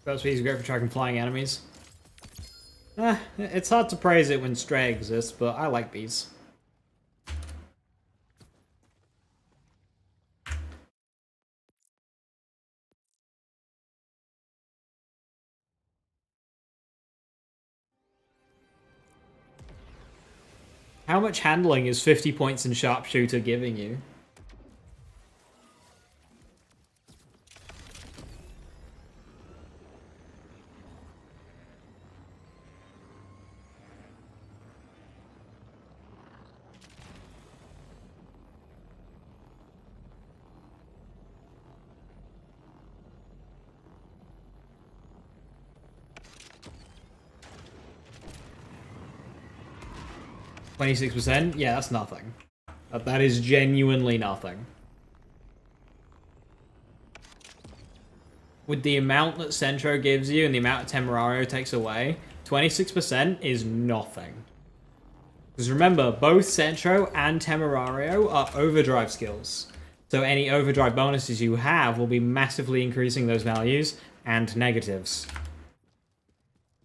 That's why he's great for tracking flying enemies. It's hard to praise it when Stray exists, but I like these. How much handling is 50 points in Sharpshooter giving you? %? Yeah, that's nothing. That is genuinely nothing. with the amount that Centro gives you and the amount Temerario takes away, 26% is nothing. Because remember, both Centro and Temerario are overdrive skills. So any overdrive bonuses you have will be massively increasing those values and negatives.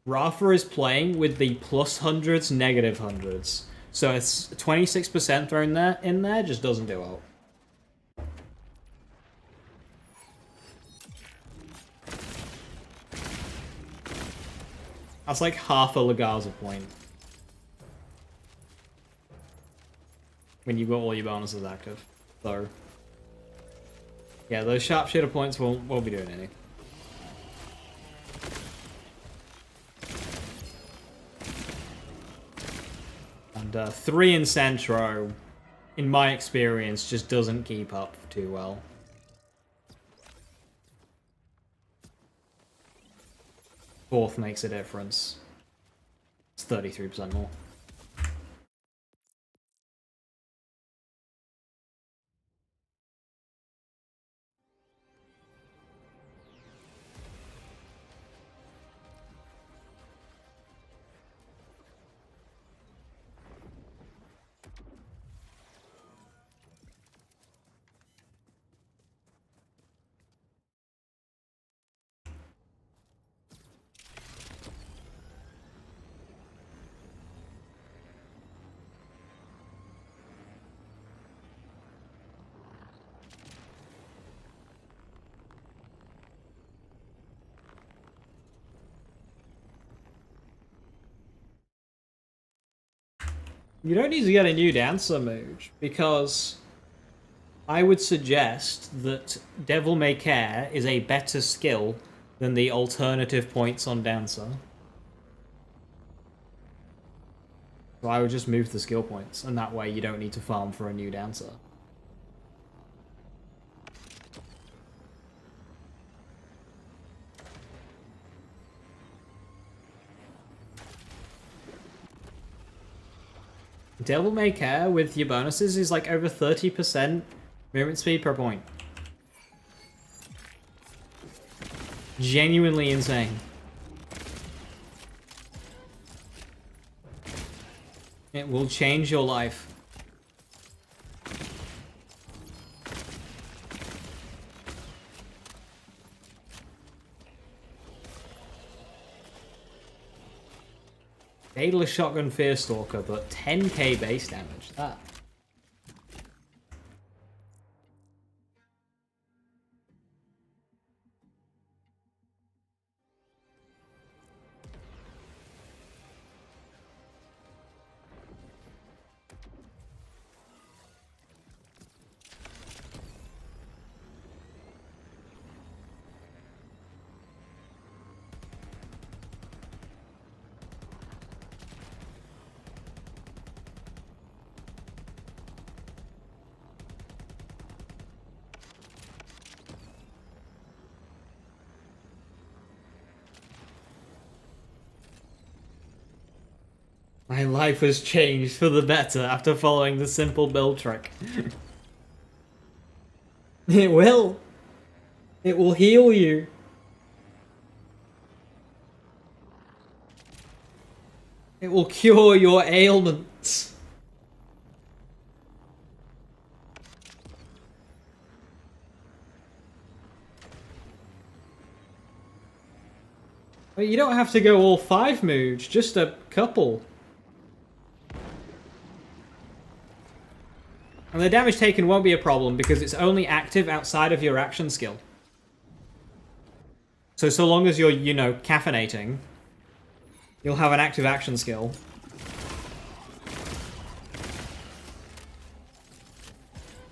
Rafa is playing with the plus hundreds, negative hundreds. So it's 26% thrown in there just doesn't do well. That's like half a Legaza point. When you've got all your bonuses active. So yeah, those sharpshooter points won't be doing anything. And 3 in Centro, in my experience, just doesn't keep up too well. Fourth makes a difference. It's 33% more. You don't need to get a new dancer mode, because I would suggest that Devil May Care is a better skill than the alternative points on dancer. So I would just move the skill points, and that way you don't need to farm for a new dancer. Devil May Care with your bonuses is like over 30% movement speed per point. Genuinely insane. It will change your life. Daedalus Shotgun Fearstalker, but 10k base damage. That. My life has changed for the better after following the simple build trick. It will. It will heal you. It will cure your ailments. Well, you don't have to go all 5 moods, just a couple. And the damage taken won't be a problem because it's only active outside of your action skill. So long as you're, you know, caffeinating, you'll have an active action skill.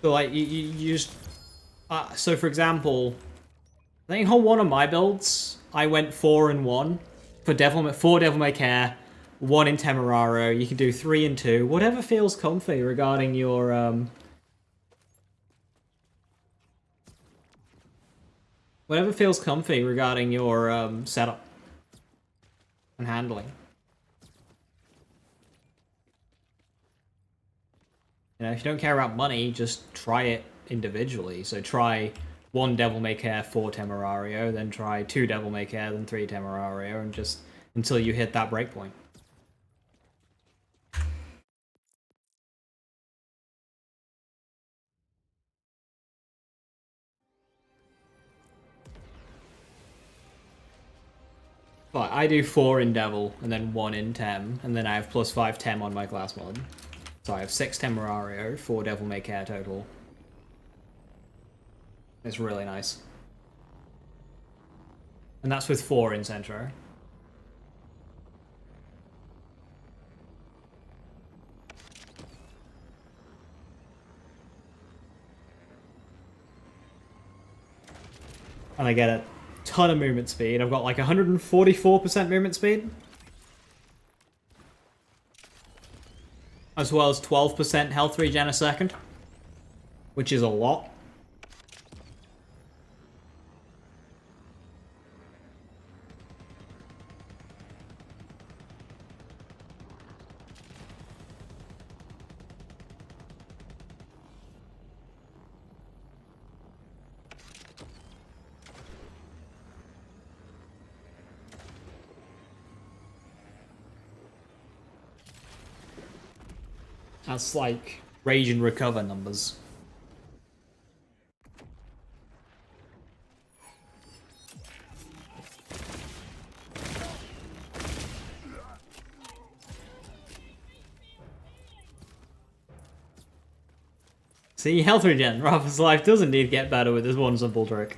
So like, you just... so for example, I think on one of my builds, I went 4 and 1 for 4 Devil May Care, 1 in Temerario. You can do 3 and 2, whatever feels comfy regarding your whatever feels comfy regarding your setup and handling. You know, if you don't care about money, just try it individually. So try 1 Devil May Care, 4 Temerario, then try 2 Devil May Care, then 3 Temerario, and just until you hit that breakpoint. But I do 4 in Devil, and then 1 in Tem, and then I have +5 Tem on my class mod. So I have 6 Temerario, 4 Devil May Care total. It's really nice. And that's with 4 in Centro. And I get a ton of movement speed. I've got like 144% movement speed. As well as 12% health regen a second. Which is a lot. That's like rage and recover numbers. See, health regen. Rafa's life does indeed get better with this one simple trick.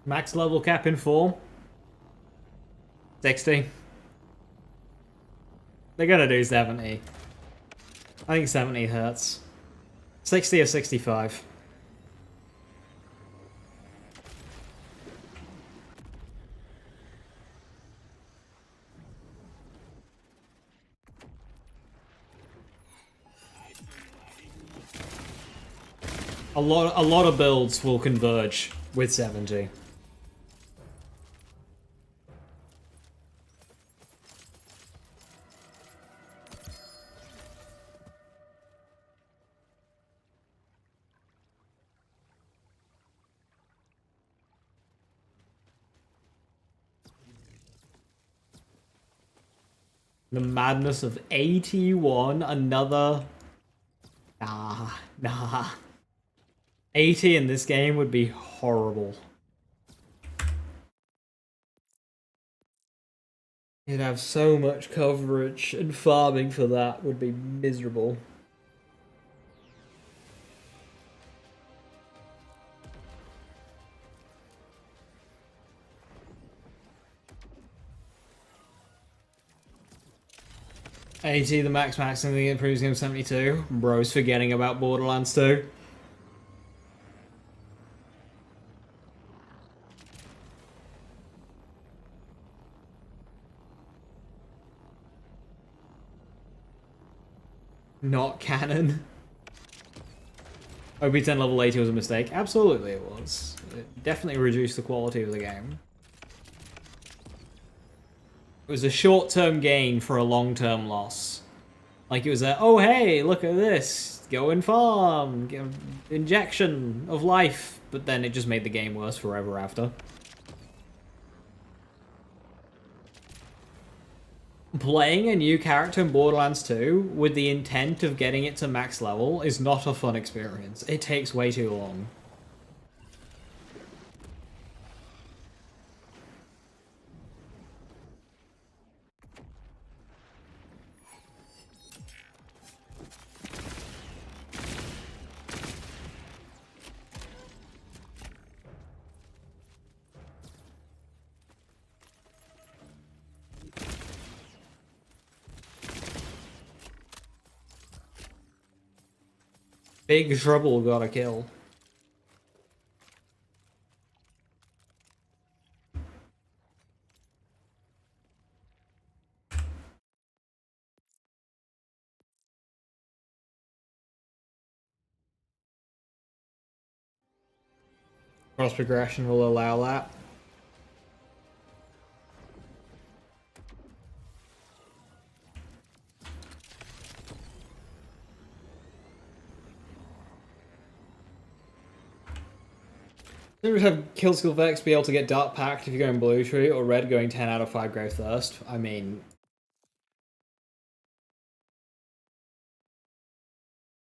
Max level cap in 4. 60. They're gonna do 70. I think 70 hurts. 60 or 65. A lot of builds will converge with 70. The madness of 81, another... Nah. 80 in this game would be horrible. You'd have so much coverage, and farming for that would be miserable. The max and the improves game 72. Bro's forgetting about Borderlands 2. Not canon. OB10 level 80 was a mistake. Absolutely it was. It definitely reduced the quality of the game. It was a short-term gain for a long-term loss. Like it was a, oh hey, look at this, go and farm, injection of life, but then it just made the game worse forever after. Playing a new character in Borderlands 2 with the intent of getting it to max level is not a fun experience. It takes way too long. Big trouble got a kill. Cross progression will allow that. You would have kill skill Vex be able to get Dark Pact if you're going Blue Tree, or Red going 10 out of 5 Grave Thirst. I mean...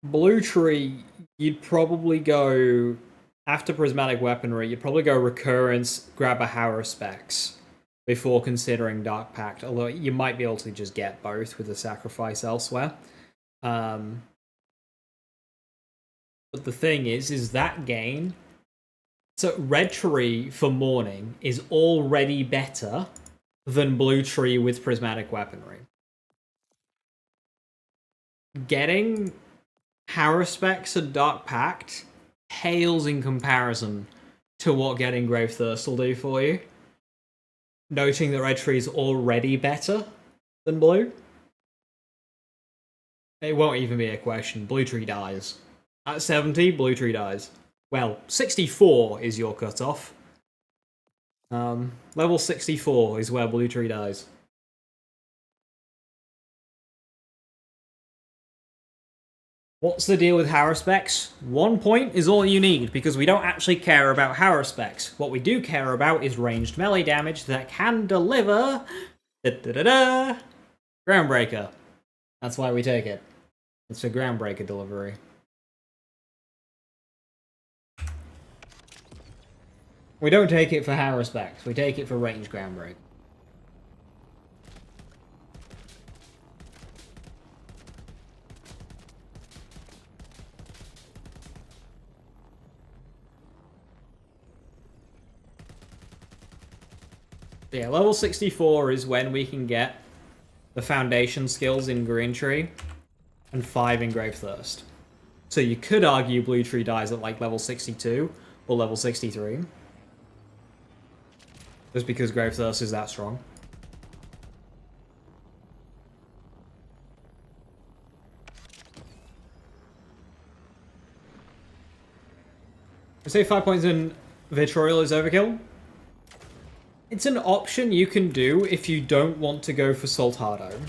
Blue Tree, you'd probably go... After Prismatic Weaponry, you'd probably go Recurrence, grab a Howrah Specs before considering Dark Pact, although you might be able to just get both with a sacrifice elsewhere. But the thing is that gain... So Red Tree for Morning is already better than Blue Tree with Prismatic Weaponry. Getting Howrah Specs and Dark Pact pales in comparison to what getting Grave Thirst will do for you. Noting that Red Tree is already better than Blue. It won't even be a question. Blue Tree dies. At 70, Blue Tree dies. Well, 64 is your cutoff. Level 64 is where Blue Tree dies. What's the deal with Howrah Specs? 1 point is all you need, because we don't actually care about Howrah Specs. What we do care about is ranged melee damage that can deliver... Groundbreaker. That's why we take it. It's a Groundbreaker delivery. We don't take it for Howrah Specs, we take it for ranged Groundbreaker. Yeah, level 64 is when we can get the foundation skills in Green Tree and 5 in Grave Thirst. So you could argue Blue Tree dies at like level 62 or level 63. Just because Grave Thirst is that strong. I say 5 points in Vitriol is overkill. It's an option you can do if you don't want to go for Soltado.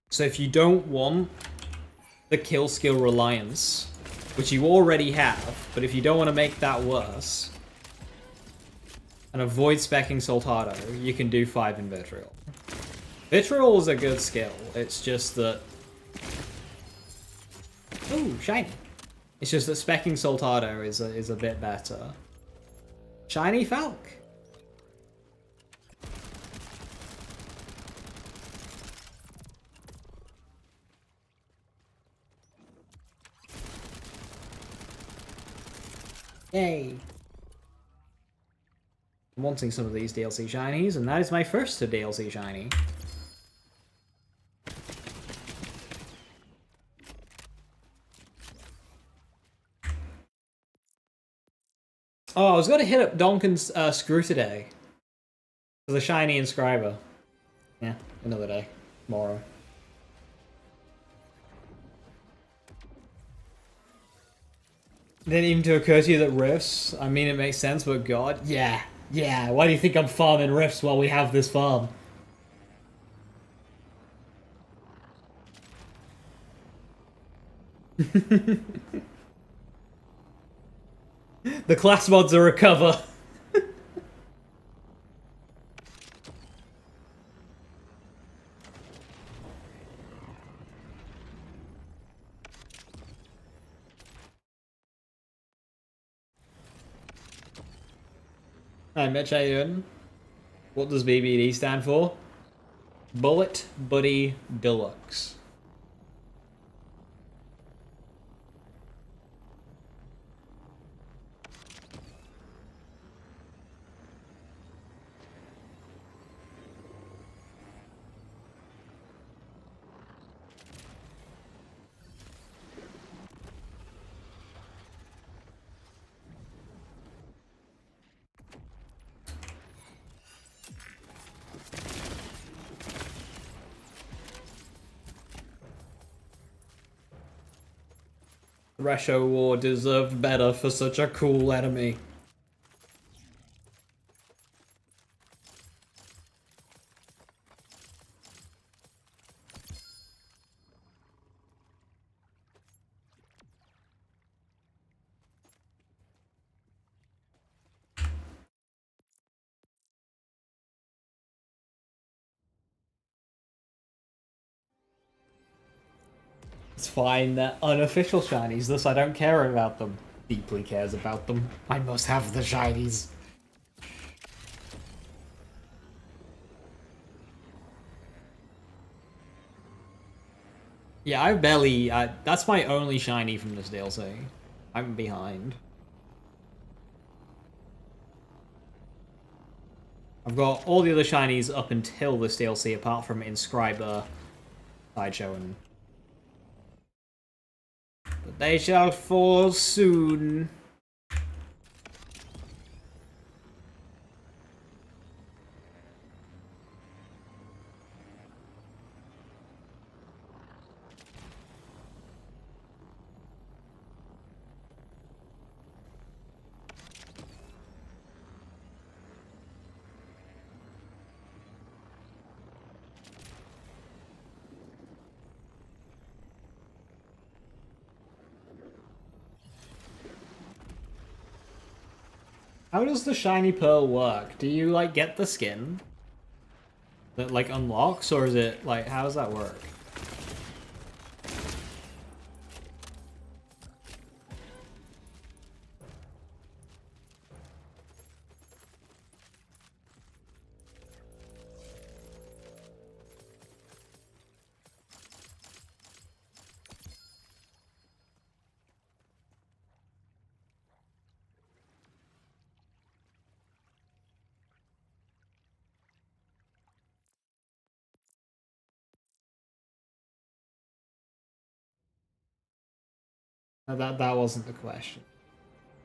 So if you don't want the kill skill reliance, which you already have, but if you don't want to make that worse, and avoid specking Soltado, you can do 5 in Vitriol. Vitriol is a good skill, it's just that... Ooh, shiny! It's just that specking Soltado is a bit better. Shiny Falk! Yay! I'm wanting some of these DLC shinies, and that is my first DLC shiny. Oh, I was going to hit up Donkin's Screw today. For the shiny inscriber. Yeah, another day. Tomorrow. Didn't even occur to you that rifts, I mean it makes sense, but god, yeah, why do you think I'm farming rifts while we have this farm? The class mods are a cover. Hi Mitch, how you doing? What does BBD stand for? Bullet Buddy Deluxe. Resho War deserved better for such a cool enemy. It's fine, they're unofficial shinies, thus I don't care about them. Deeply cares about them. I must have the shinies. Yeah, I barely... that's my only shiny from this DLC. I'm behind. I've got all the other shinies up until this DLC, apart from Inscriber, Sideshow, and... But they shall fall soon. How does the shiny pearl work? Do you, like, get the skin that, like, unlocks, or is it, like, how does that work? No, that wasn't the question.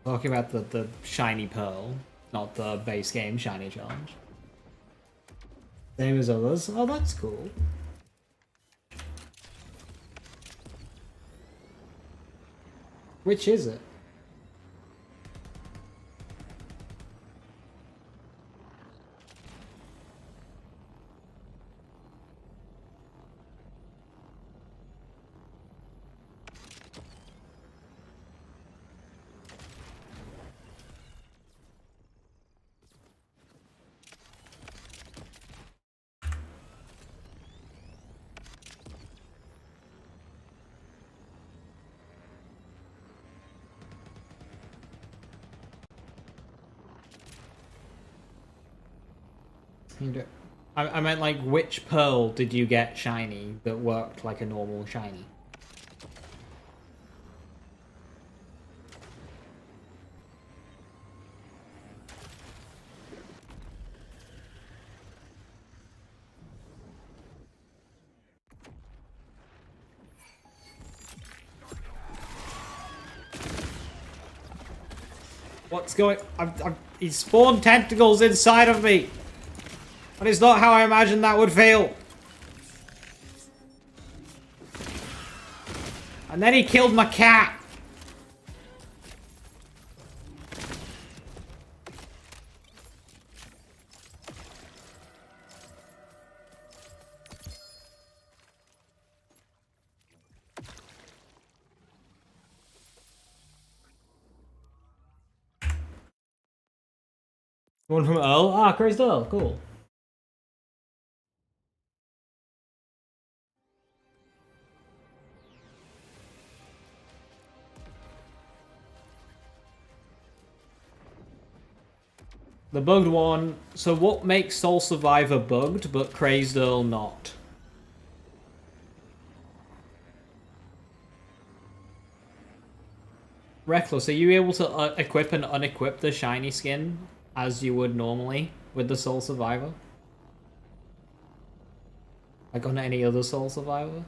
Talking about the shiny pearl, not the base game shiny challenge. Same as others. Oh, that's cool. Which is it? I meant, like, which pearl did you get shiny that worked like a normal shiny? What's going... he spawned tentacles inside of me! But it's not how I imagined that would feel! And then he killed my cat! One from Earl? Ah, Crazed Earl, cool. The bugged one. So what makes Soul Survivor bugged, but Crazed Earl not? Reckless, are you able to equip and unequip the shiny skin as you would normally with the Soul Survivor? Like on any other Soul Survivor?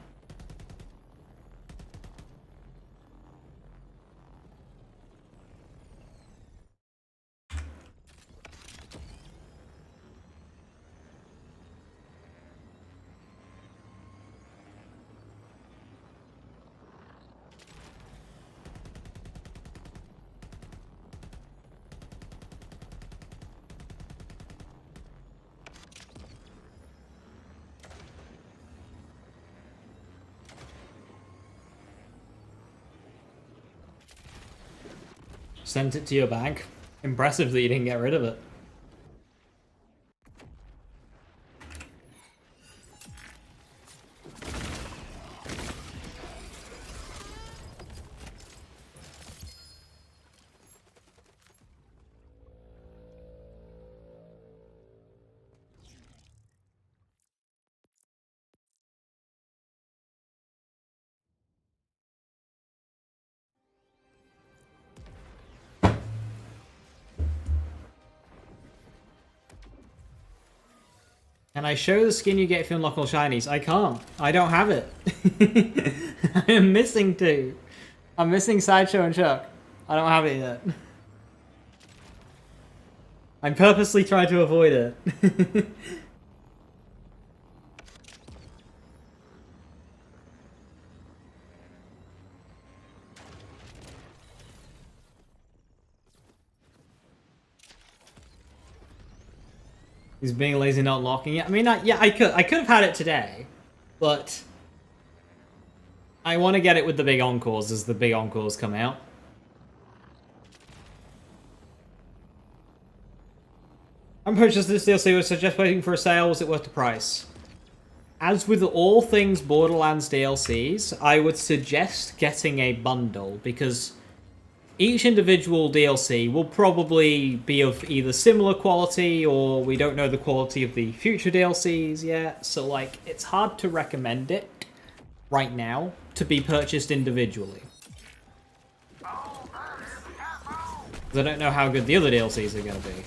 Sent it to your bank. Impressive that you didn't get rid of it. Can I show the skin you get if you unlock all shinies? I can't. I don't have it. I am missing two. I'm missing Sideshow and Chuck. I don't have it yet. I'm purposely trying to avoid it. He's being lazy not locking it. I mean, yeah, I could have had it today, but I want to get it with the big encores as the big encores come out. I'm purchasing this DLC. Would suggest waiting for a sale. Was it worth the price? As with all things Borderlands DLCs, I would suggest getting a bundle because each individual DLC will probably be of either similar quality or we don't know the quality of the future DLCs yet. So, like, it's hard to recommend it right now to be purchased individually. Because I don't know how good the other DLCs are going to be.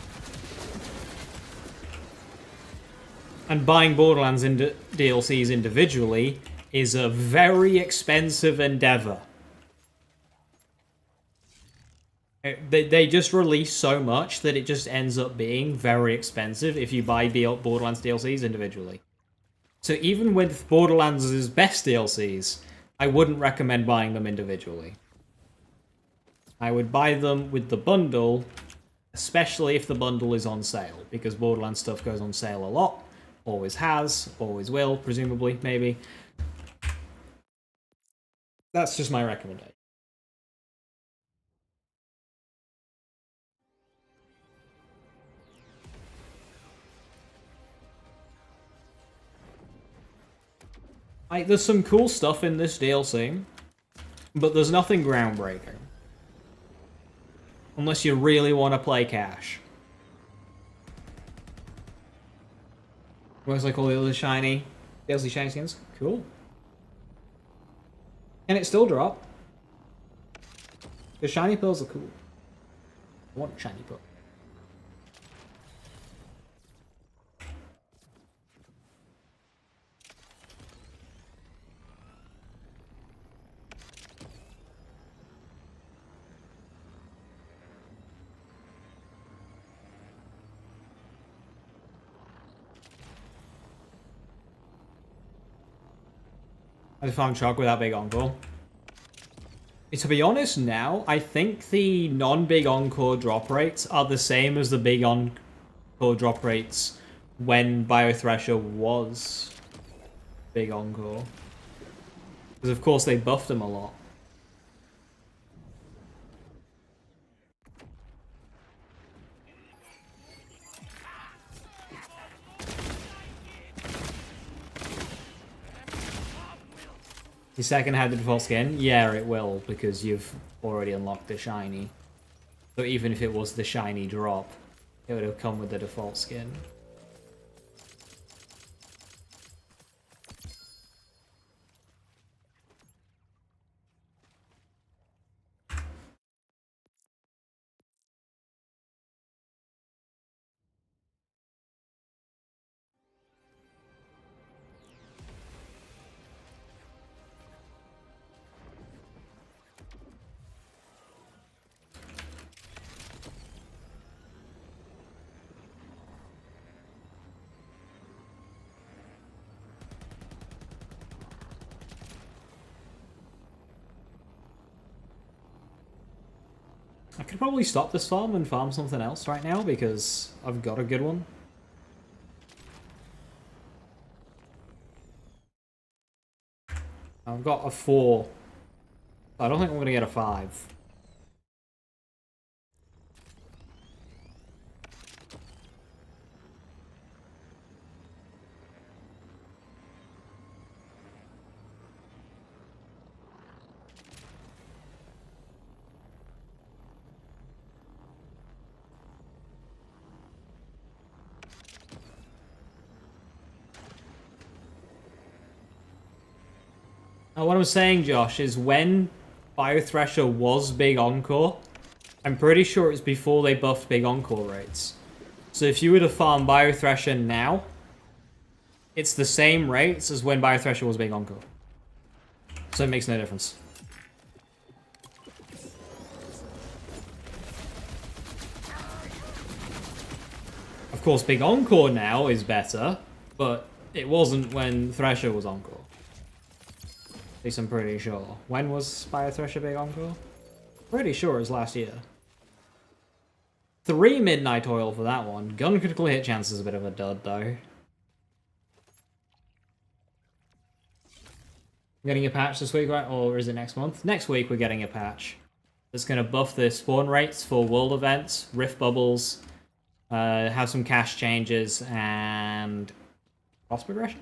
And buying Borderlands DLCs individually is a very expensive endeavor. They just release so much that it just ends up being very expensive if you buy Borderlands DLCs individually. So even with Borderlands' best DLCs, I wouldn't recommend buying them individually. I would buy them with the bundle, especially if the bundle is on sale, because Borderlands stuff goes on sale a lot. Always has, always will, presumably, maybe. That's just my recommendation. Like, there's some cool stuff in this DLC, but there's nothing groundbreaking. Unless you really want to play cash. Looks like all the other shiny DLC shiny skins. Cool. Can it still drop? The shiny pearls are cool. I want shiny pearl. I just found Chalk without Big Encore. To be honest now, I think the non-Big Encore drop rates are the same as the Big Encore drop rates when Biothresher was Big Encore. Because of course they buffed them a lot. Your second had the default skin? Yeah, it will, because you've already unlocked the shiny. So even if it was the shiny drop, it would have come with the default skin. I could probably stop this farm and farm something else right now because I've got a good one. I've got a 4. I don't think I'm going to get a 5. What I'm saying, Josh, is when Biothresher was Big Encore, I'm pretty sure it's before they buffed Big Encore rates. So if you were to farm Biothresher now, it's the same rates as when Biothresher was Big Encore. So it makes no difference. Of course, Big Encore now is better, but it wasn't when Thresher was Encore. At least I'm pretty sure. When was Biothresher Big Encore? Pretty sure it was last year. 3 Midnight Oil for that one. Gun critical hit chance is a bit of a dud, though. Getting a patch this week, right? Or is it next month? Next week we're getting a patch. That's going to buff the spawn rates for world events, rift bubbles, have some cash changes, and boss progression.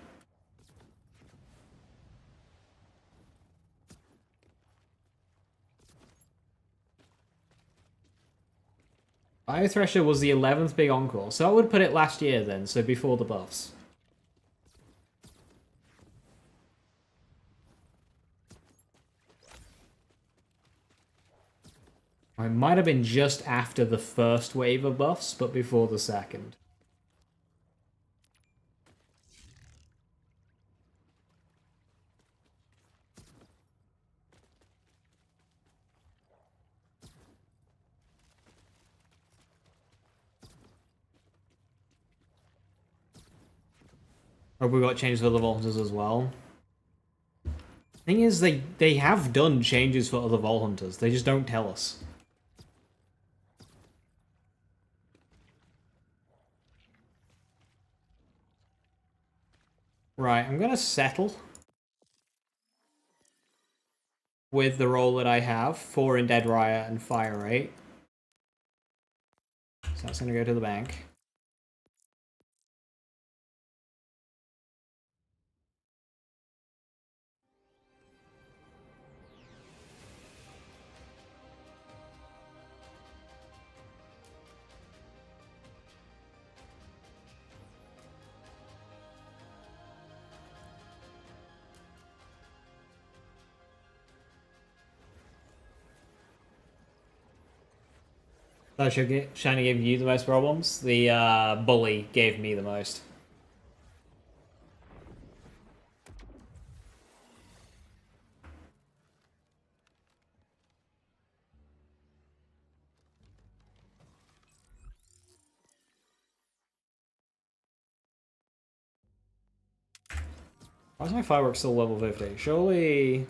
Biothresher was the 11th Big Encore, so I would put it last year then, so before the buffs. It might have been just after the first wave of buffs, but before the second. Or we got changes for the Vault Hunters as well. Thing is, they have done changes for other Vault Hunters. They just don't tell us. Right, I'm gonna settle with the role that I have, 4 in Dead Riot and Fire Rate. So that's gonna go to the bank. So Shiny gave you the most problems. The bully gave me the most. Why is my fireworks still level 50? Surely...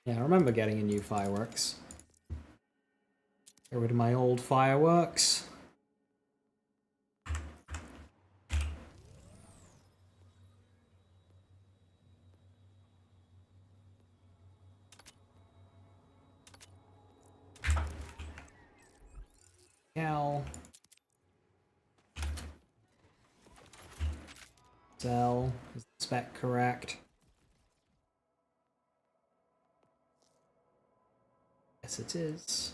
Yeah, I remember getting a new fireworks. Get rid of my old fireworks. Cal. Sell. Is the spec correct? Yes, it is.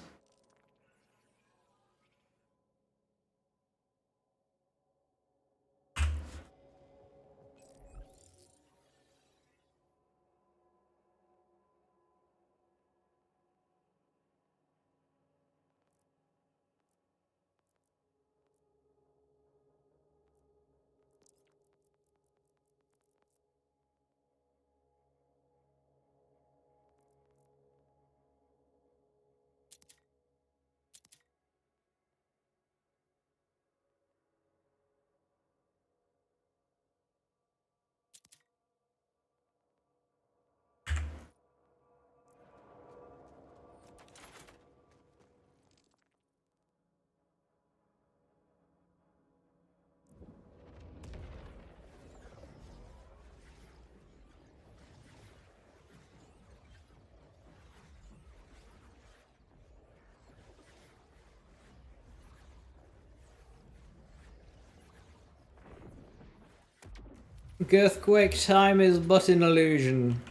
Earthquake time is but an illusion.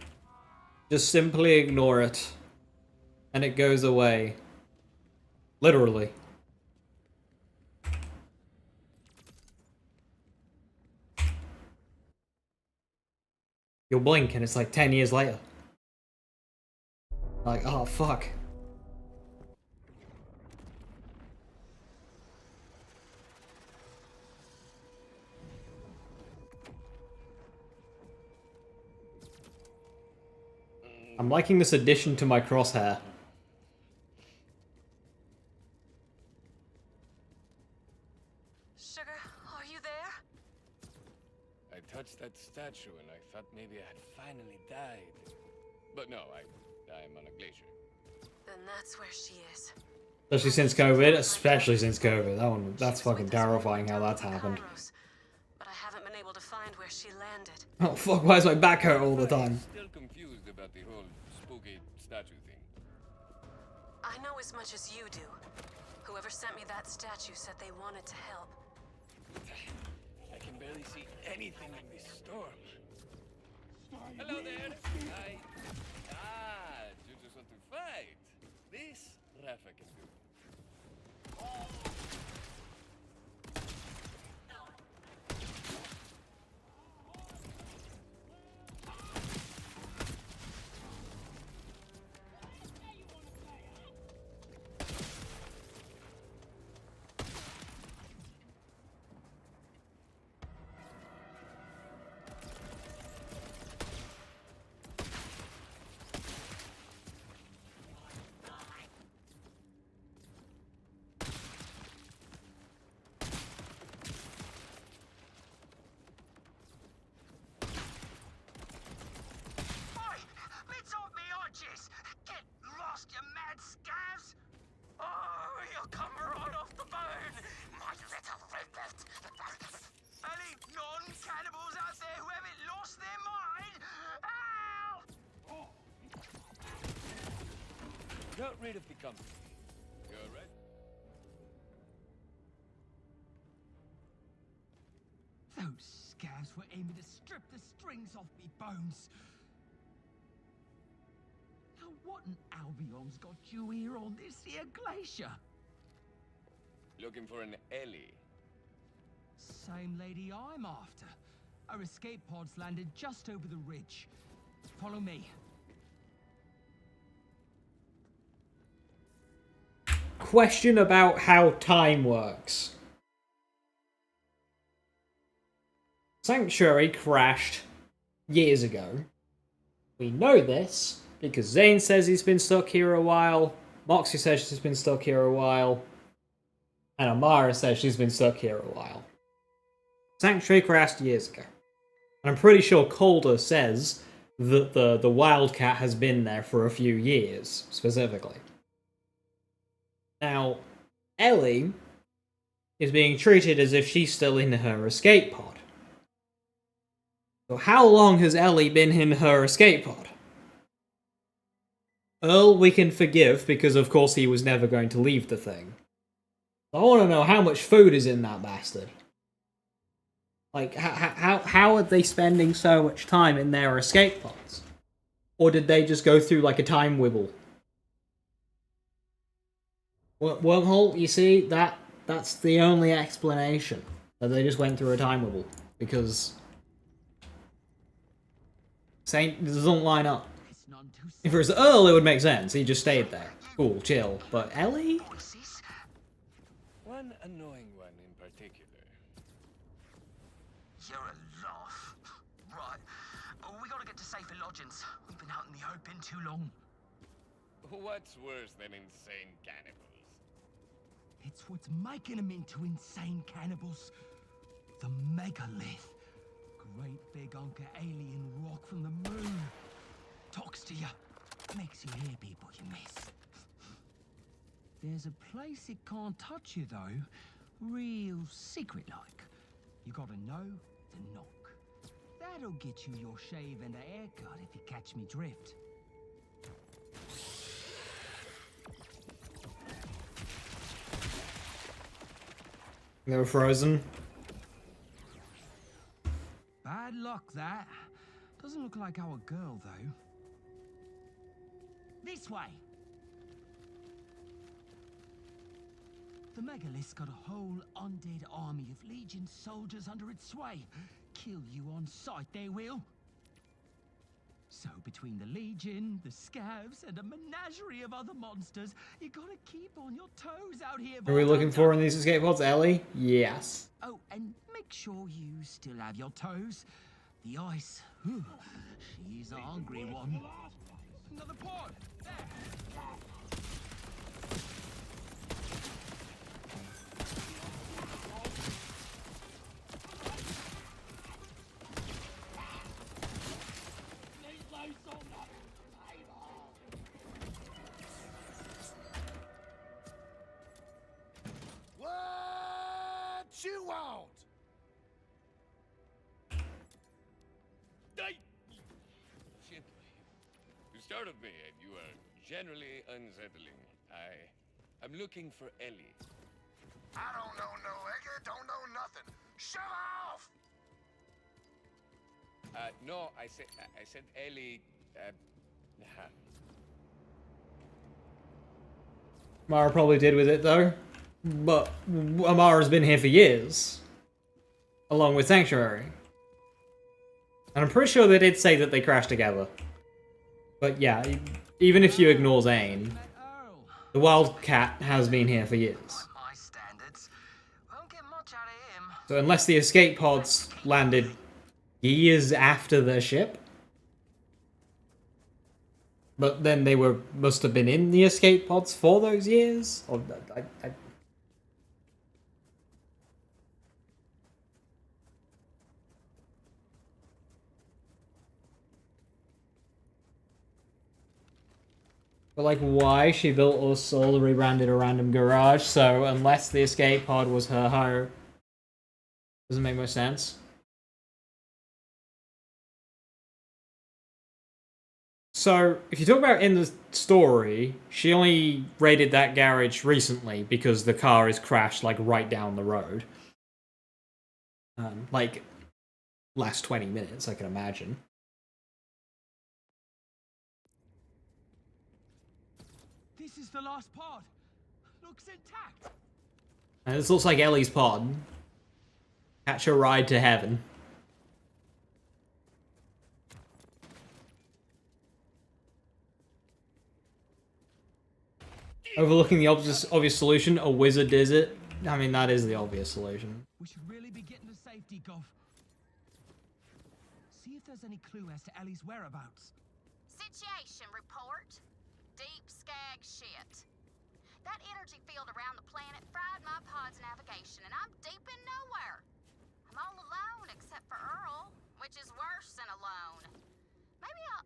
Just simply ignore it. And it goes away. Literally. You'll blink and it's like 10 years later. Like, oh fuck. I'm liking this addition to my crosshair. Sugar, are you there? I touched that statue and I thought maybe I had finally died. But no, I'm on a glacier. Then that's where she is. Especially since COVID. Especially since COVID. That's fucking terrifying how that's happened. But I haven't been able to find where she landed. Oh fuck, why is my back hurt all the time? Still confused about the whole spooky statue thing. I know as much as you do. Whoever sent me that statue said they wanted to help. I can barely see anything in this storm. Hello there. Hi. Ah, you just want to fight. This Rafa can do. Got rid of the company. You alright? Those scavs were aiming to strip the strings off me bones. Now what in Albion's got you here on this here glacier? Looking for an Ellie. Same lady I'm after. Our escape pods landed just over the ridge. Follow me. Question about how time works. Sanctuary crashed years ago. We know this because Zane says he's been stuck here a while, Moxie says she's been stuck here a while, and Amara says she's been stuck here a while. Sanctuary crashed years ago. And I'm pretty sure Calder says that the Wildcat has been there for a few years, specifically. Now, Ellie is being treated as if she's still in her escape pod. So how long has Ellie been in her escape pod? Earl we can forgive, because of course he was never going to leave the thing. I want to know how much food is in that bastard. Like, how are they spending so much time in their escape pods? Or did they just go through like a time wibble? Wormhole, you see, that's the only explanation. That they just went through a time wibble. Because Saint doesn't line up. If it was Earl, it would make sense. He just stayed there. Cool, chill. But Ellie? One annoying one in particular. You're a laugh. Right. Oh, we gotta get to safer lodgings. We've been out in the open too long. What's worse than insane cannibals? It's what's making them into insane cannibals. The megalith. Great big hunk of alien rock from the moon. Talks to you. Makes you hear people you miss. There's a place it can't touch you, though. Real secret-like. You gotta know to knock. That'll get you your shave and a haircut if you catch me drift. They were frozen. Bad luck, that. Doesn't look like our girl, though. This way! The megalith's got a whole undead army of Legion soldiers under its sway. Kill you on sight, they will. So between the Legion, the Scavs, and a menagerie of other monsters, you gotta keep on your toes out here. Are we looking for in these escape pods, Ellie? Yes. Oh, and make sure you still have your toes. The ice, whew, she's a hungry one. Another pod! There! What you want? Shit. You startled me, and you are generally unsettling. I'm looking for Ellie. I don't know no Edgar, don't know nothing. Shut off! No, I said Ellie. Mara probably did with it, though. But Amara's been here for years. Along with Sanctuary. And I'm pretty sure they did say that they crashed together. But yeah, even if you ignore Zane, the Wildcat has been here for years. My standards. Won't get much out of him. So unless the escape pods landed years after their ship, but then they must have been in the escape pods for those years? Or, But like, why she built us all rebranded a random garage, so unless the escape pod was her home, doesn't make much sense. So, if you talk about in the story, she only raided that garage recently because the car is crashed, like, right down the road. Like, last 20 minutes, I can imagine. This is the last pod. Looks intact. And this looks like Ellie's pod. Catch a ride to heaven. Overlooking the obvious solution, a wizard does it. I mean, that is the obvious solution. We should really be getting to safety, Gov. See if there's any clue as to Ellie's whereabouts. Situation report. Deep skag shit. That energy field around the planet fried my pod's navigation, and I'm deep in nowhere. I'm all alone except for Earl, which is worse than alone. Maybe I'll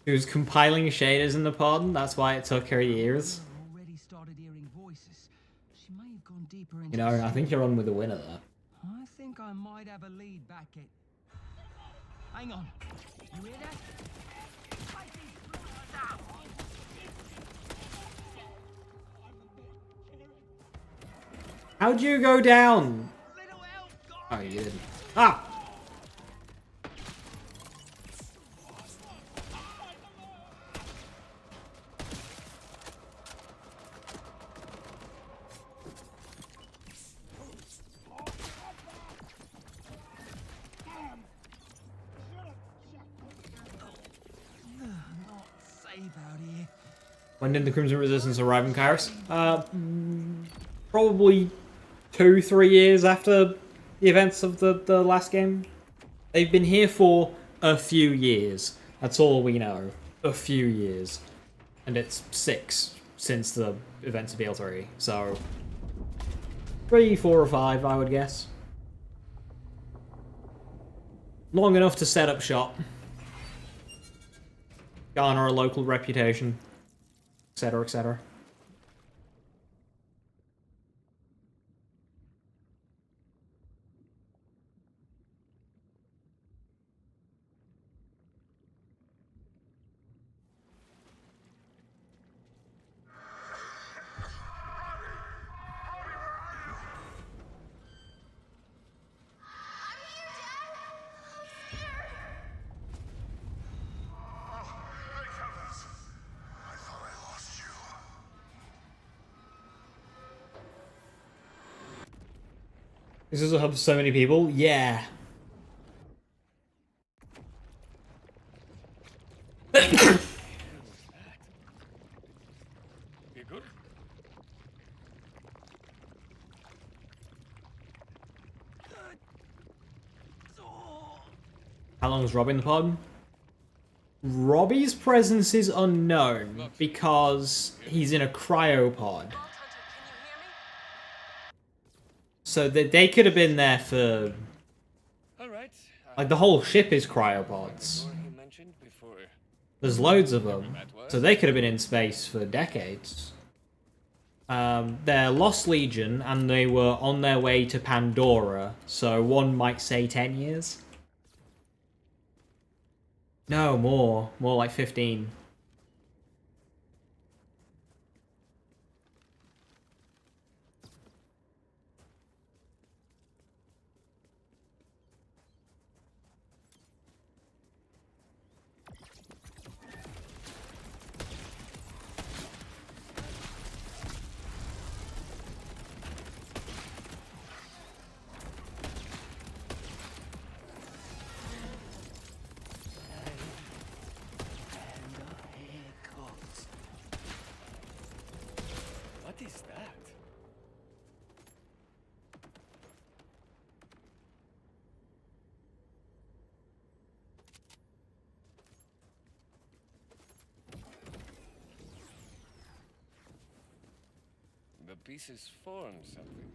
She was compiling shaders in the pod. That's why it took her years. Already started hearing voices. She may have gone deeper into You know, I think you're on with the winner there. I think I might have a lead back at. Hang on. You hear that? How'd you go down? Oh, you didn't. Ah! Not safe out here. When did the Crimson Resistance arrive in Kairos? Probably 2-3 years after the events of the last game. They've been here for a few years. That's all we know. A few years. And it's 6 since the events of BL3. So 3, 4, or 5, I would guess. Long enough to set up shop. Garner a local reputation. Etc, etc. This is a hub for so many people? Yeah. You good? How long is Robbie in the pod? Robbie's presence is unknown because he's in a cryopod. So they could have been there for... Like, the whole ship is cryopods. There's loads of them. So they could have been in space for decades. They're Lost Legion, and they were on their way to Pandora. So one might say 10 years. No, more. More like 15. What is that? The pieces form something.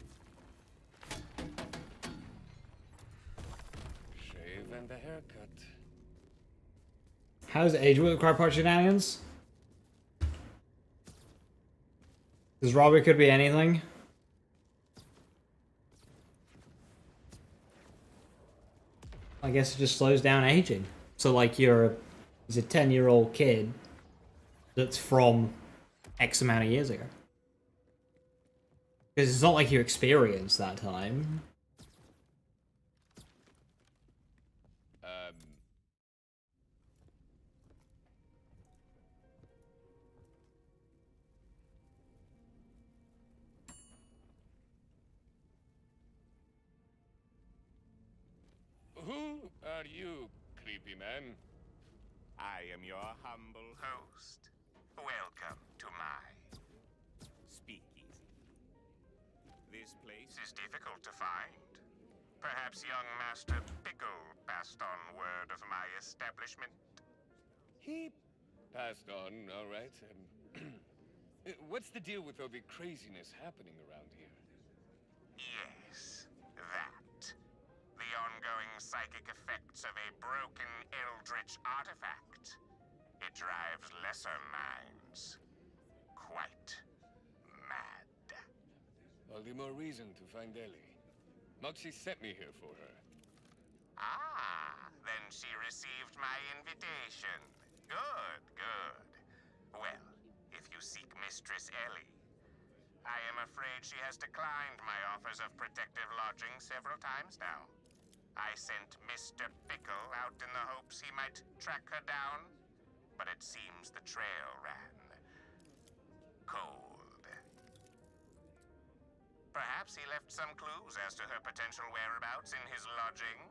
Shave and a haircut. How does it age with cryopod shenanigans? Because Robbie could be anything. I guess it just slows down aging. So like he's a 10-year-old kid that's from X amount of years ago. Because it's not like you experienced that time. Who are you, creepy man? I am your humble host. Welcome to my Speakeasy. This place is difficult to find. Perhaps young Master Pickle passed on word of my establishment. He passed on, all right. What's the deal with all the craziness happening around here? Yes, that. The ongoing psychic effects of a broken eldritch artifact. It drives lesser minds quite mad. All the more reason to find Ellie. Moxie sent me here for her. Ah, then she received my invitation. Good, good. Well, if you seek Mistress Ellie, I am afraid she has declined my offers of protective lodging several times now. I sent Mr. Pickle out in the hopes he might track her down, but it seems the trail ran cold. Perhaps he left some clues as to her potential whereabouts in his lodging.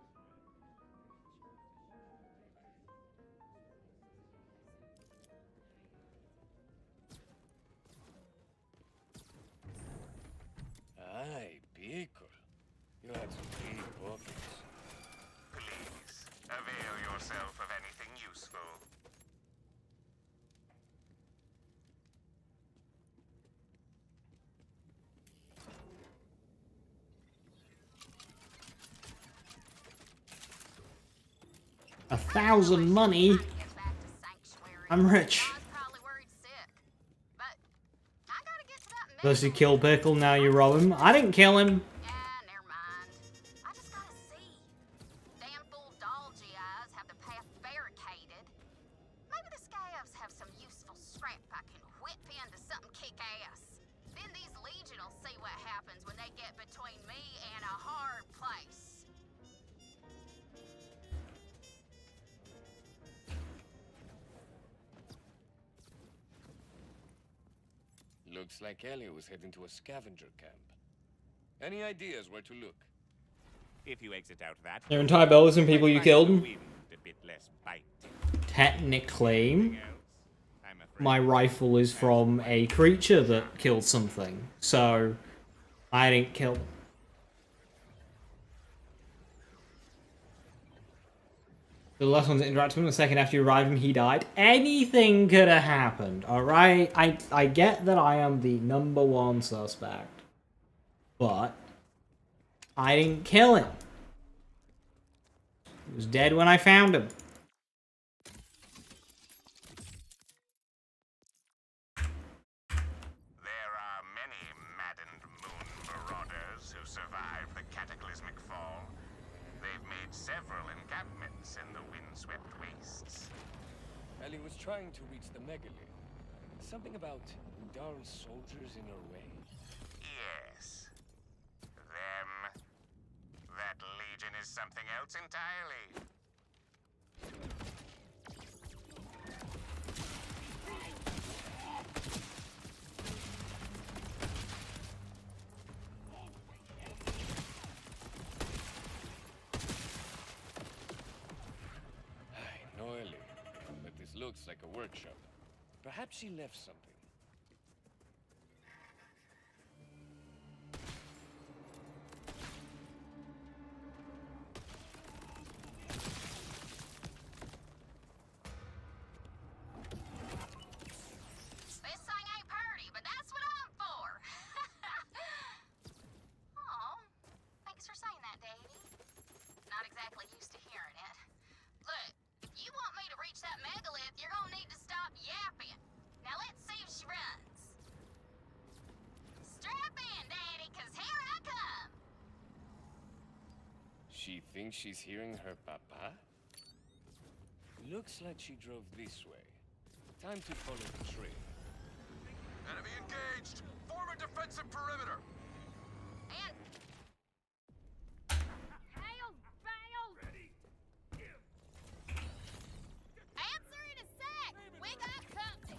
Aye, Pickle. You had some big pockets. Please, avail yourself of anything useful. $1,000 money? I'm rich. First you kill Pickle, now you rob him. I didn't kill him. Yeah, never mind. I just gotta see. Damn fool doll GIs have the path barricaded. Maybe the scavs have some useful scrap I can whip into something kick-ass. Then these Legion will see what happens when they get between me and a hard place. Looks like Ellie was heading to a scavenger camp. Any ideas where to look? If you exit out that, Your entire bill is in people you killed. wind a bit less bite. Technically, my rifle is from a creature that killed something, so I didn't kill them. The last one's interacted with him. The second after you arrived him, he died. Anything could have happened, alright? I get that I am the #1 suspect. But I didn't kill him. He was dead when I found him. There are many maddened moon marauders who survive the cataclysmic fall. They've made several encampments in the windswept wastes. Ellie was trying to reach the megalith. Something about darn soldiers in her way. Yes. Them. That Legion is something else entirely. I know Ellie, but this looks like a workshop. Perhaps she left something. This thing ain't pretty, but that's what I'm for. Aw, thanks for saying that, Daddy. Not exactly used to hearing it. Look, if you want me to reach that megalith, you're gonna need to stop yapping. Now let's see if she runs. Strap in, Daddy, 'cause here I come. She thinks she's hearing her papa? Looks like she drove this way. Time to follow the trail. Enemy engaged! Form a defensive perimeter! And Hail, bail! answer in a sec. We got company.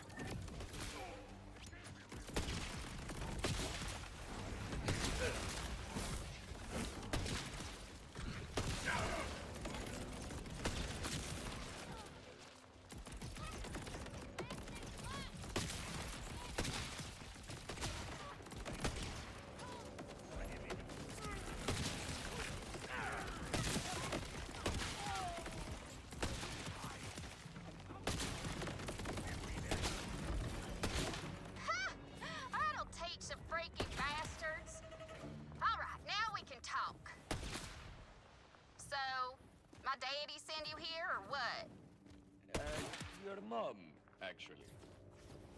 mom, actually.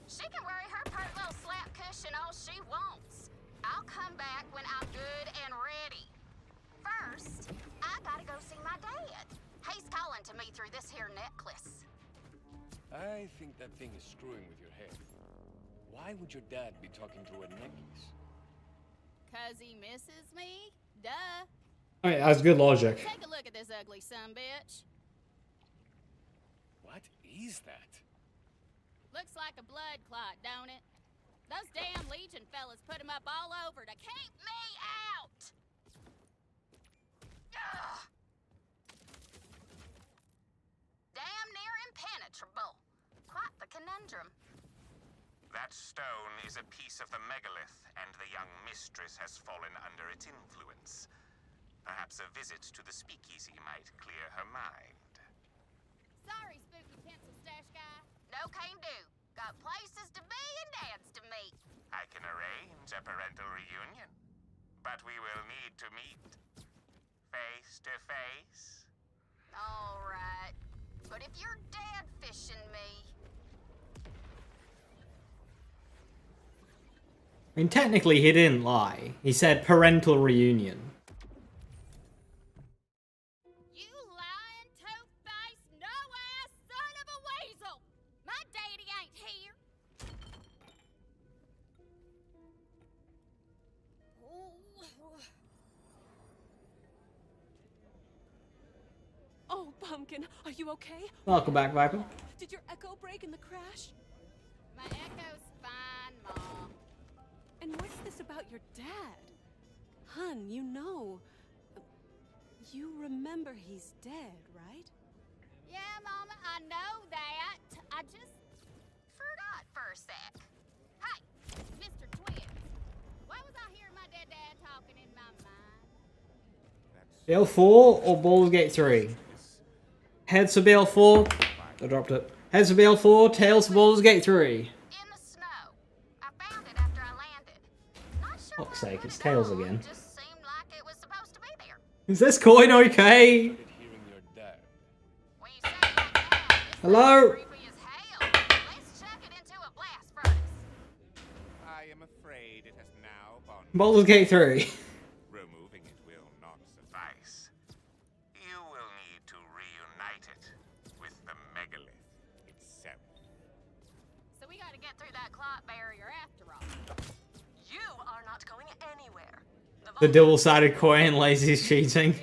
She can worry her pert little slap cushion all she wants. I'll come back when I'm good and ready. First, I gotta go see my dad. He's calling to me through this here necklace. I think that thing is screwing with your head. Why would your dad be talking through a necklace? 'Cause he misses me? Duh. I mean, that's good logic. Take a look at this ugly sumbitch. What is that? Looks like a blood clot, don't it? Those damn Legion fellas put him up all over to keep me out! Ugh. Damn near impenetrable. Quite the conundrum. That stone is a piece of the megalith, and the young mistress has fallen under its influence. Perhaps a visit to the Speakeasy might clear her mind. Sorry, spooky pencil stash guy. No can do. Got places to be and dads to meet. I can arrange a parental reunion, but we will need to meet face to face. All right. But if you're dead fishing me... I mean, technically he didn't lie. He said parental reunion. You lying, two-faced, no-ass son of a weasel! My daddy ain't here! Oh, Pumpkin, are you okay? Welcome back, Viper. Did your echo break in the crash? My echo's fine, Mom. And what's this about your dad? Hun, you know. You remember he's dead, right? Yeah, Mama, I know that. I just forgot for a sec. Hey, Mr. Twins. Why was I hearing my dead dad talking in my mind? Bale 4 or Baldur's Gate 3? Heads for Bale 4. I dropped it. Heads for Bale 4, tails for Baldur's Gate 3. In the snow. I found it after I landed. Not sure Fuck's sake, it's tails again. just seemed like it was supposed to be there. Is this coin okay? Hearing your dad. When you say it like that, it's Hello? creepy as hell. Let's chuck it into a blast furnace. I am afraid it has now gone. Baldur's Gate 3. Removing it will not suffice. You will need to reunite it with the megalith itself. So we gotta get through that clot barrier after all. You are not going anywhere. The double-sided coin, lazy's cheating.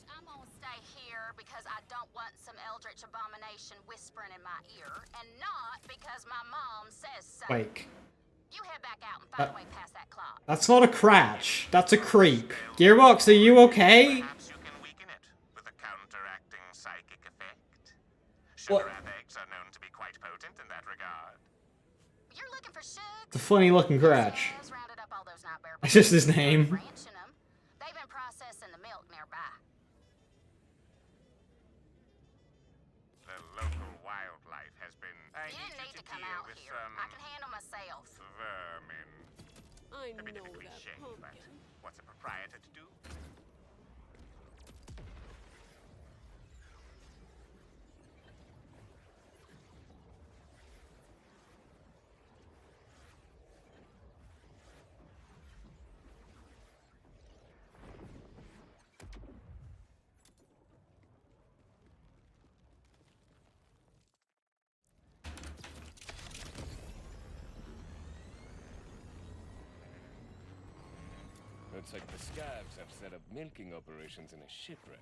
I'm gonna stay here because I don't want some eldritch abomination whispering in my ear, and not because my mom says so. Wait. You head back out and find a way past that clock. That's not a cratch. That's a creep. Gearbox, are you okay? Perhaps you can weaken it with a counteracting psychic effect. What? Sugar eggs are known to be quite potent in that regard. You're looking for Shug? It's a funny-looking cratch. Has rounded up all those nightmare That's just his name. branching them. They've been processing the milk nearby. The local wildlife has been. You didn't need to come out with here. I can handle myself. vermin. I A bit know of a that, cliche, but Pumpkin. what's a proprietor to do? Looks like the scabs have set up milking operations in a shipwreck.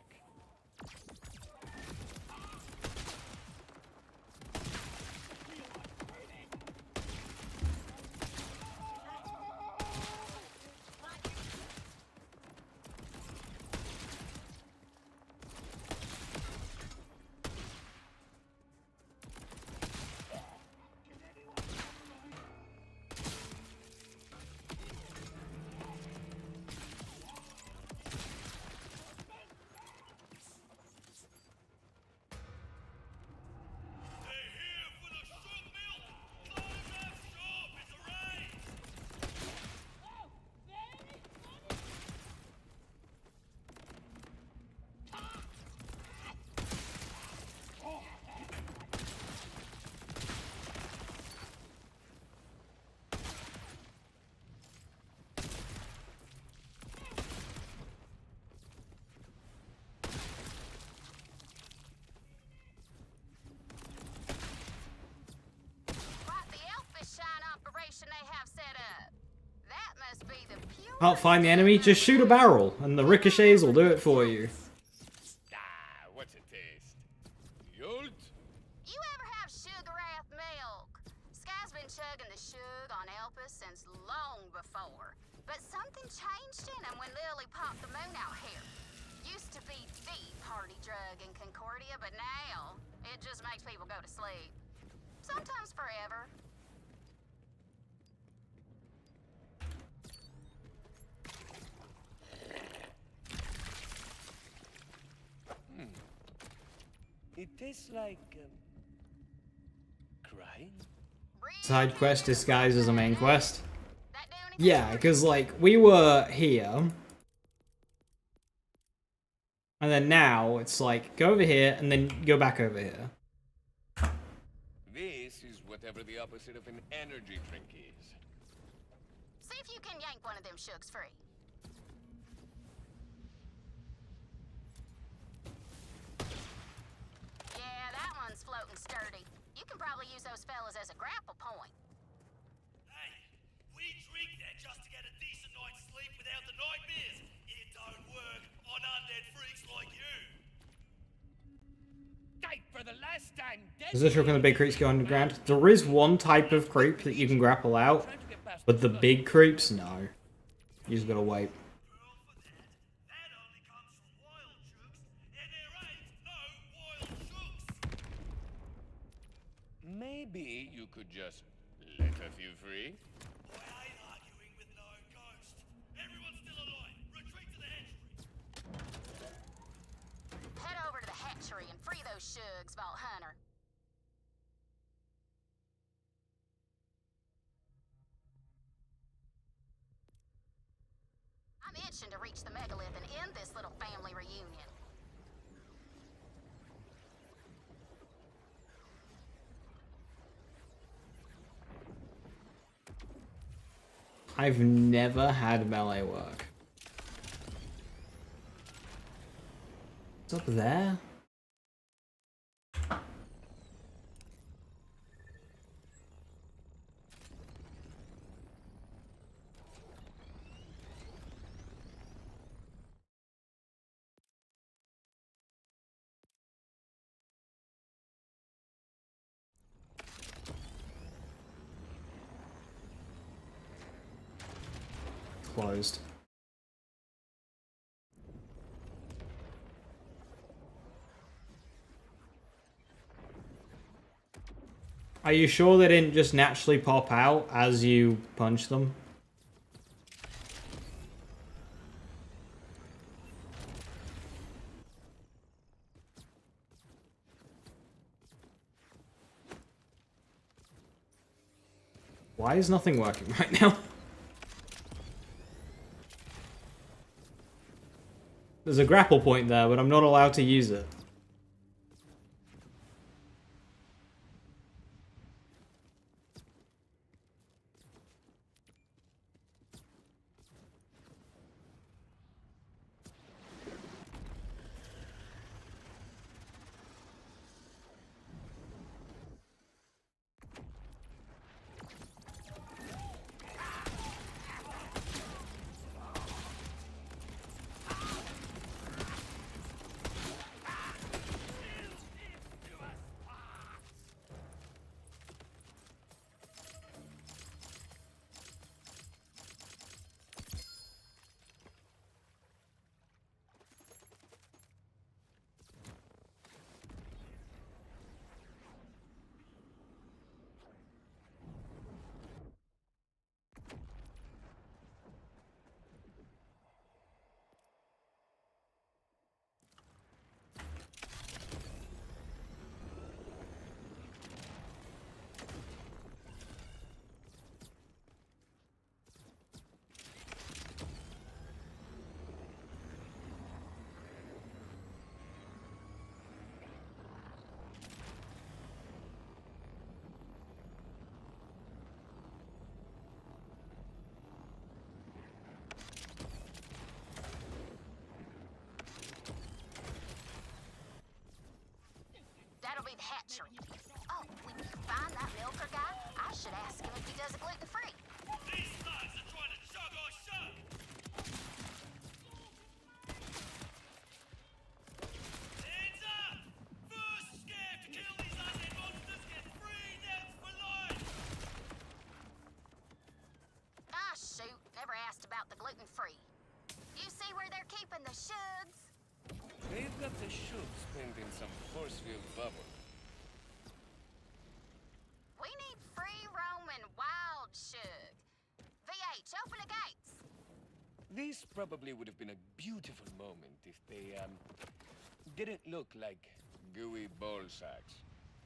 Can't find the enemy? Just shoot a barrel, and the ricochets will do it for you. Ah, what's it taste? Yolt? You ever have sugar-ath milk? Sky's been chugging the shug on Elpis since long before. But something changed in him when Lily popped the moon out here. Used to be the party drug in Concordia, but now it just makes people go to sleep. Sometimes forever. It tastes like crying. Side quest disguised as a main quest. Yeah, because, like, we were here. And then now, it's like, go over here, and then go back over here. This is whatever the opposite of an energy drink is. See if you can yank one of them shugs free. Yeah, that one's floating sturdy. You can probably use those fellas as a grapple point. Hey, we drink that just to get a decent night's sleep without the nightmares. It don't work on undead freaks like you. Died for the last time. Is this when the big creeps go underground? There is one type of creep that you can grapple out, but the big creeps, no. You just gotta wait. Well, for that, that only comes from wild shugs, and there ain't no wild shugs. Maybe you could just let a few free. I ain't arguing with no ghost. Everyone's still alive. Retreat to the hatchery. Head over to the hatchery and free those shugs, Vault Hunter. I'm itching to reach the megalith and end this little family reunion. I've never had melee work. What's up there? Closed. Are you sure they didn't just naturally pop out as you punch them? Why is nothing working right now? There's a grapple point there, but I'm not allowed to use it. That'll be the hatchery. Oh, when you find that milker guy, I should ask him if he does a gluten-free. These thugs are trying to chug our shug. keeping the shugs. They've got the shoots pinned in some force-field bubble. We need free roaming wild shug. VH, open the gates. This probably would have been a beautiful moment if they, didn't look like gooey ball sacks.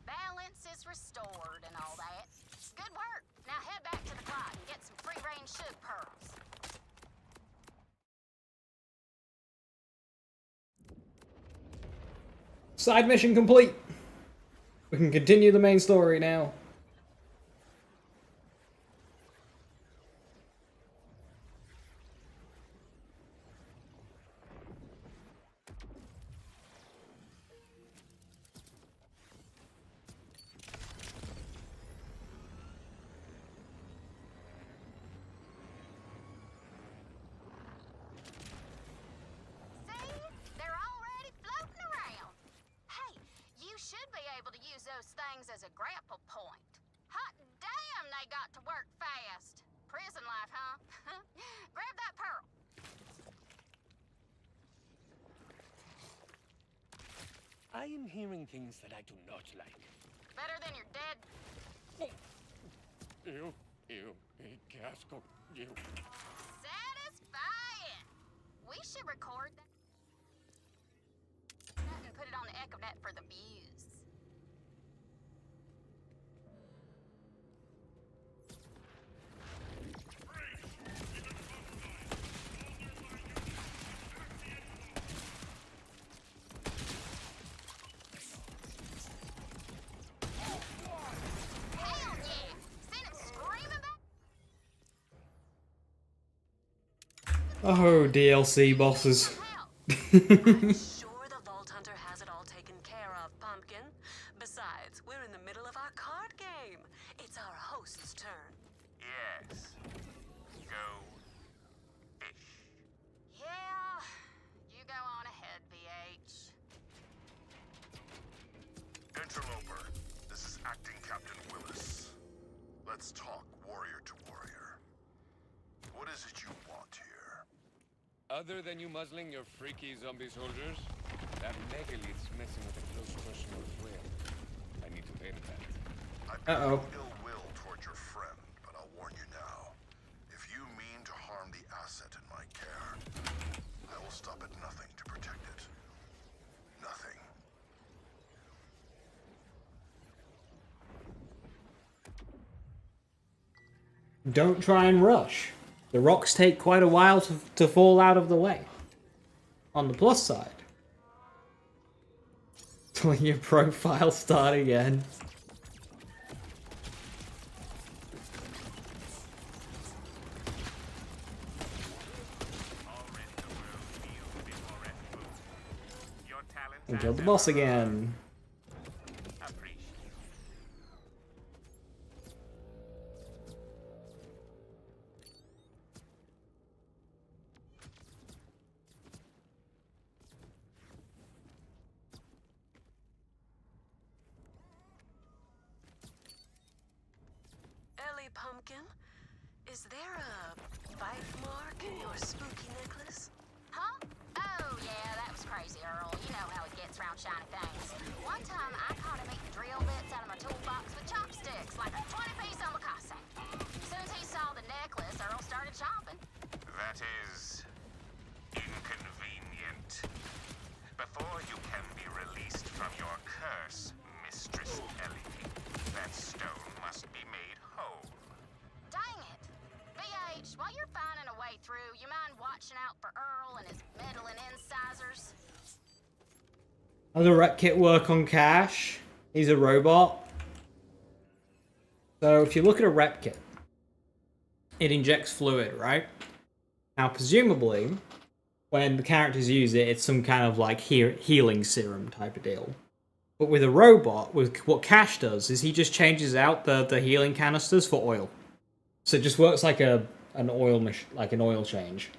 Balance is restored and all that. Good work. Now head back to the clock and get some free-range shug pearls. Side mission complete. We can continue the main story now. Those things as a grapple point. Hot damn, they got to work fast. Prison life, huh? Grab that pearl. I am hearing things that I do not like. Better than your dead. Ew, qué asco, ew. Satisfying. We should record that and put it on the Echo Net for the views. Oh, DLC bosses. I'm sure the Vault Hunter has it all taken care of, Pumpkin. Besides, we're in the middle of our card game. It's our host's turn. Yes. Go fish. Yeah, you go on ahead, VH. Interloper, this is Acting Captain Willis. Let's talk warrior to warrior. What is it you want here? Other than you muzzling your freaky zombie soldiers, that megalith's messing with a close personal friend. I need to pay him that. I've got no ill will toward your friend, but I'll warn you now. If you mean to harm the asset in my care, I will stop at nothing to protect it. Nothing. Don't try and rush. The rocks take quite a while to fall out of the way. On the plus side, till your profile start again. And kill the boss again. Pumpkin, is there a bite mark in your spooky necklace? Huh? Oh, yeah, that was crazy, Earl. You know how it gets around shiny things. One time, I caught him eating drill bits out of my toolbox with chopsticks, like a 20-piece omakase. As soon as he saw the necklace, Earl started chomping. That is inconvenient. Before you can be released from your curse, Mistress Ellie, that stone must be made whole. Dang it. VH, while you're finding a way through, you mind watching out for Earl and his meddling incisors? How does the rep kit work on Cash? He's a robot. So if you look at a rep kit, it injects fluid, right? Now presumably, when the characters use it, it's some kind of like healing serum type of deal. But with a robot, with what Cash does is he just changes out the healing canisters for oil. So it just works like an oil change.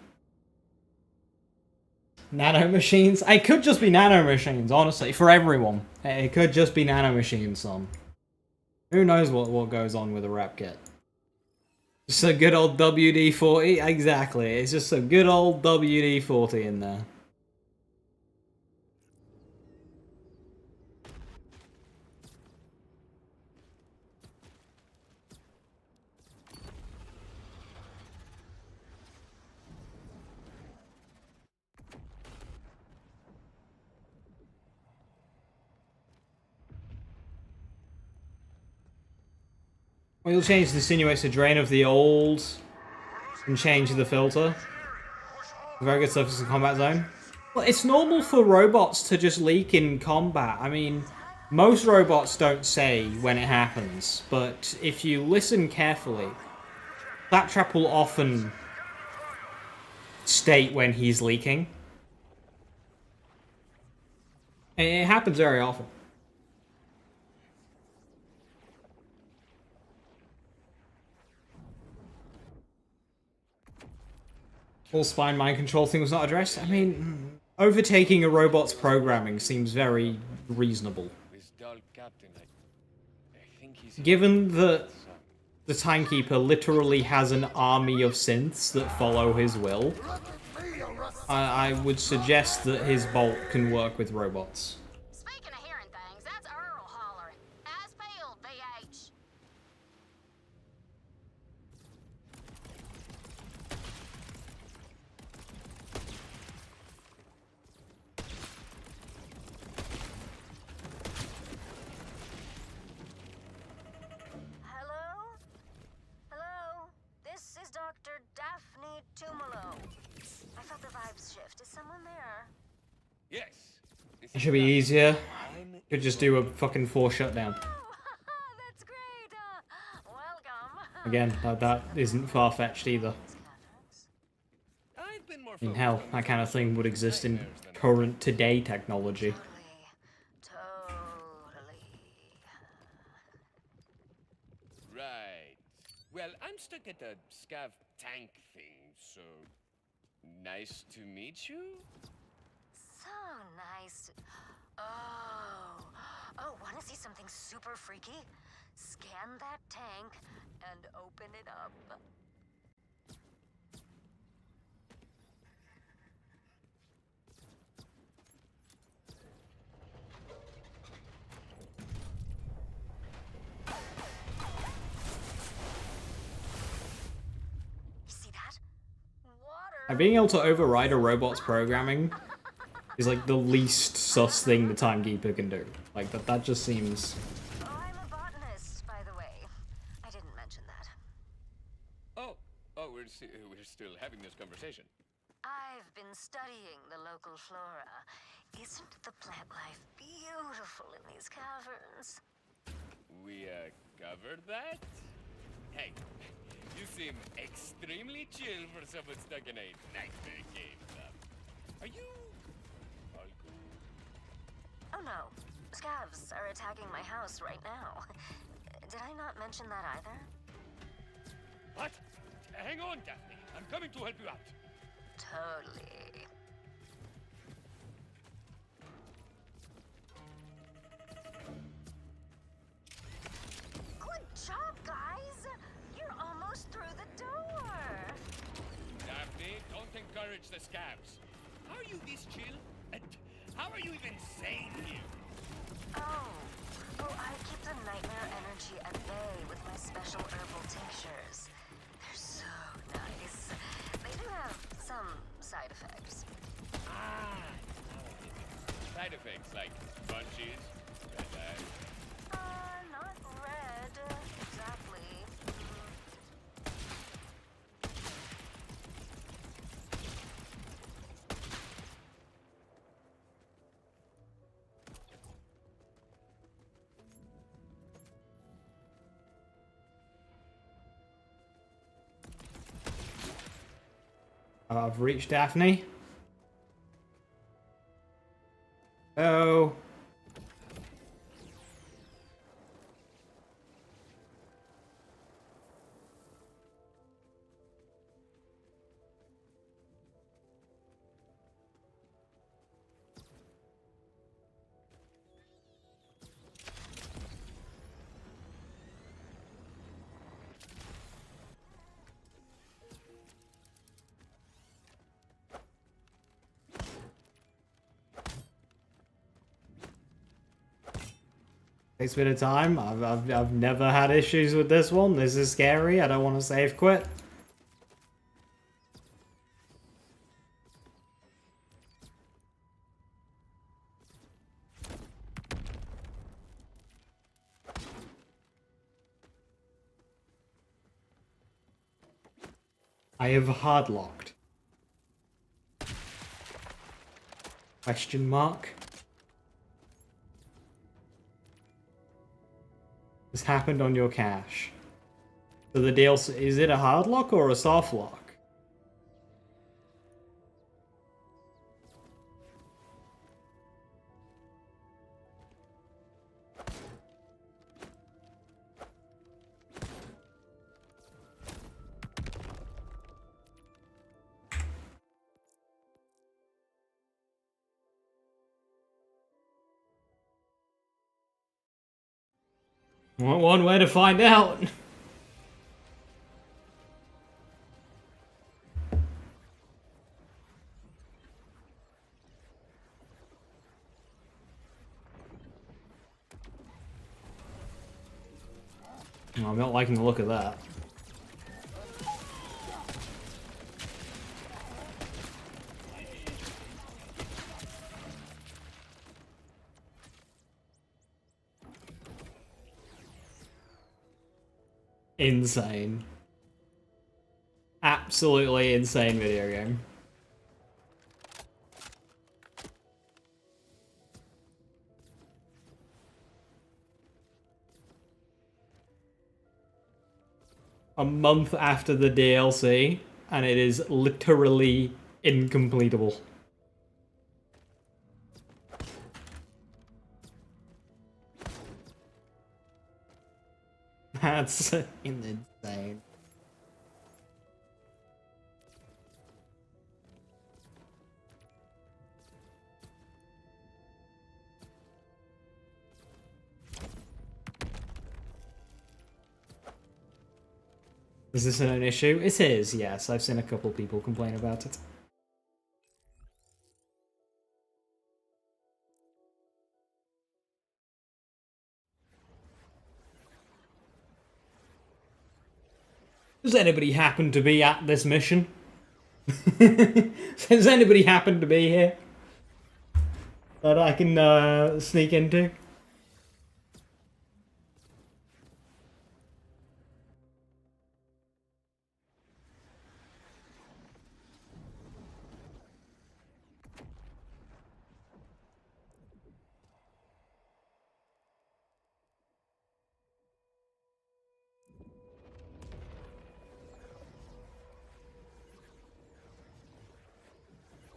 Nano machines? It could just be nano machines, honestly, for everyone. It could just be nano machines, son. Who knows what goes on with a rep kit? Just a good old WD-40. Exactly. It's just a good old WD-40 in there. We'll change the sinuous drain of the old and change the filter. Very good surface and combat zone. Well, it's normal for robots to just leak in combat. I mean, most robots don't say when it happens, but if you listen carefully, Claptrap will often state when he's leaking. It happens very often. Full spine mind control thing was not addressed. I mean, overtaking a robot's programming seems very reasonable. Given that the Timekeeper literally has an army of synths that follow his will, I would suggest that his bolt can work with robots. Speaking of hearing things, that's Earl hollering. As peeled, VH. Hello? Hello? This is Dr. Daphne Tumalo. I felt the vibes shift. Is someone there? Yes. It should be easier. Could just do a fucking 4 shutdown. That's great. Welcome. Again, that isn't far-fetched either. In hell, that kind of thing would exist in current today technology. Totally. Right. Well, I'm stuck at the scav tank thing, so nice to meet you. So nice. Oh, want to see something super freaky? Scan that tank and open it up. See that? Water. Being able to override a robot's programming is like the least sus thing the Timekeeper can do. Like that just seems... Oh, I'm a botanist, by the way. I didn't mention that. Oh, we're still having this conversation. I've been studying the local flora. Isn't the plant life beautiful in these caverns? We covered that? Hey, you seem extremely chill for someone stuck in a nightmare game. Are you all cool? Oh no, scavs are attacking my house right now. Did I not mention that either? What? Hang on, Daphne. I'm coming to help you out. Totally. Good job, guys! You're almost through the door! Daphne, don't encourage the scabs. How are you this chill? And how are you even sane here? Oh, I keep the nightmare energy at bay with my special herbal tinctures. They're so nice. They do have some side effects. Side effects like munchies, red eyes. Not red, exactly. I've reached Daphne. Oh. Takes a bit of time. I've never had issues with this one. This is scary. I don't want to save quit. I have hardlocked. Question mark. This happened on your cache. So the DLC, is it a hard lock or a soft lock? One way to find out. Oh, I'm not liking the look of that. Insane. Absolutely insane video game. A month after the DLC, and it is literally incompletable. That's insane. Is this an issue? It is, yes. I've seen a couple people complain about it. Does anybody happen to be at this mission? Does anybody happen to be here that I can sneak into?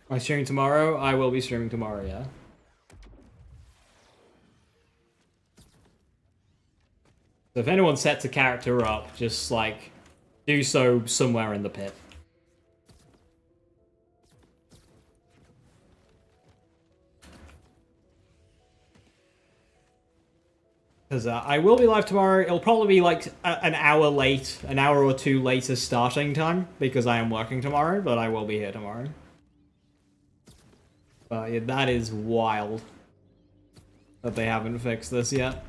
Am I streaming tomorrow? I will be streaming tomorrow, yeah. So if anyone sets a character up, just, like, do so somewhere in the pit. Because I will be live tomorrow. It'll probably be, like, an hour or two later starting time, because I am working tomorrow, but I will be here tomorrow. But yeah, that is wild that they haven't fixed this yet.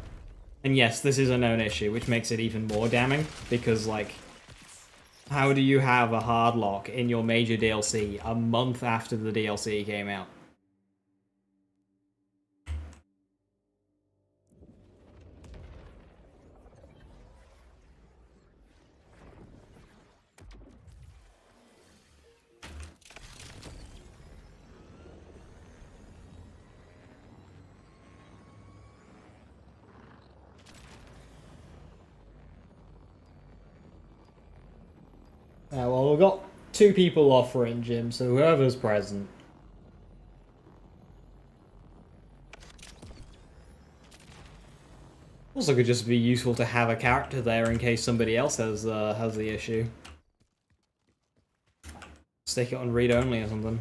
And yes, this is a known issue, which makes it even more damning, because, like, how do you have a hard lock in your major DLC a month after the DLC came out? Well, we've got 2 people offering, Jim, so whoever's present. Also could just be useful to have a character there in case somebody else has the issue. Stick it on read-only or something.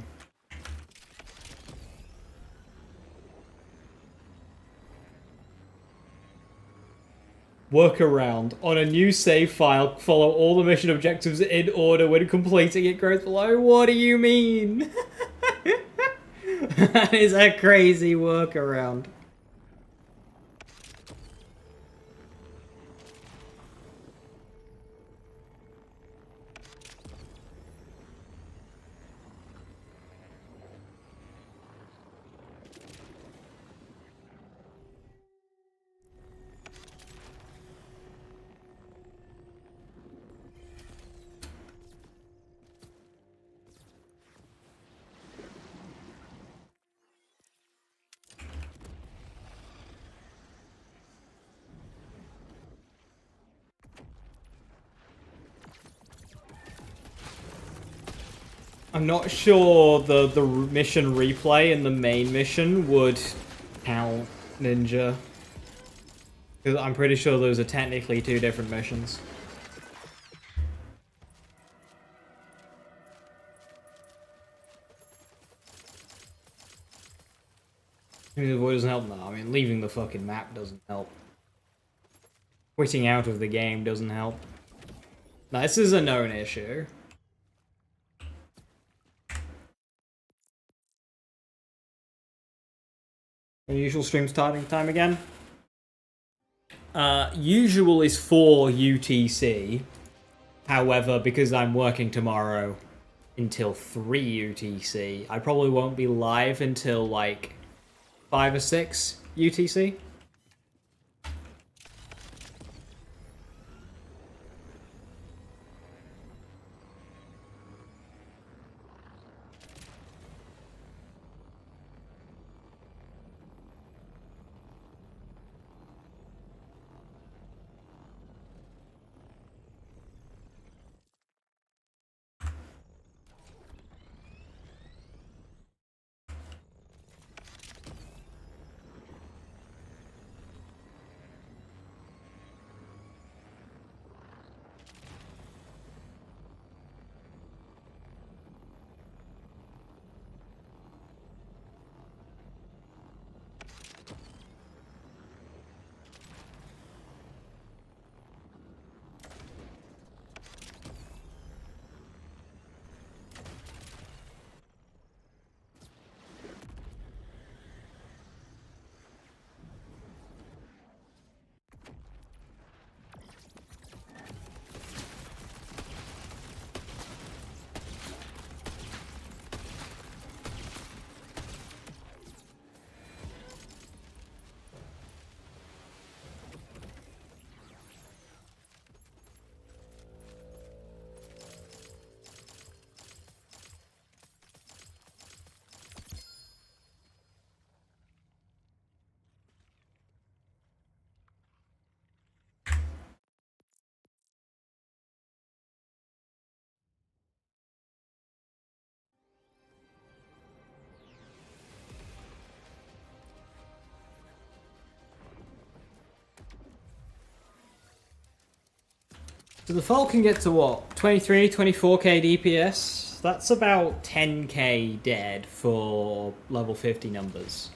Workaround. On a new save file, follow all the mission objectives in order. When completing it grows below. What do you mean? That is a crazy workaround. I'm not sure the mission replay and the main mission would count Ninja. Because I'm pretty sure those are technically two different missions. I mean, the void doesn't help? No, I mean, leaving the fucking map doesn't help. Quitting out of the game doesn't help. No, this is a known issue. Usual stream starting time again? Usual is 4 UTC. However, because I'm working tomorrow until 3 UTC, I probably won't be live until like 5 or 6 UTC. So the Falcon gets to what? 23, 24k DPS? That's about 10k dead for level 50 numbers.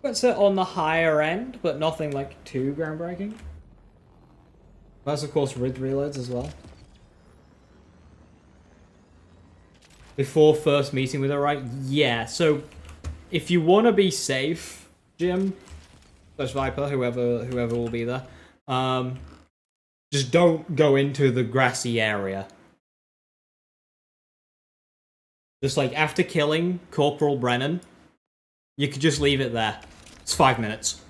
Puts it on the higher end, but nothing like too groundbreaking. That's of course with reloads as well. Before first meeting with her, right? Yeah, so if you want to be safe, Jim, / Viper, whoever will be there, just don't go into the grassy area. Just like after killing Corporal Brennan, you could just leave it there. It's 5 minutes.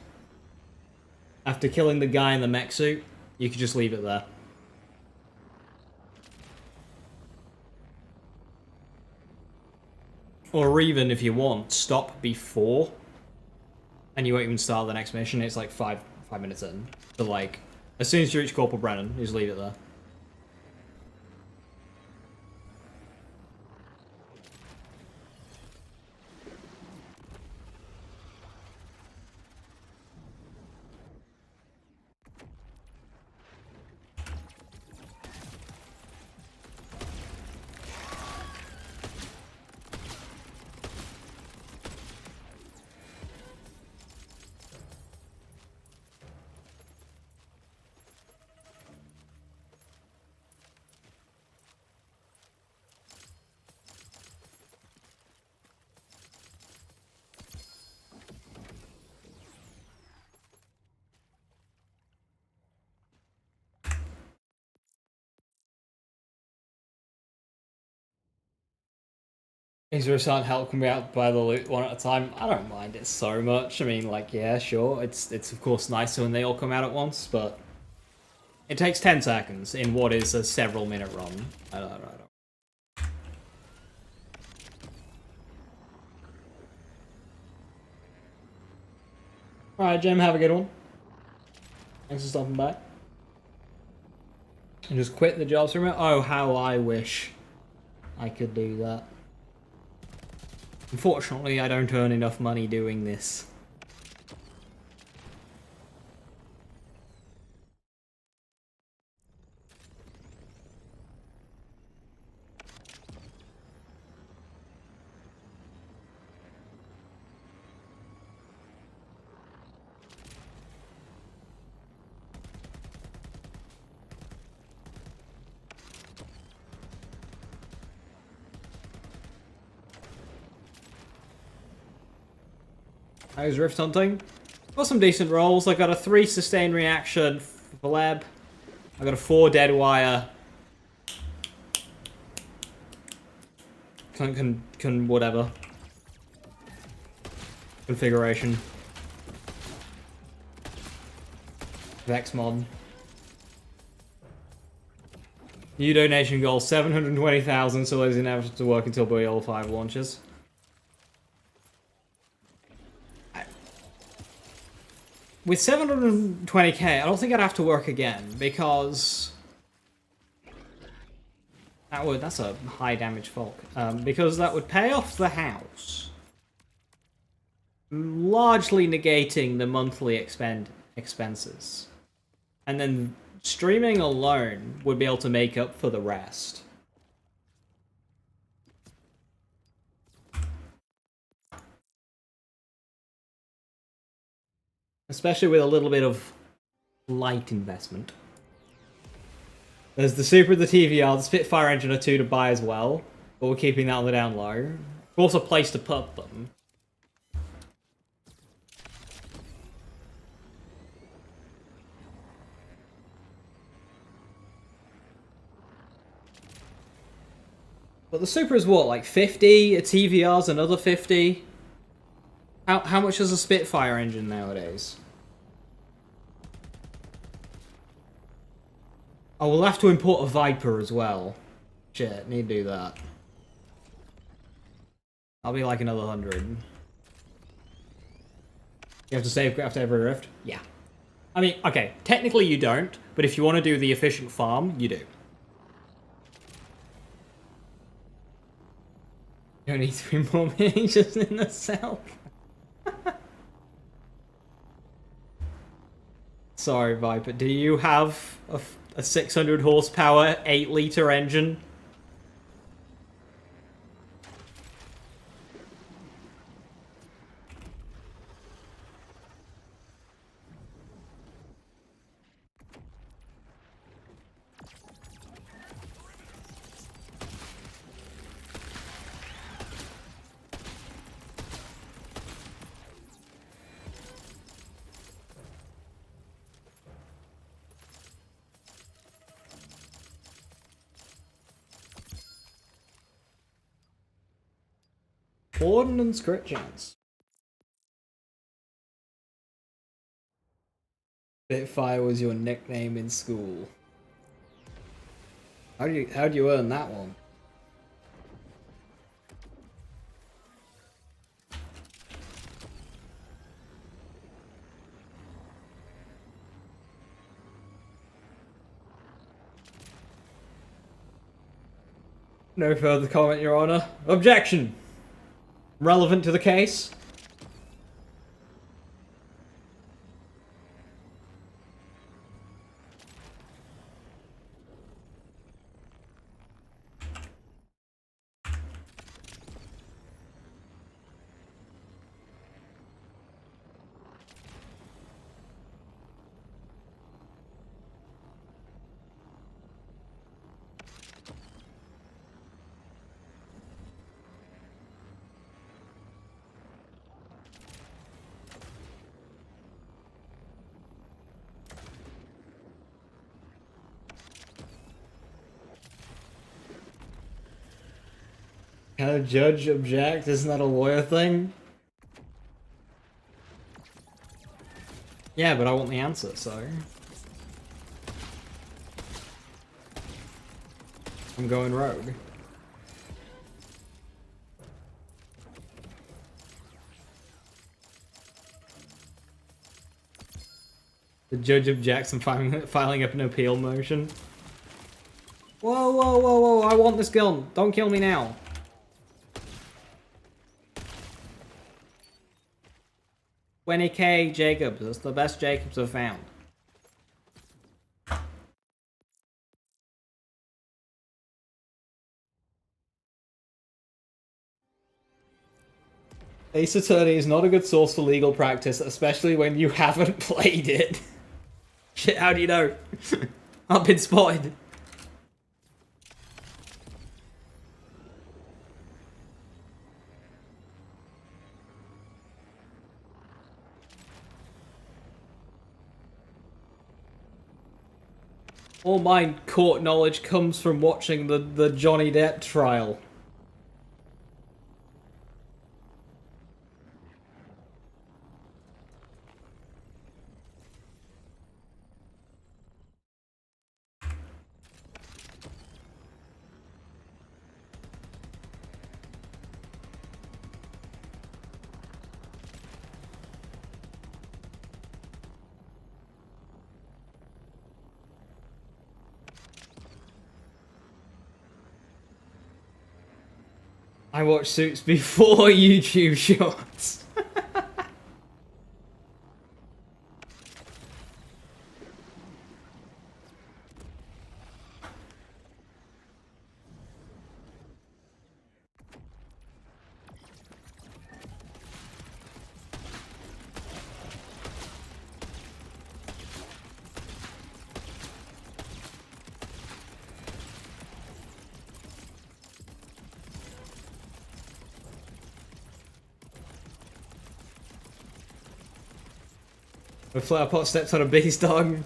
After killing the guy in the mech suit, you could just leave it there. Or even, if you want, stop before, and you won't even start the next mission. It's like 5 minutes in. So like, as soon as you reach Corporal Brennan, you just leave it there. Is there a certain help can be out by the loot one at a time? I don't mind it so much. I mean, like, yeah, sure, it's of course nicer when they all come out at once, but it takes 10 seconds in what is a several minute run. I don't. Alright, Jim, have a good one. Thanks for stopping by. And just quit the jobs from it? Oh, how I wish. I could do that. Unfortunately, I don't earn enough money doing this. How's Rift Hunting? Got some decent rolls. I got a 3 sustained reaction for Leb. I got a 4 dead wire. Can whatever. Configuration. Vex mod. New donation goal 720,000, so those inevitable to work until BL 5 launches. With 720k, I don't think I'd have to work again, because that's a high damage Folk. Because that would pay off the house, largely negating the monthly expenses. And then streaming alone would be able to make up for the rest. Especially with a little bit of light investment. There's the Super, the TVR, the Spitfire engine are 2 to buy as well, but we're keeping that on the down low. Of course, a place to put them. But the Super is what, like 50? A TVR's another 50? How much is a Spitfire engine nowadays? Oh, we'll have to import a Viper as well. Shit, need to do that. I'll be like another 100. You have to save after every rift? Yeah. I mean, okay, technically you don't, but if you want to do the efficient farm, you do. You don't need 3 more mages in the cell. Sorry, Viper. Do you have a 600 horsepower, 8-liter engine? Ordnance crit chance. Spitfire was your nickname in school. How do you earn that one? No further comment, Your Honor. Objection! Relevant to the case? Can a judge object? Isn't that a lawyer thing? Yeah, but I want the answer, so... I'm going rogue. The judge objects and filing up an appeal motion. Whoa, whoa, Whoa, whoa, whoa, I want this gun. Don't kill me now. $20K Jacobs. That's the best Jacobs I've found. Ace Attorney is not a good source for legal practice, especially when you haven't played it. Shit, how do you know? I've been spotted. All my court knowledge comes from watching the Johnny Depp trial. I watch Suits before YouTube Shorts. The flower pot steps on a beast dog.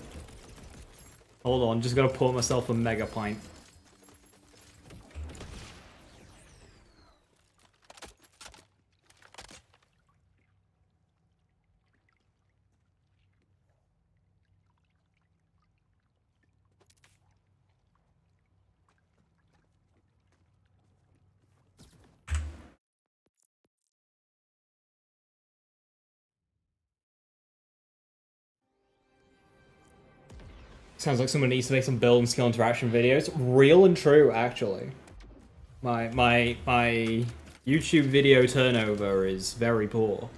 Hold on, just gotta pour myself a mega pint. Sounds like someone needs to make some build and skill interaction videos. Real and true, actually. My YouTube video turnover is very poor.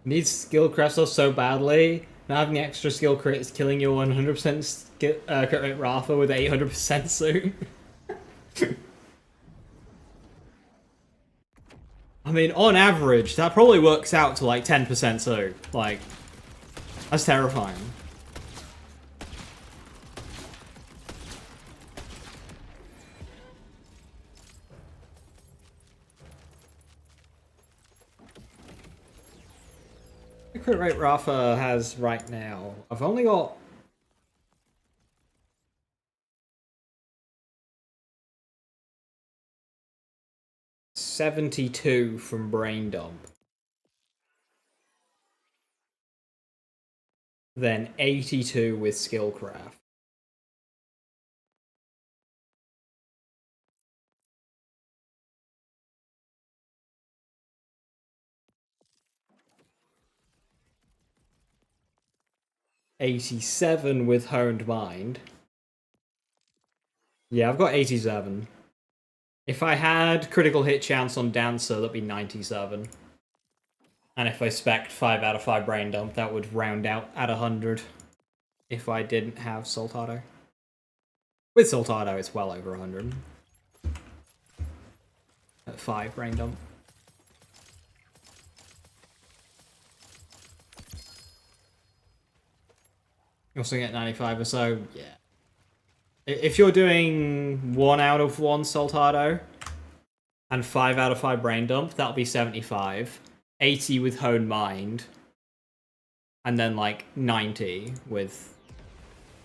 Needs skill crystals so badly. Not having extra skill crit is killing your 100% crit rate Rafa with 800% soon. I mean, on average, that probably works out to like 10% soon. Like, that's terrifying. The crit rate Rafa has right now. I've only got 72 from Brain Dump. Then 82 with Skillcraft. $87 with Honed Mind. Yeah, I've got 87. If I had critical hit chance on Dancer, that'd be 97. And if I spec'd 5 out of 5 Brain Dump, that would round out at 100. If I didn't have Soltado. With Soltado, it's well over 100. At 5 Brain Dump. You also get 95 or so, yeah. If you're doing 1 out of 1 Soltado and 5 out of 5 Brain Dump, that'll be 75. 80 with Hone Mind. And then like 90 with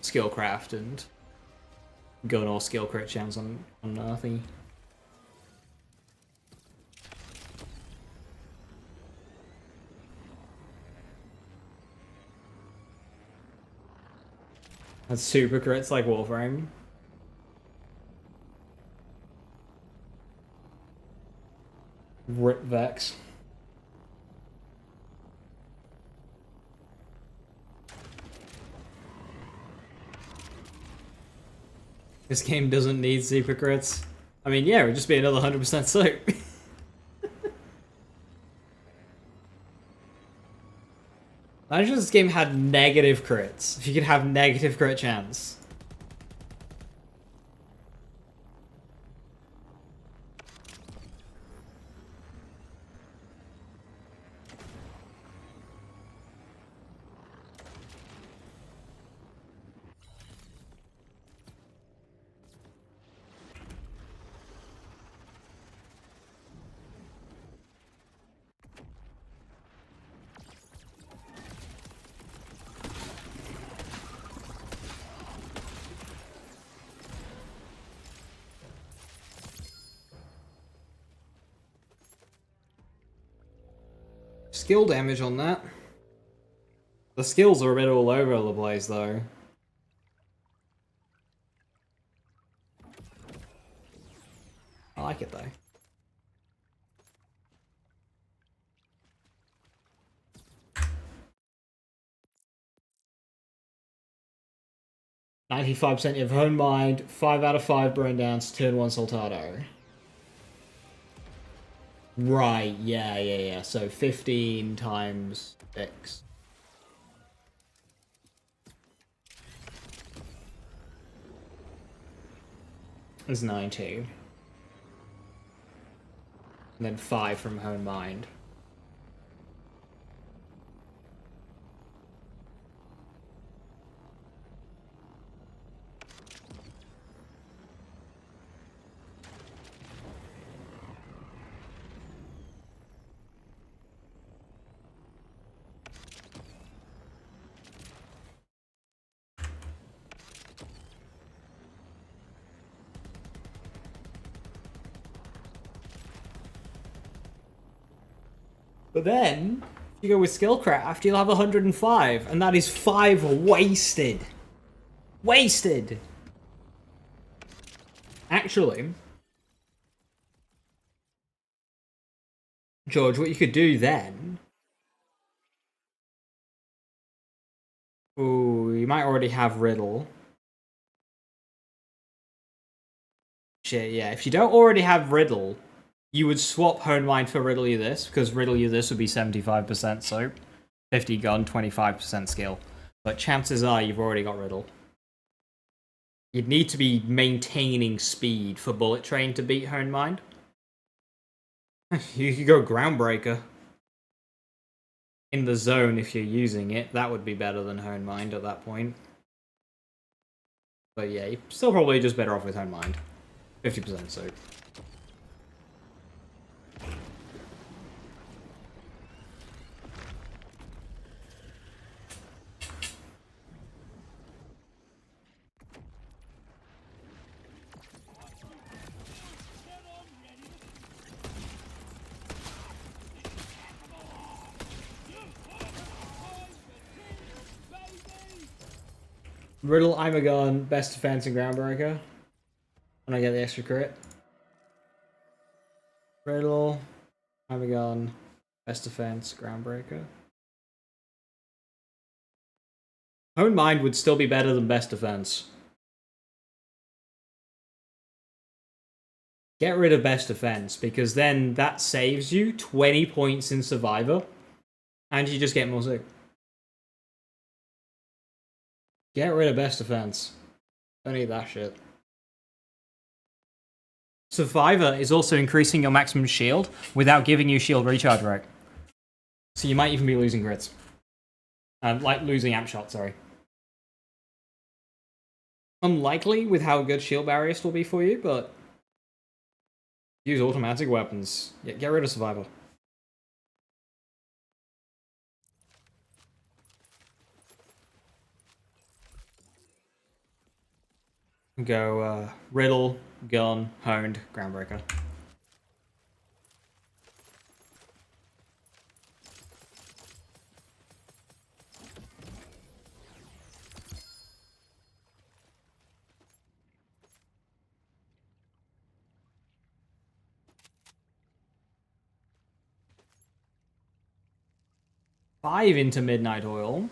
Skillcraft and Gun or Skill Crit chance on thingy. That's super crits like Warframe. Rip Vex. This game doesn't need super crits. I mean, yeah, it would just be another 100% soap. Imagine if this game had negative crits. If you could have negative crit chance. Skill damage on that. The skills are a bit all over the place, though. I like it, though. %95% of Hone Mind, 5 out of 5 Burn Downs, turn 1 Soltado. Right, yeah. So 15 times X. Is 90. And then 5 from Hone Mind. But then, if you go with Skillcraft, you'll have 105, and that is 5 wasted. Wasted! Actually, George, what you could do then... Ooh, you might already have Riddle. Shit, yeah, if you don't already have Riddle... You would swap Hone Mind for Riddle You This, because Riddle You This would be 75% soap, 50 gun, 25% skill. But chances are you've already got Riddle. You'd need to be maintaining speed for Bullet Train to beat Hone Mind. You could go Groundbreaker. In the zone, if you're using it, that would be better than Hone Mind at that point. But yeah, you're still probably just better off with Hone Mind. 50% soap. Riddle, I'm a gun, best defense, and Groundbreaker. When I get the extra crit. Riddle, I'm a gun, best defense, Groundbreaker. Hone Mind would still be better than best defense. Get rid of best defense, because then that saves you 20 points in Survivor, and you just get more sick. Get rid of best defense. Don't need that shit. Survivor is also increasing your maximum shield without giving you shield recharge rate. So you might even be losing crits. Like losing amp shot, sorry. Unlikely with how good shield barriers will be for you, but use automatic weapons. Yeah, get rid of survivor. Go riddle, gun, honed, groundbreaker. Five into midnight oil.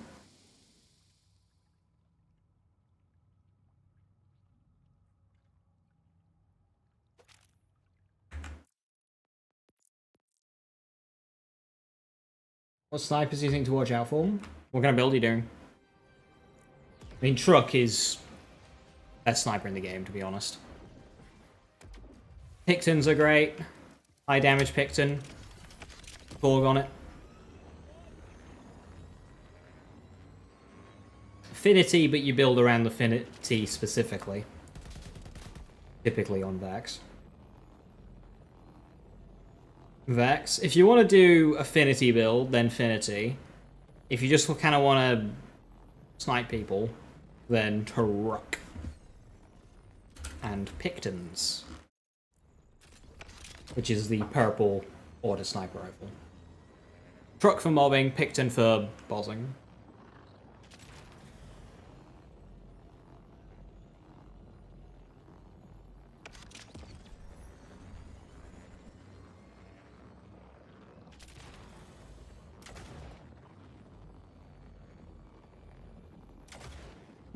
What snipers do you think to watch out for? What kind of build are you doing? I mean, Truck is best sniper in the game, to be honest. Pictons are great. High damage Picton. Borg on it. Affinity, but you build around the affinity specifically. Typically on Vex. Vex. If you want to do affinity build, then Finity. If you just kind of want to snipe people, then Truck. And Pictons. Which is the purple auto sniper rifle. Truck for mobbing, Picton for bossing.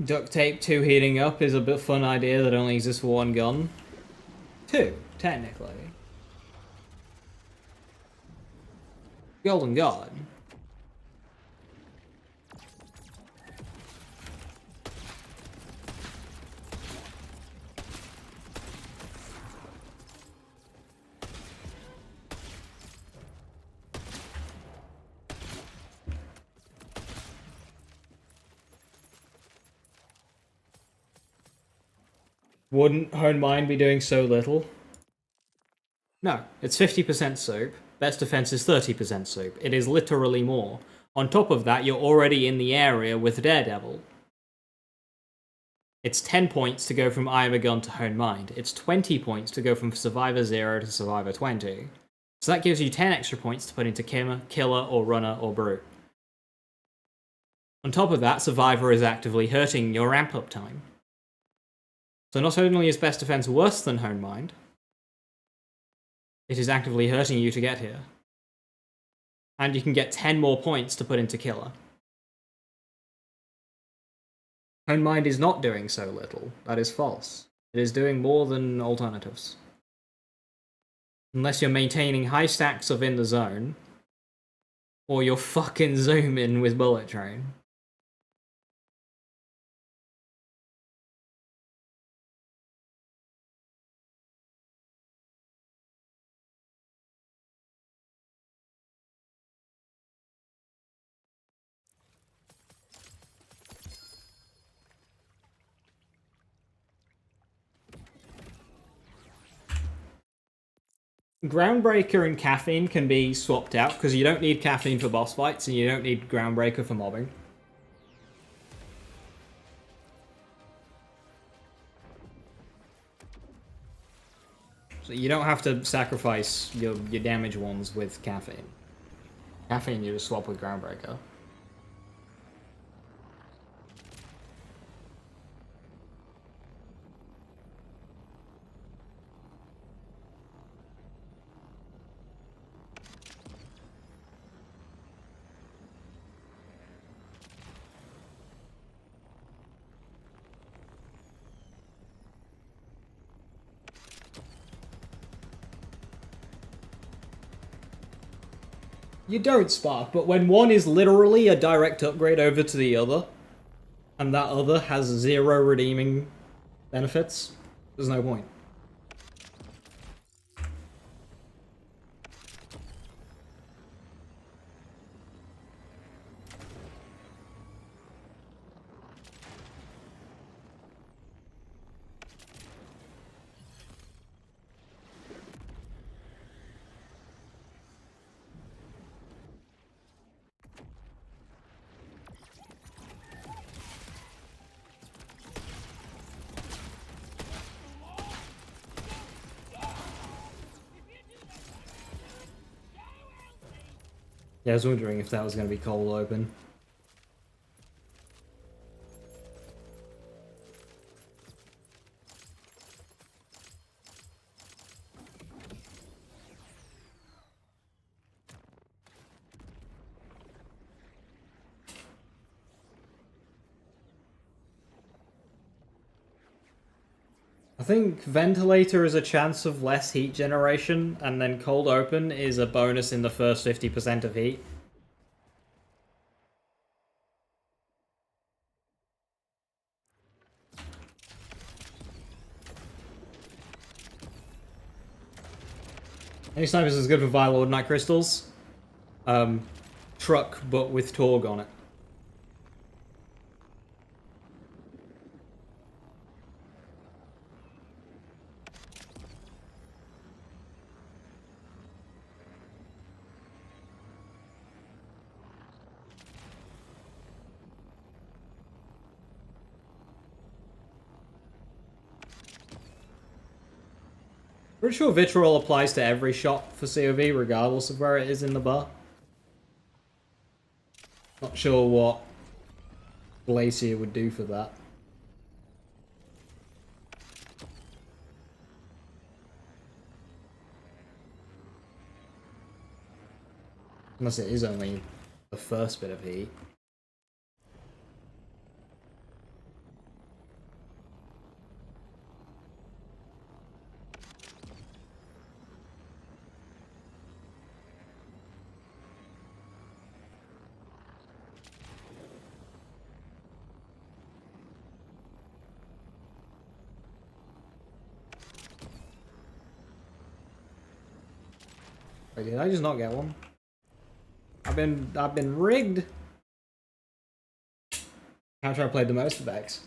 Duct tape 2 heating up is a bit fun idea that only exists for one gun. 2, technically. Golden God. Wouldn't Hone Mine be doing so little? No, it's 50% soap. Best defense is 30% soap. It is literally more. On top of that, you're already in the area with Daredevil. It's 10 points to go from I Am a Gun to Hone Mind. It's 20 points to go from Survivor 0 to Survivor 20. So that gives you 10 extra points to put into Killer or Runner or Brew. On top of that, Survivor is actively hurting your ramp-up time. So not only is best defense worse than Hone Mind, it is actively hurting you to get here. And you can get 10 more points to put into Killer. Hone Mind is not doing so little. That is false. It is doing more than alternatives. Unless you're maintaining high stacks of in the zone, or you're fucking zooming with Bullet Train. Groundbreaker and Caffeine can be swapped out, because you don't need Caffeine for boss fights, and you don't need Groundbreaker for mobbing. So you don't have to sacrifice your damage ones with Caffeine. Caffeine you just swap with Groundbreaker. You don't Spark, but when one is literally a direct upgrade over to the other, and that other has 0 redeeming benefits, there's no point. Yeah, I was wondering if that was going to be cold open. I think ventilator is a chance of less heat generation, and then cold open is a bonus in the first 50% of heat. Any snipers is good for Vile Night Crystals. Truck, but with Torg on it. Pretty sure Vitriol applies to every shot for COV, regardless of where it is in the bar. Not sure what Glacier would do for that. Unless it is only the first bit of heat. Wait, did I just not get one? I've been rigged. How should I play the most of X?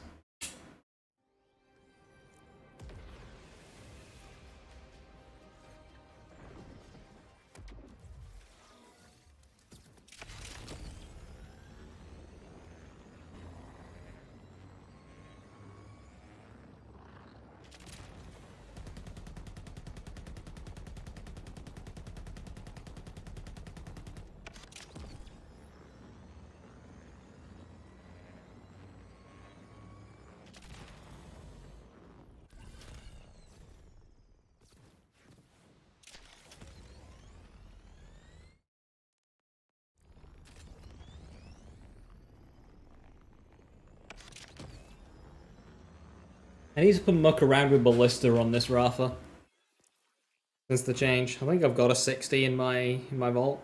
I need to put muck around with Ballista on this Rafa. Since the change. I think I've got a 60 in my vault.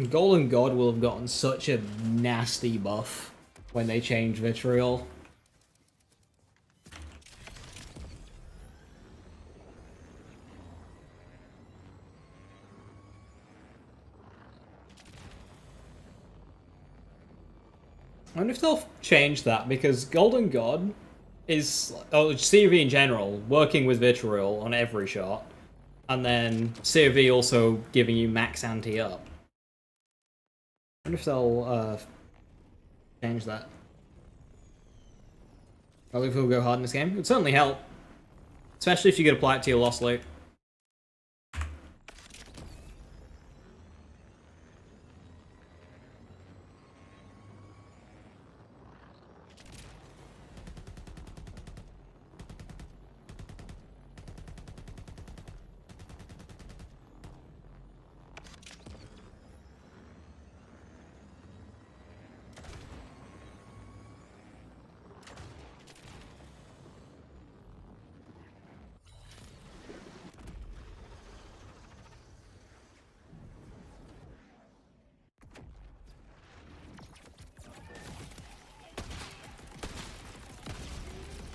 Golden God will have gotten such a nasty buff when they change Vitriol. I wonder if they'll change that, because Golden God is, COV in general, working with Vitriol on every shot, and then COV also giving you max anti-up. I wonder if they'll change that. I think it'll go hard in this game. It would certainly help. Especially if you could apply it to your lost loot.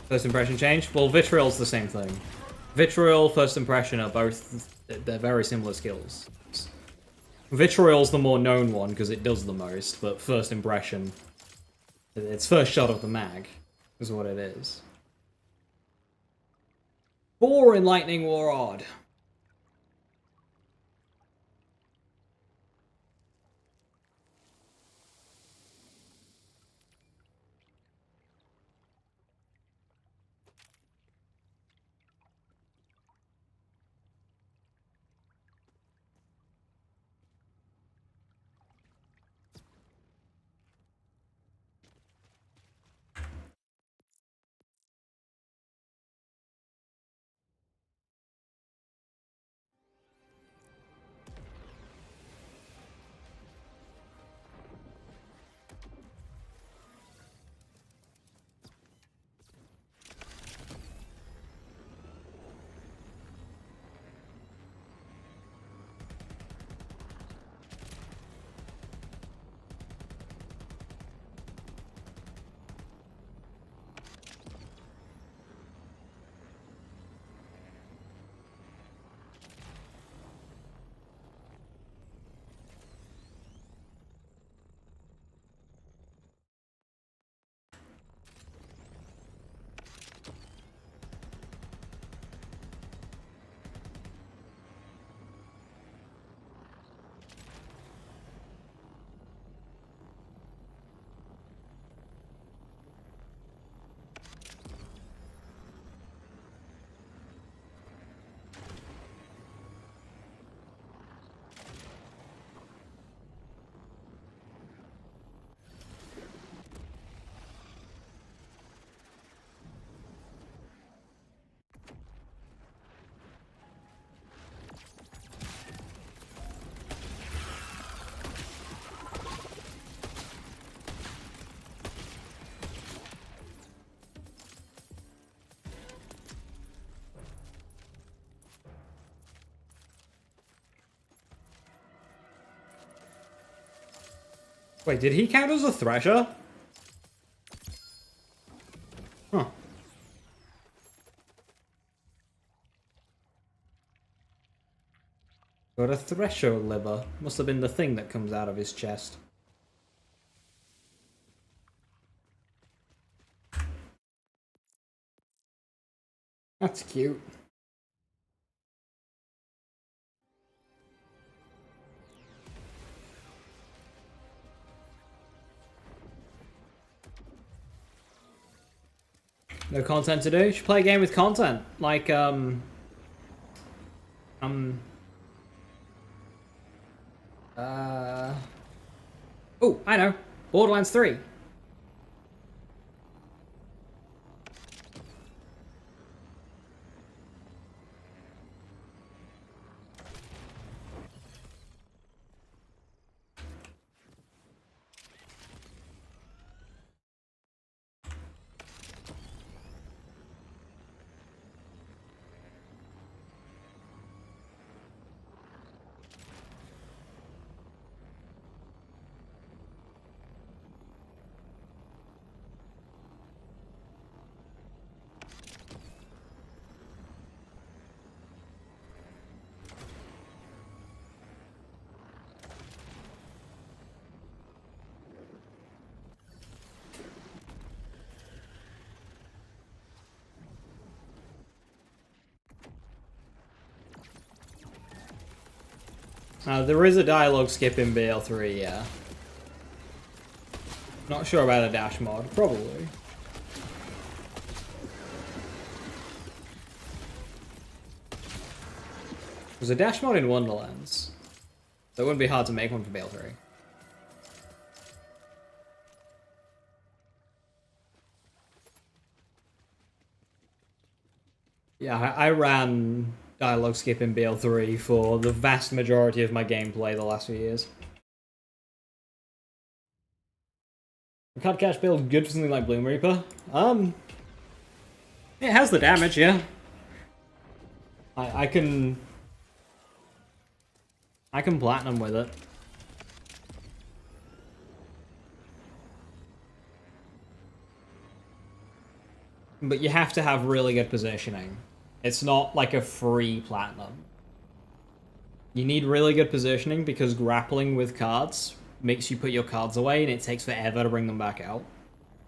First impression change? Well, Vitriol's the same thing. Vitriol, First Impression are both... They're very similar skills. Vitriol's the more known one because it does the most, but First Impression... It's first shot of the mag, is what it is. Boring lightning rod. Wait, did he count as a Thresher? Huh. Got a Thresher liver. Must have been the thing that comes out of his chest. That's cute. No content to do? You should play a game with content. Like, Oh, I know. Borderlands 3. There is a dialogue skip in BL3, yeah. Not sure about a dash mod, probably. There's a dash mod in Wonderlands, so it wouldn't be hard to make one for BL3. Yeah, I ran dialogue skip in BL3 for the vast majority of my gameplay the last few years. Card cash build good for something like Bloom Reaper? It has the damage, yeah. I can platinum with it. But you have to have really good positioning. It's not like a free platinum. You need really good positioning because grappling with cards makes you put your cards away and it takes forever to bring them back out.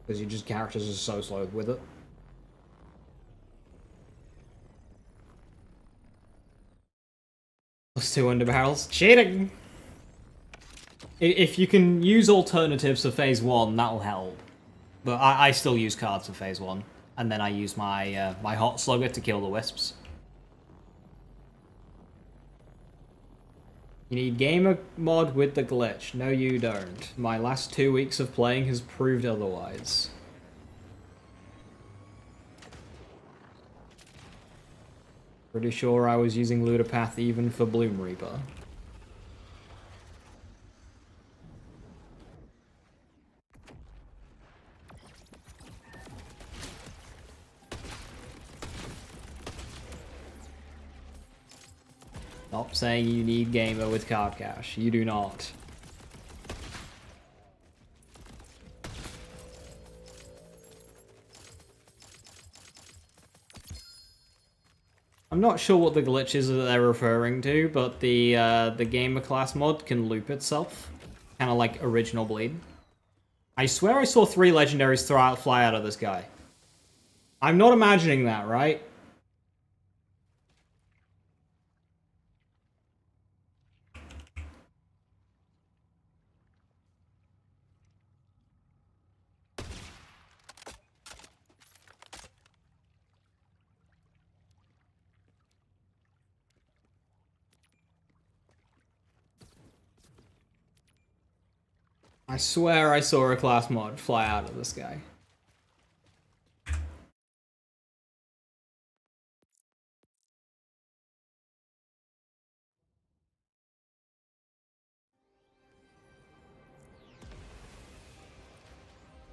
Because your characters are so slow with it. Plus 2 underbarrels. Cheating! If you can use alternatives for phase 1, that'll help. But I still use cards for phase 1. And then I use my my hot slugger to kill the wisps. You need gamer mod with the glitch. No, you don't. My last 2 weeks of playing has proved otherwise. Pretty sure I was using Ludopath even for Bloom Reaper. Stop saying you need gamer with card cash. You do not. I'm not sure what the glitch is that they're referring to, but the gamer class mod can loop itself. Kind of like original Bleed. I swear I saw 3 legendaries fly out of this guy. I'm not imagining that, right? I swear I saw a class mod fly out of this guy.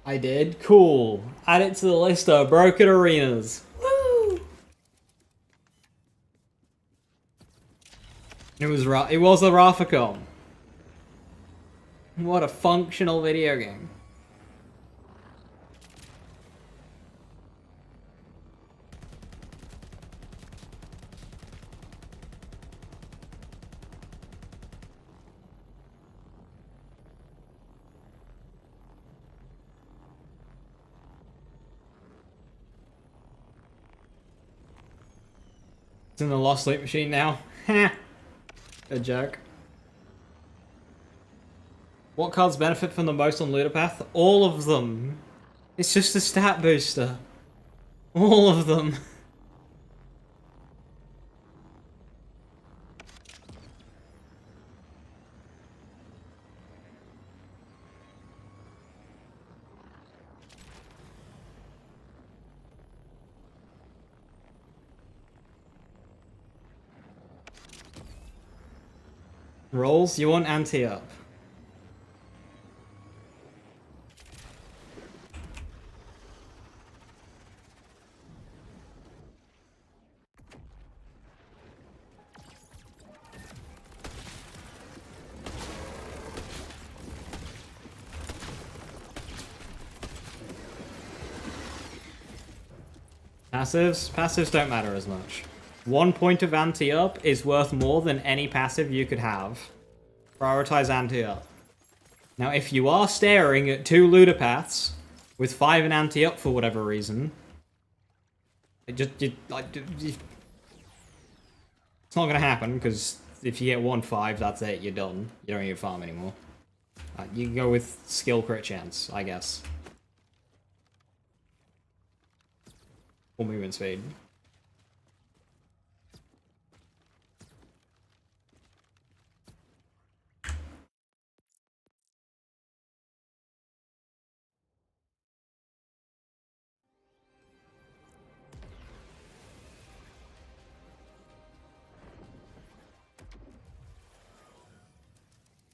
I did? Cool. Add it to the list of broken arenas. Woo! It was a Rafacom. What a functional video game. It's in the Lost Sleep Machine now. Heh. A joke. What cards benefit from the most on Ludopath? All of them. It's just a stat booster. All of them. Rolls, you want anti-up. Passives don't matter as much. 1 point of anti-up is worth more than any passive you could have. Prioritize anti-up. Now, if you are staring at 2 Ludopaths with 5 in anti-up for whatever reason, it's not gonna happen, because if you get 1-5, that's it, you're done. You don't need to farm anymore. You can go with skill crit chance, I guess. Or movement speed.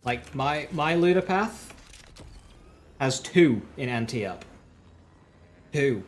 Like, my Ludopath has 2 in anti-up. 2.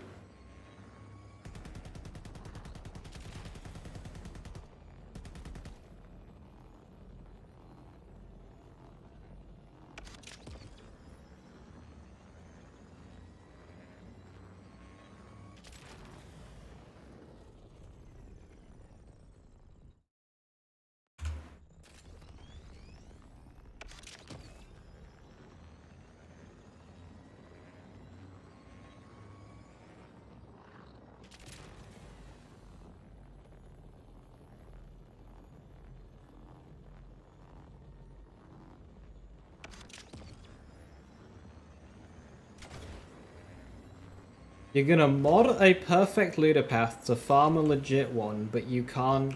You're gonna mod a perfect looter path to farm a legit one, but you can't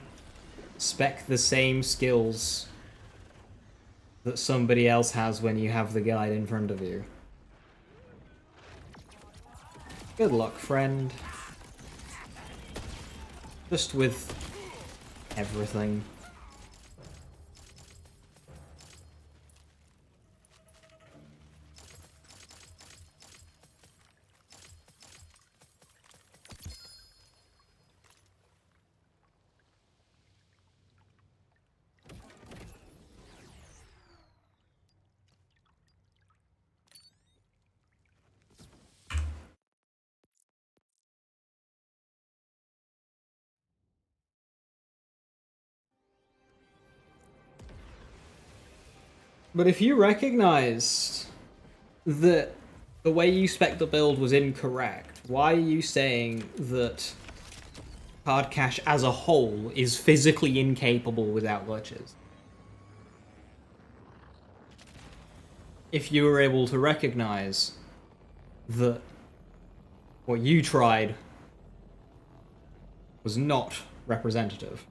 spec the same skills that somebody else has when you have the guide in front of you. Good luck, friend. Just with everything. But if you recognized that the way you spec the build was incorrect, why are you saying that card cache as a whole is physically incapable without glitches? If you were able to recognize that what you tried was not representative.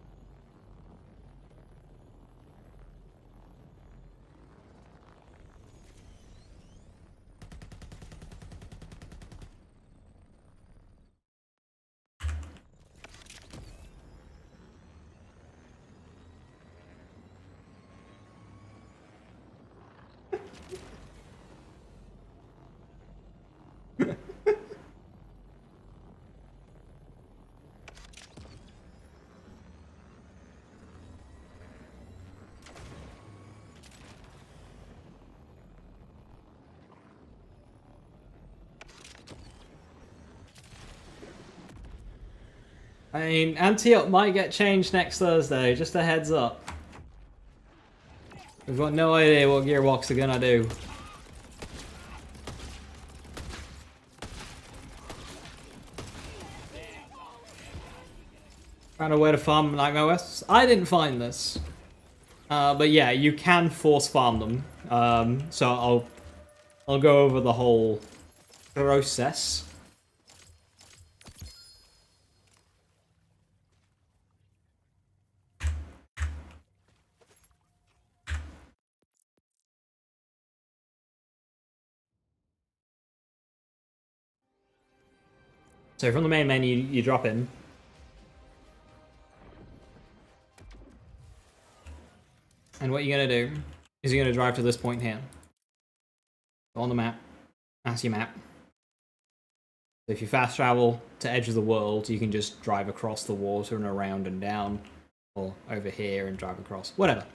I mean, Antioch might get changed next Thursday, just a heads up. We've got no idea what Gearbox are gonna do. Found a way to farm Nightmare Wests? I didn't find this. But yeah, you can force farm them. So I'll go over the whole process. So from the main menu, you drop in. And what you're going to do is you're going to drive to this point here. On the map. That's your map. So if you fast travel to Edge of the World, you can just drive across the water and around and down. Or over here and drive across. Whatever.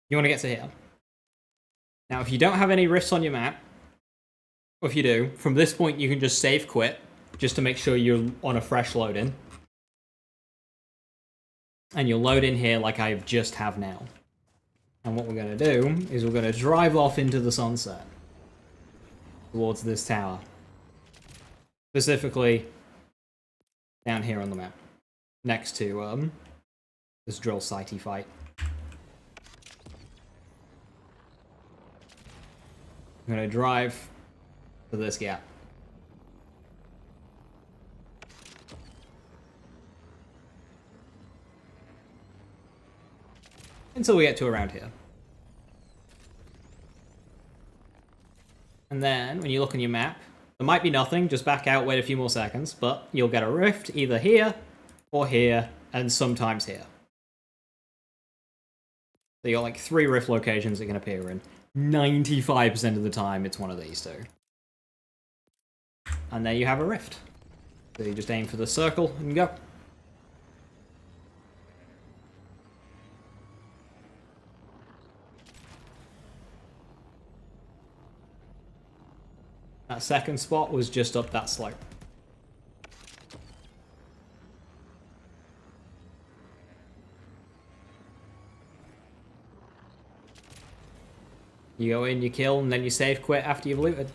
You want to get to here. Now, if you don't have any rifts on your map, or if you do, from this point you can just save quit, just to make sure you're on a fresh load in. And you'll load in here like I just have now. And what we're going to do is we're going to drive off into the sunset. Towards this tower. Specifically, down here on the map. Next to, this drill site-y fight. I'm going to drive to this gap. Until we get to around here. And then, when you look on your map, there might be nothing, just back out, wait a few more seconds, but you'll get a rift either here, or here, and sometimes here. So you got like 3 rift locations it can appear in. 95% of the time, it's one of these two. And there you have a rift. So you just aim for the circle and go. That second spot was just up that slope. You go in, you kill, and then you save quit after you've looted.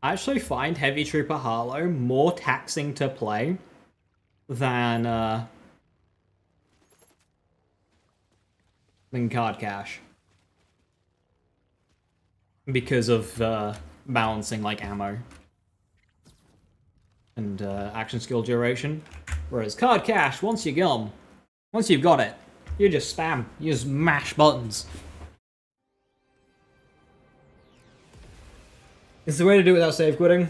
I actually find Heavy Trooper Harlow more taxing to play than Card Cash. Because of balancing like ammo and action skill duration. Whereas Card Cash, once you've got it, you just spam. You just mash buttons. Is there a way to do it without save quitting?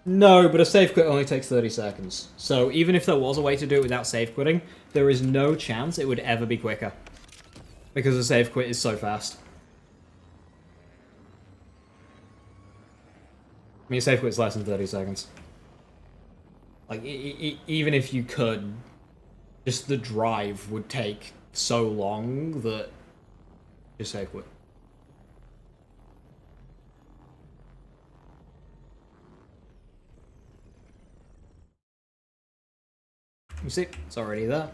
No, but a save quit only takes 30 seconds. So even if there was a way to do it without save quitting, there is no chance it would ever be quicker. Because the save quit is so fast. I mean, save quit's less than 30 seconds. Like, even if you could, just the drive would take so long that just save quit. You see, it's already there.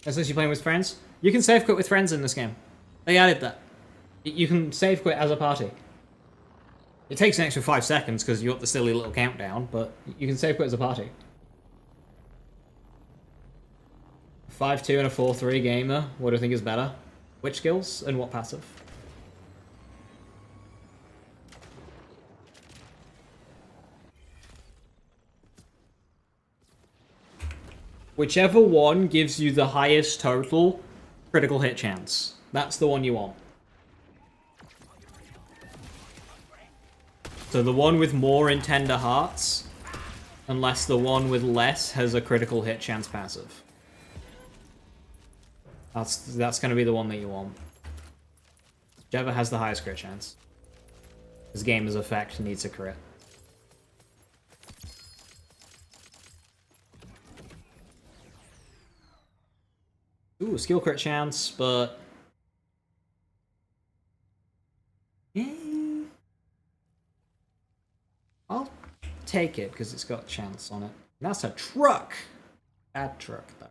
Unless you're playing with friends. You can save quit with friends in this game. They added that. You can save quit as a party. It takes an extra 5 seconds because you got the silly little countdown, but you can save quit as a party. 5-2 and a 4-3 gamer. What do you think is better? Which skills and what passive? Whichever one gives you the highest total critical hit chance. That's the one you want. So the one with more in Tender Hearts, unless the one with less has a critical hit chance passive. That's going to be the one that you want. Whichever has the highest crit chance. This gamer's effect needs a crit. Ooh, skill crit chance, but... I'll take it, because it's got a chance on it. That's a truck! Bad truck, though.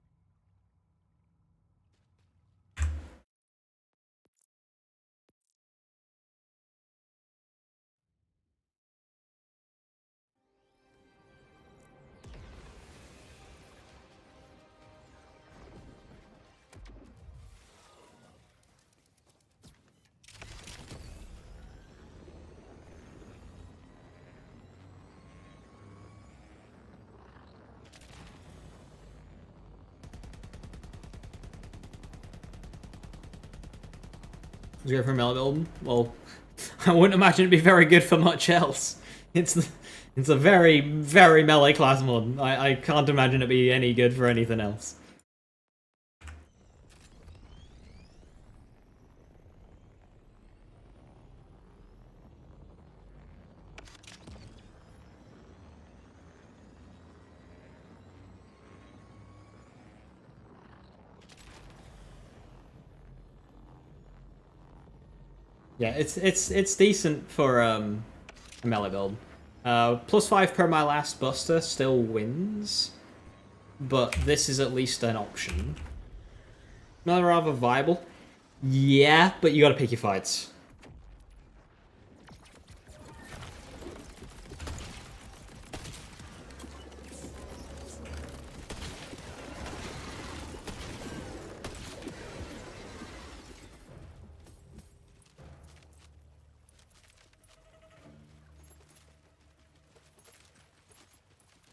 Let's go for a melee build. Well, I wouldn't imagine it'd be very good for much else. It's a very, very melee class mod. I can't imagine it be any good for anything else. Yeah, it's decent for a melee build. +5 per my last buster still wins, but this is at least an option. Not rather viable. Yeah, but you gotta pick your fights.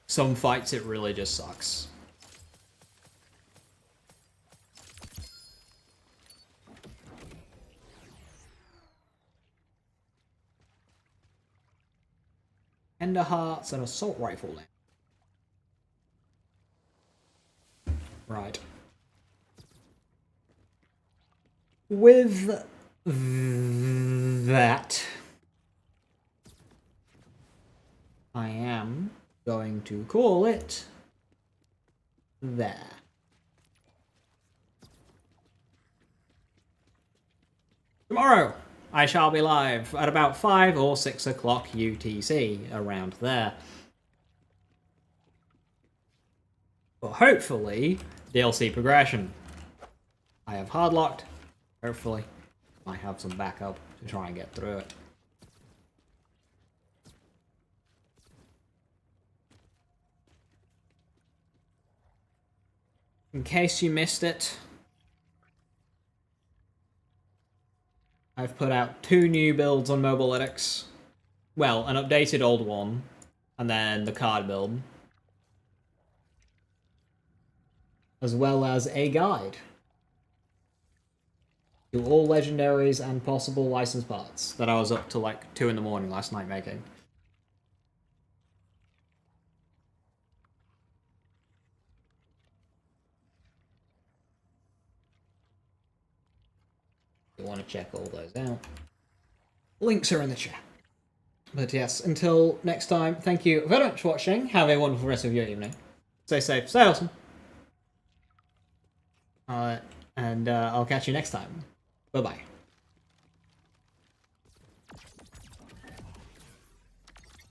Some fights it really just sucks. Tender Hearts and Assault Rifle then. Right. With that, I am going to call it there. Tomorrow, I shall be live at about 5 or 6 o'clock UTC, around there. But hopefully, DLC progression. I have hardlocked. Hopefully, I have some backup to try and get through it. In case you missed it, I've put out 2 new builds on Mobalytics. Well, an updated old one, and then the card build. As well as a guide to all legendaries and possible licensed parts that I was up to like 2 in the morning last night making. If you want to check all those out, links are in the chat. But yes, until next time, thank you very much for watching. Have a wonderful rest of your evening. Stay safe, stay awesome. And I'll catch you next time. Bye-bye.